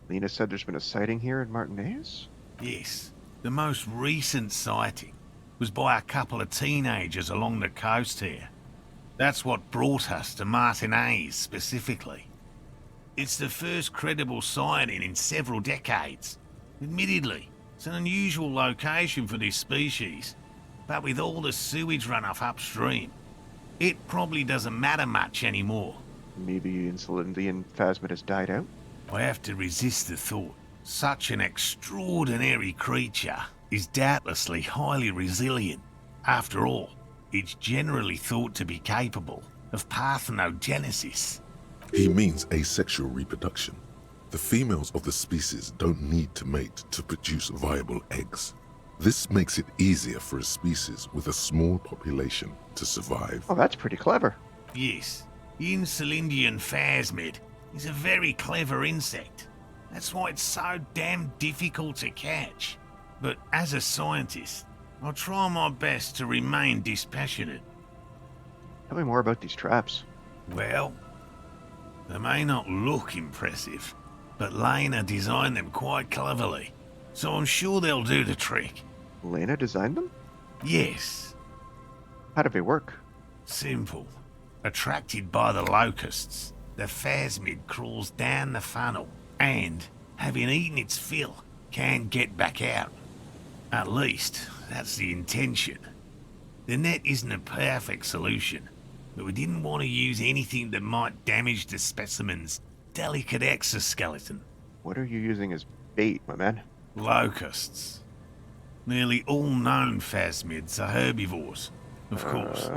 Lena said there's been a sighting here in Martinez? Yes, the most recent sighting was by a couple of teenagers along the coast here. That's what brought us to Martinez specifically. It's the first credible sighting in several decades. Admittedly, it's an unusual location for this species, but with all the sewage runoff upstream, it probably doesn't matter much anymore. Maybe Insulindian phasmid has died out? I have to resist the thought. Such an extraordinary creature is doubtlessly highly resilient. After all, it's generally thought to be capable of parthenogenesis. He means asexual reproduction. The females of the species don't need to mate to produce viable eggs. This makes it easier for a species with a small population to survive. Oh, that's pretty clever. Yes, Insulindian phasmid is a very clever insect. That's why it's so damn difficult to catch. But as a scientist, I'll try my best to remain dispassionate. Tell me more about these traps. Well, they may not look impressive, but Lena designed them quite cleverly, so I'm sure they'll do the trick. Lena designed them? Yes. How do they work? Simple. Attracted by the locusts, the phasmid crawls down the funnel and, having eaten its fill, can get back out. At least, that's the intention. The net isn't a perfect solution, but we didn't want to use anything that might damage the specimen's delicate exoskeleton. What are you using as bait, my man? Locusts. Nearly all known phasmids are herbivores, of course.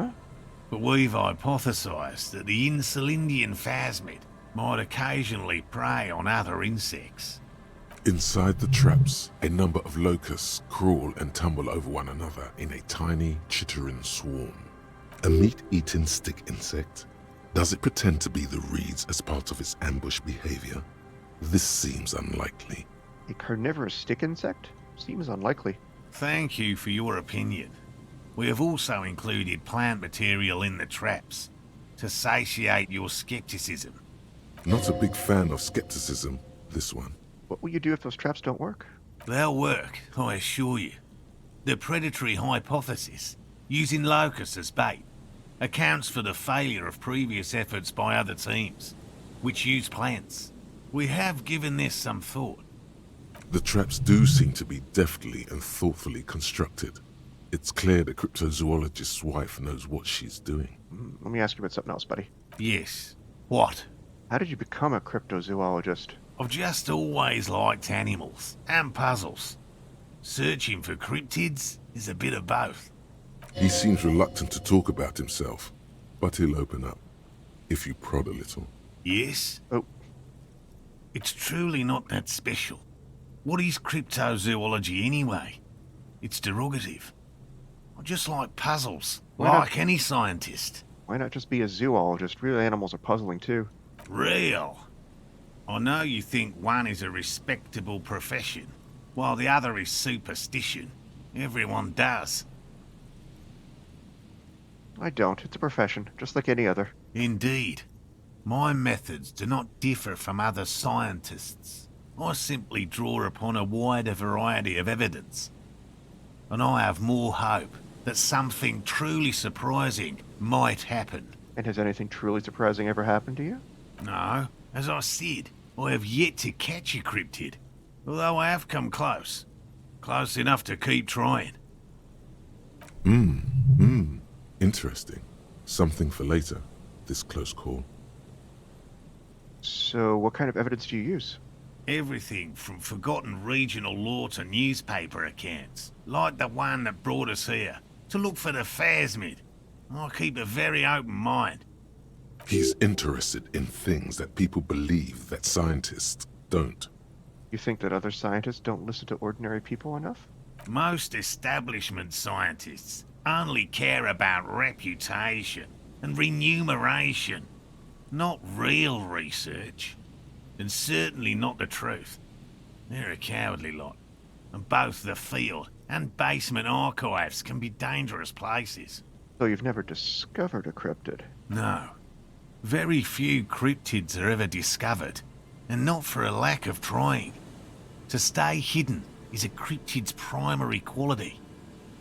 But we've hypothesized that the Insulindian phasmid might occasionally prey on other insects. Inside the traps, a number of locusts crawl and tumble over one another in a tiny, chittering swarm. A meat-eating stick insect? Does it pretend to be the reeds as part of its ambush behavior? This seems unlikely. A carnivorous stick insect? Seems unlikely. Thank you for your opinion. We have also included plant material in the traps to satiate your skepticism. Not a big fan of skepticism, this one. What will you do if those traps don't work? They'll work, I assure you. The predatory hypothesis, using locusts as bait, accounts for the failure of previous efforts by other teams, which use plants. We have given this some thought. The traps do seem to be deftly and thoughtfully constructed. It's clear the cryptozoologist's wife knows what she's doing. Let me ask you about something else, buddy. Yes. What? How did you become a cryptozoologist? I've just always liked animals and puzzles. Searching for cryptids is a bit of both. He seems reluctant to talk about himself, but he'll open up, if you prod a little. Yes? Oh. It's truly not that special. What is cryptozoology anyway? It's derogative. I just like puzzles, like any scientist. Why not just be a zoologist? Real animals are puzzling too. Real? I know you think one is a respectable profession, while the other is superstition. Everyone does. I don't. It's a profession, just like any other. Indeed. My methods do not differ from other scientists. I simply draw upon a wider variety of evidence. And I have more hope that something truly surprising might happen. And has anything truly surprising ever happened to you? No. As I said, I have yet to catch a cryptid, although I have come close. Close enough to keep trying. Interesting. Something for later, this close call. So, what kind of evidence do you use? Everything from forgotten regional lore to newspaper accounts, like the one that brought us here, to look for the phasmid. I keep a very open mind. He's interested in things that people believe that scientists don't. You think that other scientists don't listen to ordinary people enough? Most establishment scientists only care about reputation and remuneration, not real research, and certainly not the truth. They're a cowardly lot, and both the field and basement archives can be dangerous places. So you've never discovered a cryptid? No. Very few cryptids are ever discovered, and not for a lack of trying. To stay hidden is a cryptid's primary quality.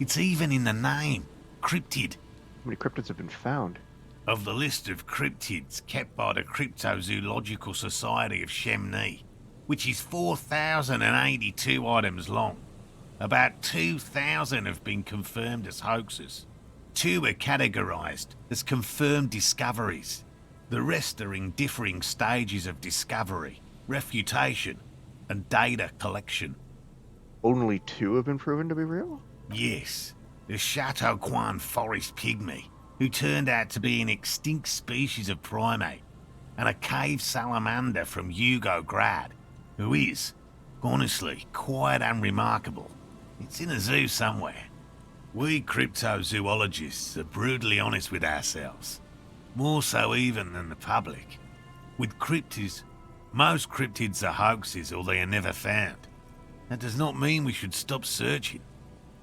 It's even in the name, cryptid. How many cryptids have been found? Of the list of cryptids kept by the Cryptozoological Society of Chemnee, which is 4,082 items long, about 2,000 have been confirmed as hoaxes. 2 are categorised as confirmed discoveries. The rest are in differing stages of discovery, refutation, and data collection. Only 2 have been proven to be real? Yes, the Chateau Quan forest pygmy, who turned out to be an extinct species of primate, and a cave salamander from Yugograd, who is, honestly, quite unremarkable. It's in a zoo somewhere. We cryptozoologists are brutally honest with ourselves, more so even than the public. With cryptids, most cryptids are hoaxes or they are never found. That does not mean we should stop searching.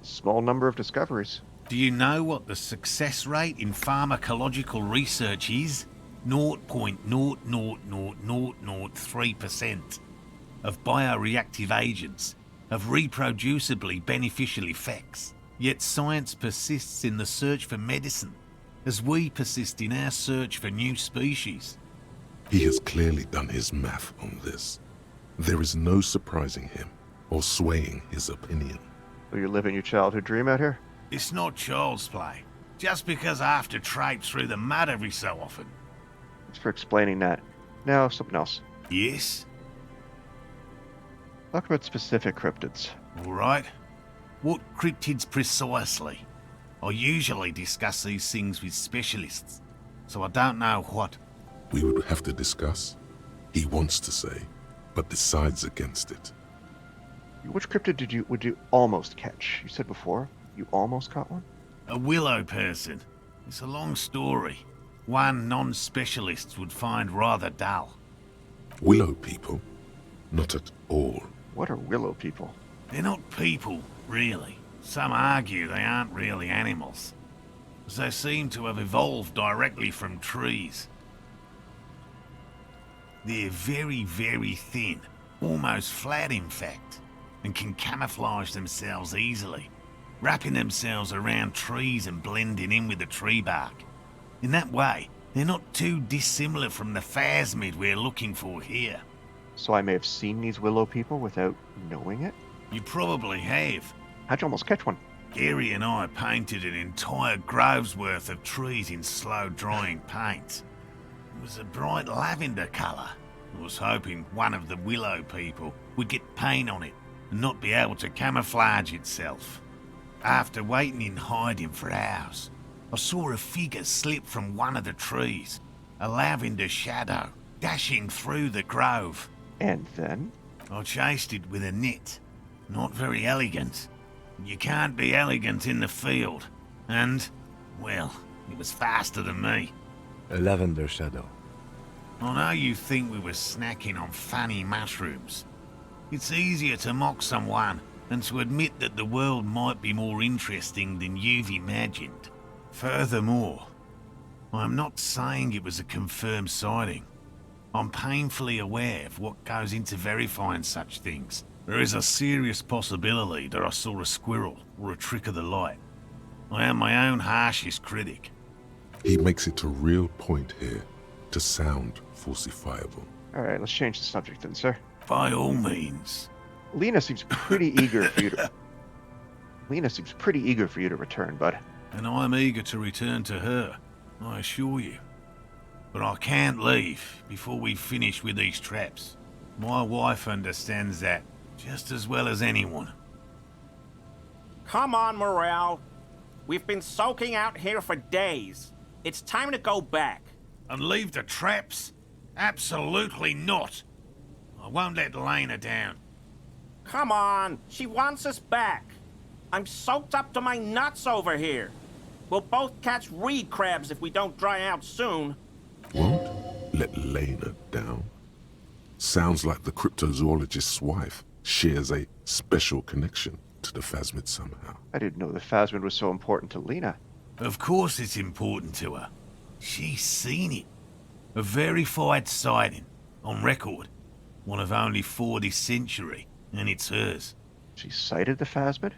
Small number of discoveries. Do you know what the success rate in pharmacological research is? 0.00003% of bioreactive agents have reproducibly beneficial effects. Yet science persists in the search for medicine, as we persist in our search for new species. He has clearly done his math on this. There is no surprising him or swaying his opinion. So you're living your childhood dream out here? It's not child's play, just because I have to traipse through the mud every so often. Thanks for explaining that. Now, something else. Yes? Talk about specific cryptids. All right. What cryptids precisely? I usually discuss these things with specialists, so I don't know what. We would have to discuss. He wants to say, but decides against it. Which cryptid would you almost catch? You said before you almost caught one? A willow person. It's a long story. One non-specialists would find rather dull. Willow people? Not at all. What are willow people? They're not people, really. Some argue they aren't really animals, as they seem to have evolved directly from trees. They're very, very thin, almost flat in fact, and can camouflage themselves easily, wrapping themselves around trees and blending in with the tree bark. In that way, they're not too dissimilar from the phasmid we're looking for here. So I may have seen these willow people without knowing it? You probably have. How'd you almost catch one? Gary and I painted an entire grove's worth of trees in slow-drying paints. It was a bright lavender colour. I was hoping one of the willow people would get paint on it and not be able to camouflage itself. After waiting in hiding for hours, I saw a figure slip from one of the trees, a lavender shadow, dashing through the grove. And then? I chased it with a net. Not very elegant. You can't be elegant in the field. And, well, it was faster than me. A lavender shadow. I know you think we were snacking on funny mushrooms. It's easier to mock someone than to admit that the world might be more interesting than you've imagined. Furthermore, I'm not saying it was a confirmed sighting. I'm painfully aware of what goes into verifying such things. There is a serious possibility that I saw a squirrel or a trick of the light. I am my own harshest critic. He makes it a real point here to sound falsifiable. Alright, let's change the subject then, sir. By all means. Lena seems pretty eager for you to... Lena seems pretty eager for you to return, bud. And I'm eager to return to her, I assure you. But I can't leave before we finish with these traps. My wife understands that just as well as anyone. Come on, Morale. We've been soaking out here for days. It's time to go back. And leave the traps? Absolutely not. I won't let Lena down. Come on, she wants us back. I'm soaked up to my nuts over here. We'll both catch reed crabs if we don't dry out soon. Won't let Lena down? Sounds like the cryptozoologist's wife shares a special connection to the phasmid somehow. I didn't know the phasmid was so important to Lena. Of course it's important to her. She's seen it. A verified sighting, on record. One of only 4 this century, and it's hers. She sighted the phasmid?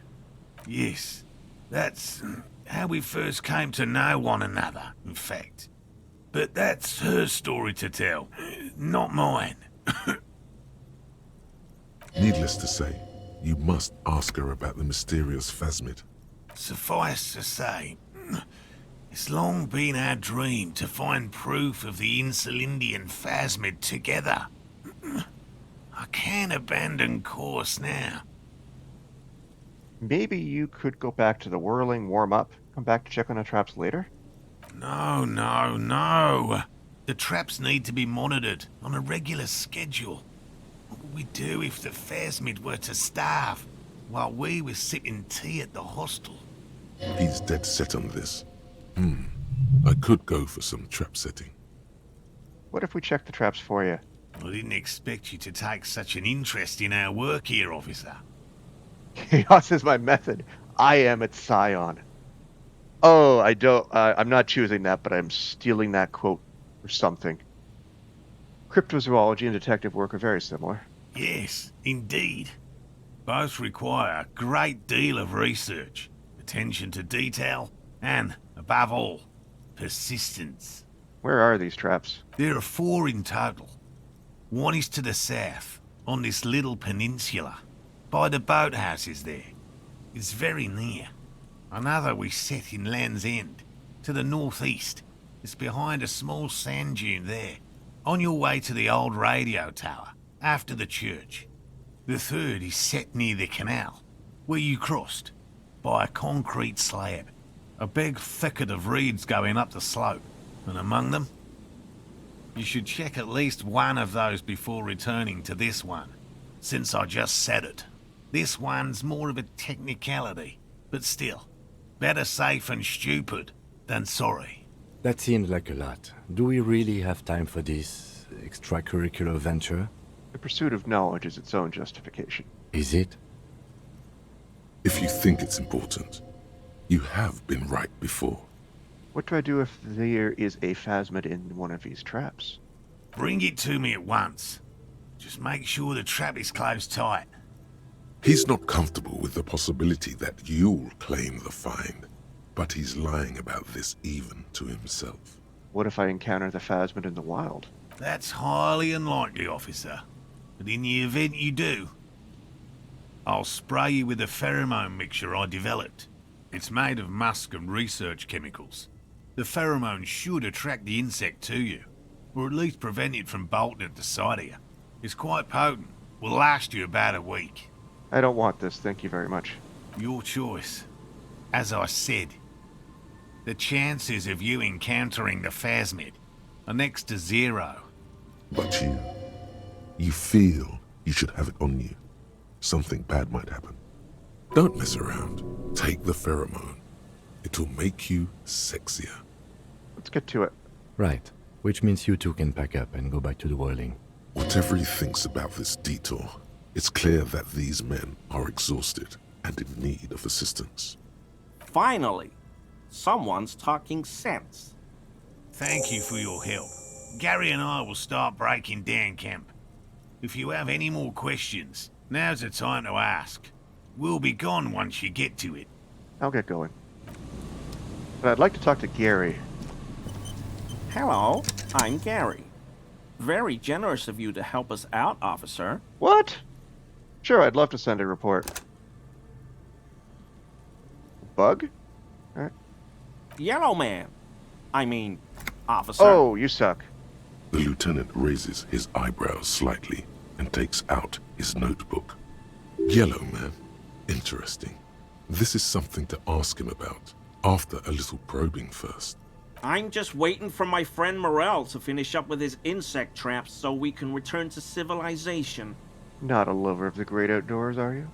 Yes. That's how we first came to know one another, in fact. But that's her story to tell, not mine. Needless to say, you must ask her about the mysterious phasmid. Suffice to say, it's long been our dream to find proof of the Insulindian phasmid together. I can't abandon course now. Maybe you could go back to the whirling, warm up, come back to check on the traps later? No. The traps need to be monitored on a regular schedule. What would we do if the phasmid were to starve while we were sipping tea at the hostel? He's dead set on this. I could go for some trap setting. What if we check the traps for you? I didn't expect you to take such an interest in our work here, officer. Chaos is my method. I am its scion. Oh, I'm not choosing that, but I'm stealing that quote or something. Cryptozoology and detective work are very similar. Yes, indeed. Both require a great deal of research, attention to detail, and, above all, persistence. Where are these traps? There are 4 in total. One is to the south, on this little peninsula, by the boathouses there. It's very near. Another we set in Land's End, to the northeast. It's behind a small sand dune there, on your way to the old radio tower, after the church. The third is set near the canal, where you crossed, by a concrete slab. A big thicket of reeds going up the slope, and among them, you should check at least one of those before returning to this one, since I just said it. This one's more of a technicality, but still, better safe and stupid than sorry. That seems like a lot. Do we really have time for this extracurricular venture? The pursuit of knowledge is its own justification. Is it? If you think it's important, you have been right before. What do I do if there is a phasmid in one of these traps? Bring it to me at once. Just make sure the trap is closed tight. He's not comfortable with the possibility that you'll claim the find, but he's lying about this even to himself. What if I encounter the phasmid in the wild? That's highly unlikely, officer. But in the event you do, I'll spray you with a pheromone mixture I developed. It's made of musk and research chemicals. The pheromone should attract the insect to you, or at least prevent it from bolting at the sight of you. It's quite potent. Will last you about a week. I don't want this, thank you very much. Your choice. As I said, the chances of you encountering the phasmid are next to 0. But you feel you should have it on you. Something bad might happen. Don't mess around. Take the pheromone. It'll make you sexier. Let's get to it. Right. Which means you two can pack up and go back to the whirling. Whatever he thinks about this detour, it's clear that these men are exhausted and in need of assistance. Finally, someone's talking sense. Thank you for your help. Gary and I will start breaking down camp. If you have any more questions, now's the time to ask. We'll be gone once you get to it. I'll get going. But I'd like to talk to Gary. Hello, I'm Gary. Very generous of you to help us out, officer. What? Sure, I'd love to send a report. Bug? Alright. Yellow man. I mean, officer. Oh, you suck. The lieutenant raises his eyebrows slightly and takes out his notebook. Yellow man. Interesting. This is something to ask him about, after a little probing first. I'm just waiting for my friend Morel to finish up with his insect traps so we can return to civilization. Not a lover of the great outdoors, are you?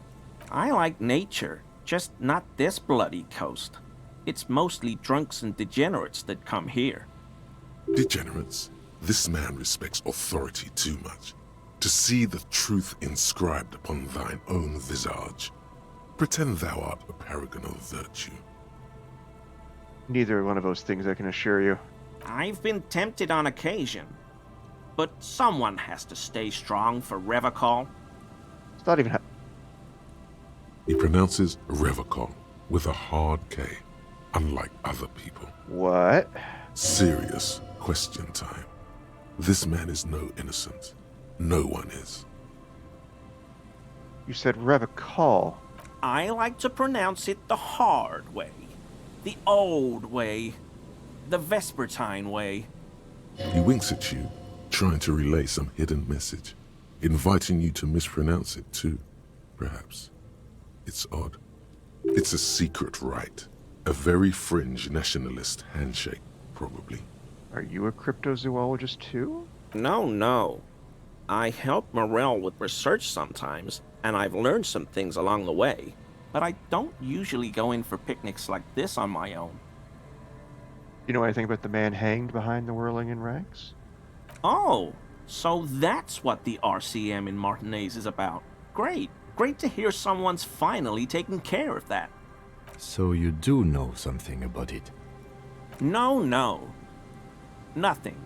I like nature, just not this bloody coast. It's mostly drunks and degenerates that come here. Degenerates? This man respects authority too much. To see the truth inscribed upon thine own visage. Pretend thou art a paragon of virtue. Neither one of those things, I can assure you. I've been tempted on occasion, but someone has to stay strong for Revacol. It's not even... He pronounces Revacol with a hard K, unlike other people. What? Serious question time. This man is no innocent. No one is. You said Revacol. I like to pronounce it the hard way. The old way. The Vespertine way. He winks at you, trying to relay some hidden message, inviting you to mispronounce it too, perhaps. It's odd. It's a secret rite. A very fringe nationalist handshake, probably. Are you a cryptozoologist too? No. I help Morel with research sometimes, and I've learned some things along the way. But I don't usually go in for picnics like this on my own. You know anything about the man hanged behind the whirling in rags? Oh, so that's what the RCM in Martinez is about. Great to hear someone's finally taking care of that. So you do know something about it? No. Nothing.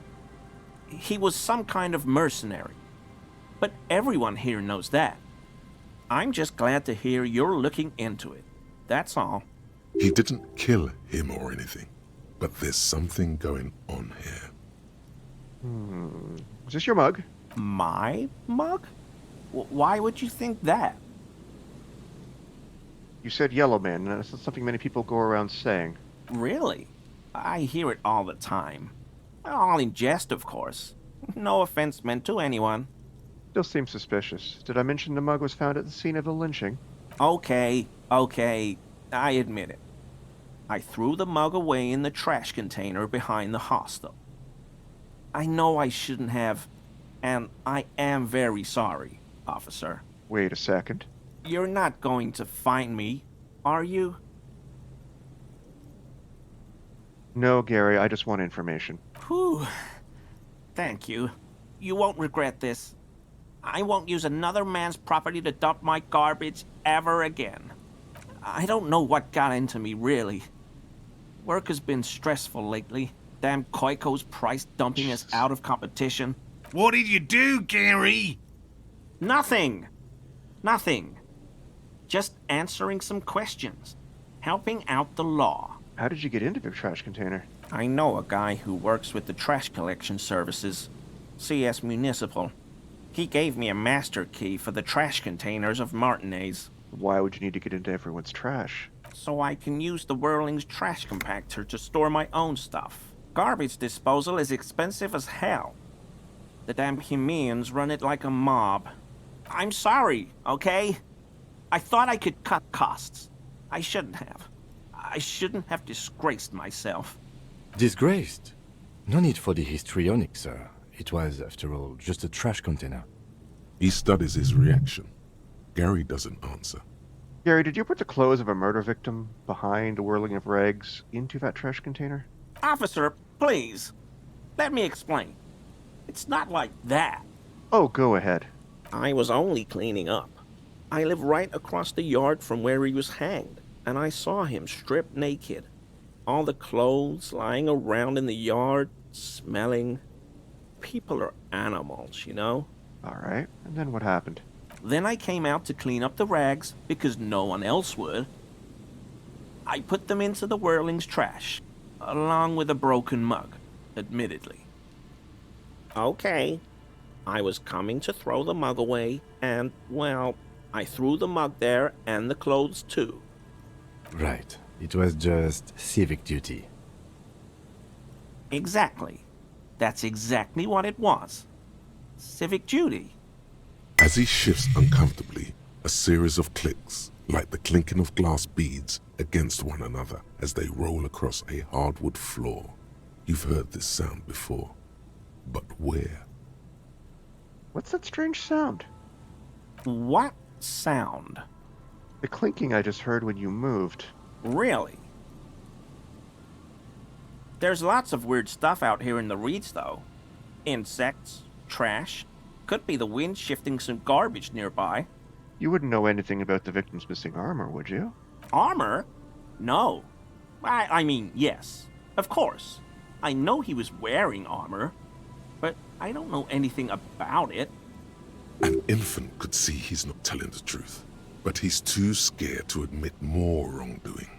He was some kind of mercenary. But everyone here knows that. I'm just glad to hear you're looking into it. That's all. He didn't kill him or anything, but there's something going on here. Is this your mug? My mug? Why would you think that? You said yellow man, and that's not something many people go around saying. Really? I hear it all the time. All in jest, of course. No offense meant to anyone. Still seems suspicious. Did I mention the mug was found at the scene of the lynching? Okay, I admit it. I threw the mug away in the trash container behind the hostel. I know I shouldn't have, and I am very sorry, officer. Wait a second. You're not going to find me, are you? No, Gary, I just want information. Whew. Thank you. You won't regret this. I won't use another man's property to dump my garbage ever again. I don't know what got into me, really. Work has been stressful lately. Damn Koiko's price dumping us out of competition. What did you do, Gary? Nothing. Just answering some questions. Helping out the law. How did you get into the trash container? I know a guy who works with the trash collection services. CS Municipal. He gave me a master key for the trash containers of Martinez. Why would you need to get into everyone's trash? So I can use the Whirling's trash compactor to store my own stuff. Garbage disposal is expensive as hell. The damn Hemians run it like a mob. I'm sorry, okay? I thought I could cut costs. I shouldn't have. I shouldn't have disgraced myself. Disgraced? No need for the histrionic, sir. It was, after all, just a trash container. He studies his reaction. Gary doesn't answer. Gary, did you put the clothes of a murder victim behind a whirling of rags into that trash container? Officer, please. Let me explain. It's not like that. Oh, go ahead. I was only cleaning up. I live right across the yard from where he was hanged, and I saw him stripped naked. All the clothes lying around in the yard, smelling. People are animals, you know? All right, and then what happened? Then I came out to clean up the rags, because no one else would. I put them into the Whirling's trash, along with a broken mug, admittedly. Okay, I was coming to throw the mug away, and, well, I threw the mug there and the clothes too. Right, it was just civic duty. Exactly. That's exactly what it was. Civic duty. As he shifts uncomfortably, a series of clicks, like the clinking of glass beads against one another as they roll across a hardwood floor. You've heard this sound before. But where? What's that strange sound? What sound? The clinking I just heard when you moved. Really? There's lots of weird stuff out here in the reeds, though. Insects, trash. Could be the wind shifting some garbage nearby. You wouldn't know anything about the victim's missing armor, would you? Armor? No. I mean, yes. Of course. I know he was wearing armor, but I don't know anything about it. An infant could see he's not telling the truth, but he's too scared to admit more wrongdoing.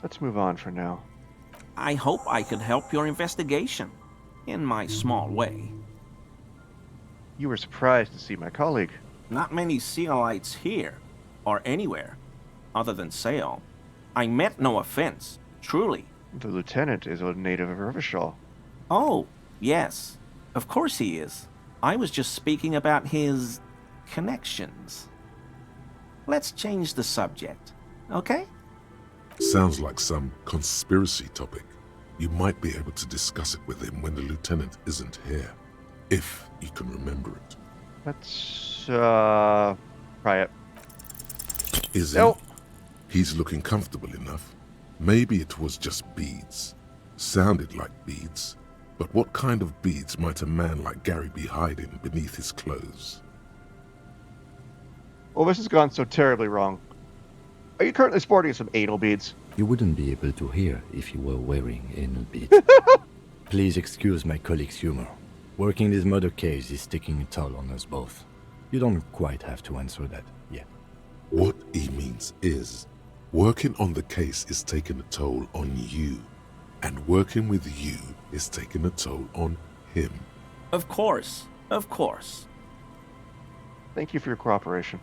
Let's move on for now. I hope I could help your investigation, in my small way. You were surprised to see my colleague. Not many Sealites here, or anywhere, other than Sale. I meant no offense, truly. The lieutenant is a native of Rivishal. Oh, yes. Of course he is. I was just speaking about his connections. Let's change the subject, okay? Sounds like some conspiracy topic. You might be able to discuss it with him when the lieutenant isn't here, if you can remember it. Let's, try it. Is he? Nope. He's looking comfortable enough. Maybe it was just beads. Sounded like beads. But what kind of beads might a man like Gary be hiding beneath his clothes? Well, this has gone so terribly wrong. Are you currently sporting some anal beads? You wouldn't be able to hear if you were wearing anal beads. Please excuse my colleague's humor. Working this murder case is taking a toll on us both. You don't quite have to answer that yet. What he means is, working on the case is taking a toll on you, and working with you is taking a toll on him. Of course, of course. Thank you for your cooperation.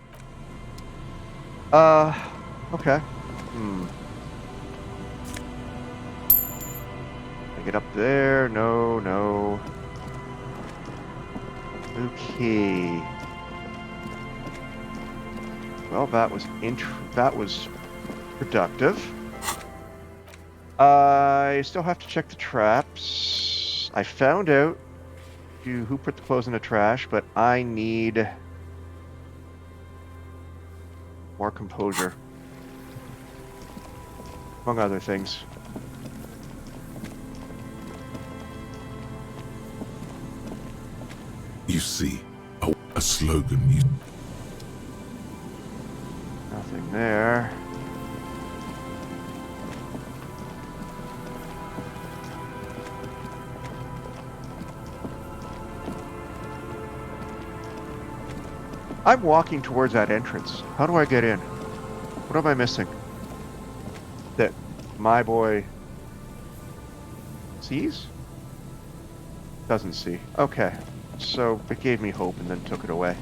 Okay. I get up there? No. Okay. Well, that was productive. I still have to check the traps. I found out who put the clothes in the trash, but I need more composure. Among other things. You see, a slogan. Nothing there. I'm walking towards that entrance. How do I get in? What am I missing? That my boy sees? Doesn't see. Okay. So it gave me hope and then took it away.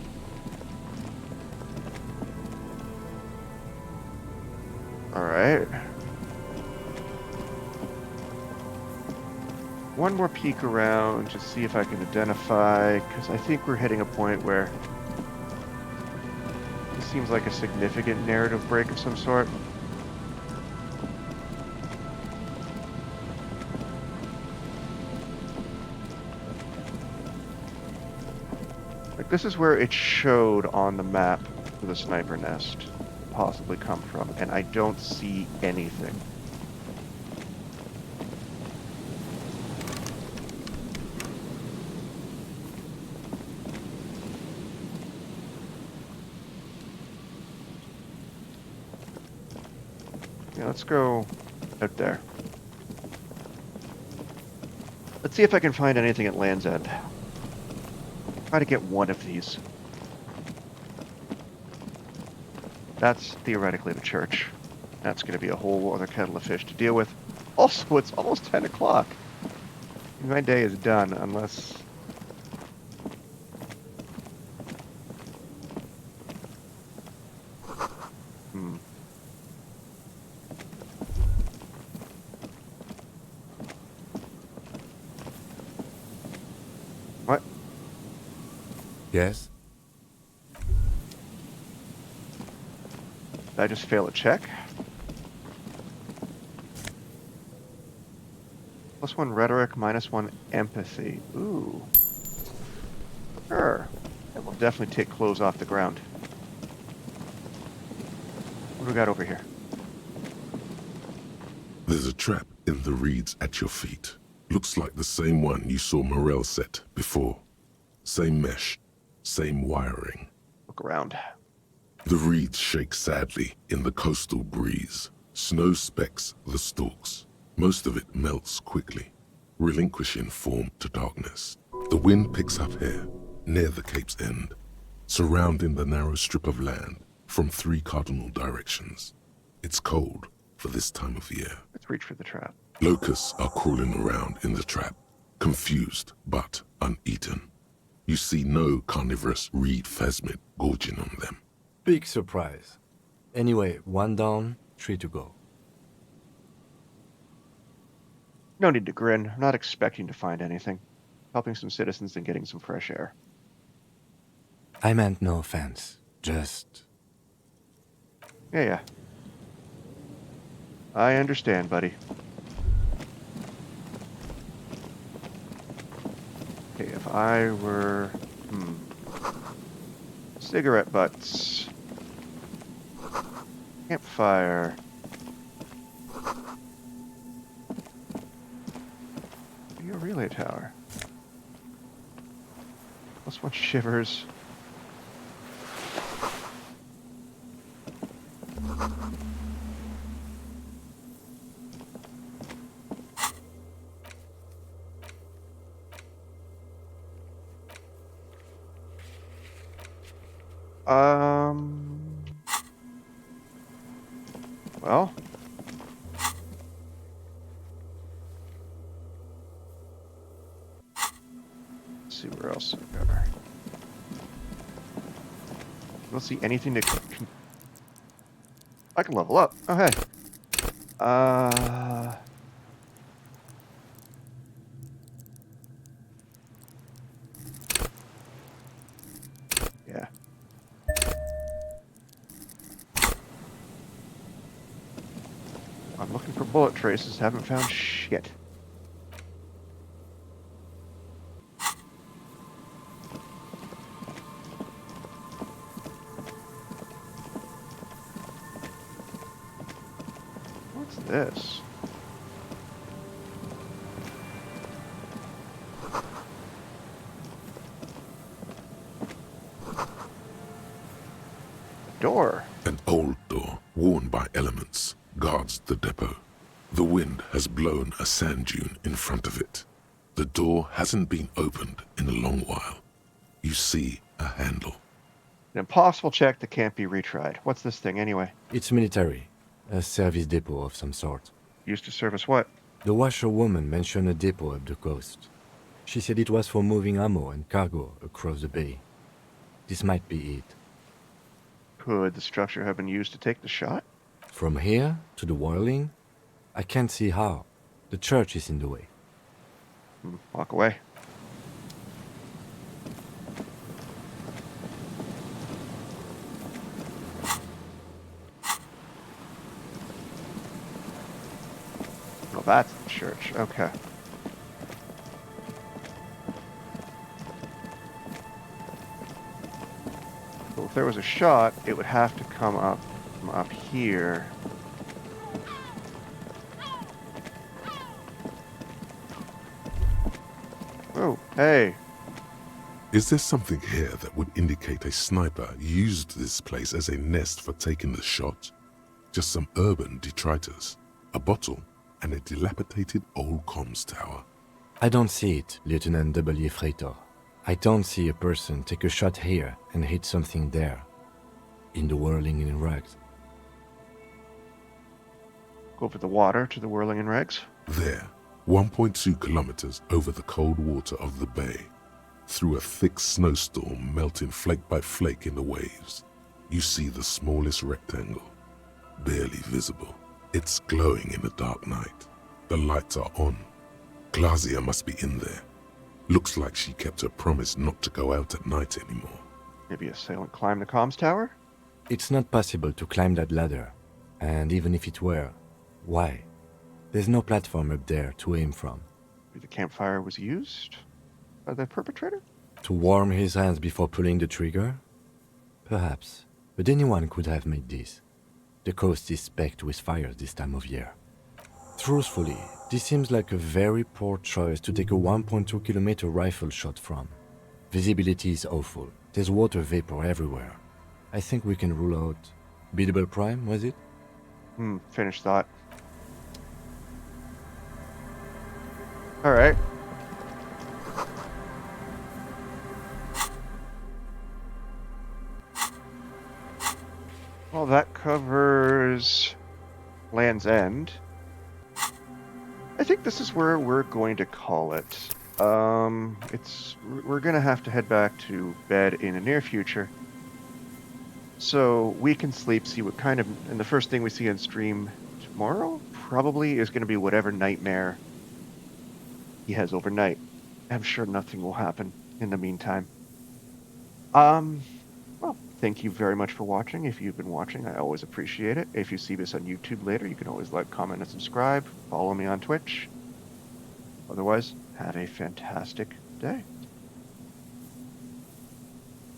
Alright. One more peek around to see if I can identify, because I think we're hitting a point where this seems like a significant narrative break of some sort. Like, this is where it showed on the map where the sniper nest possibly come from, and I don't see anything. Yeah, let's go out there. Let's see if I can find anything at Land's End. Try to get one of these. That's theoretically the church. That's going to be a whole other kettle of fish to deal with. Also, it's almost 10 o'clock. My day is done unless... What? Yes? Did I just fail a check? +1 rhetoric, -1 empathy. Ooh. Sure. That will definitely take clothes off the ground. What do we got over here? There's a trap in the reeds at your feet. Looks like the same one you saw Morel set before. Same mesh, same wiring. Look around. The reeds shake sadly in the coastal breeze. Snow specks the stalks. Most of it melts quickly. relinquishing form to darkness. The wind picks up here, near the Cape's end, surrounding the narrow strip of land from 3 cardinal directions. It's cold for this time of year. Let's reach for the trap. Locusts are crawling around in the trap, confused but uneaten. You see no carnivorous reed phasmid gorging on them. Big surprise. Anyway, 1 down, 3 to go. No need to grin. I'm not expecting to find anything. Helping some citizens and getting some fresh air. I meant no offense. Just... Yeah. I understand, buddy. Okay, if I were... Cigarette butts. Campfire. Radio relay tower. +1 shivers. Well. Let's see where else we got. I don't see anything that can... I can level up. Oh, hey. Yeah. I'm looking for bullet traces, haven't found shit. What's this? Door. An old door, worn by elements, guards the depot. The wind has blown a sand dune in front of it. The door hasn't been opened in a long while. You see a handle. An impossible check that can't be retried. What's this thing anyway? It's military. A service depot of some sort. Used to service what? The washerwoman mentioned a depot up the coast. She said it was for moving ammo and cargo across the bay. This might be it. Could the structure have been used to take the shot? From here to the whirling? I can't see how. The church is in the way. Walk away. Oh, that's the church. Okay. Well, if there was a shot, it would have to come up from up here. Oh, hey. Is there something here that would indicate a sniper used this place as a nest for taking the shot? Just some urban detritus, a bottle, and a dilapidated old comms tower. I don't see it, Lieutenant W. Freitor. I don't see a person take a shot here and hit something there. In the whirling in rags. Go over the water to the whirling in rags. There, 1.2 kilometers over the cold water of the bay, through a thick snowstorm melting flake by flake in the waves, you see the smallest rectangle, barely visible. It's glowing in the dark night. The lights are on. Glazia must be in there. Looks like she kept her promise not to go out at night anymore. Maybe a assailant climbed the comms tower? It's not possible to climb that ladder. And even if it were, why? There's no platform up there to aim from. Maybe the campfire was used by the perpetrator? To warm his hands before pulling the trigger? Perhaps. But anyone could have made this. The coast is specked with fires this time of year. Truthfully, this seems like a very poor choice to take a 1.2 kilometer rifle shot from. Visibility is awful. There's water vapor everywhere. I think we can rule out... Biddable Prime, was it? Finished thought. All right. Well, that covers Land's End. I think this is where we're going to call it. We're gonna have to head back to bed in the near future, so we can sleep. See what kind of, and the first thing we see on stream tomorrow probably is going to be whatever nightmare he has overnight. I'm sure nothing will happen in the meantime. Well, thank you very much for watching. If you've been watching, I always appreciate it. If you see this on YouTube later, you can always like, comment, and subscribe. Follow me on Twitch. Otherwise, have a fantastic day.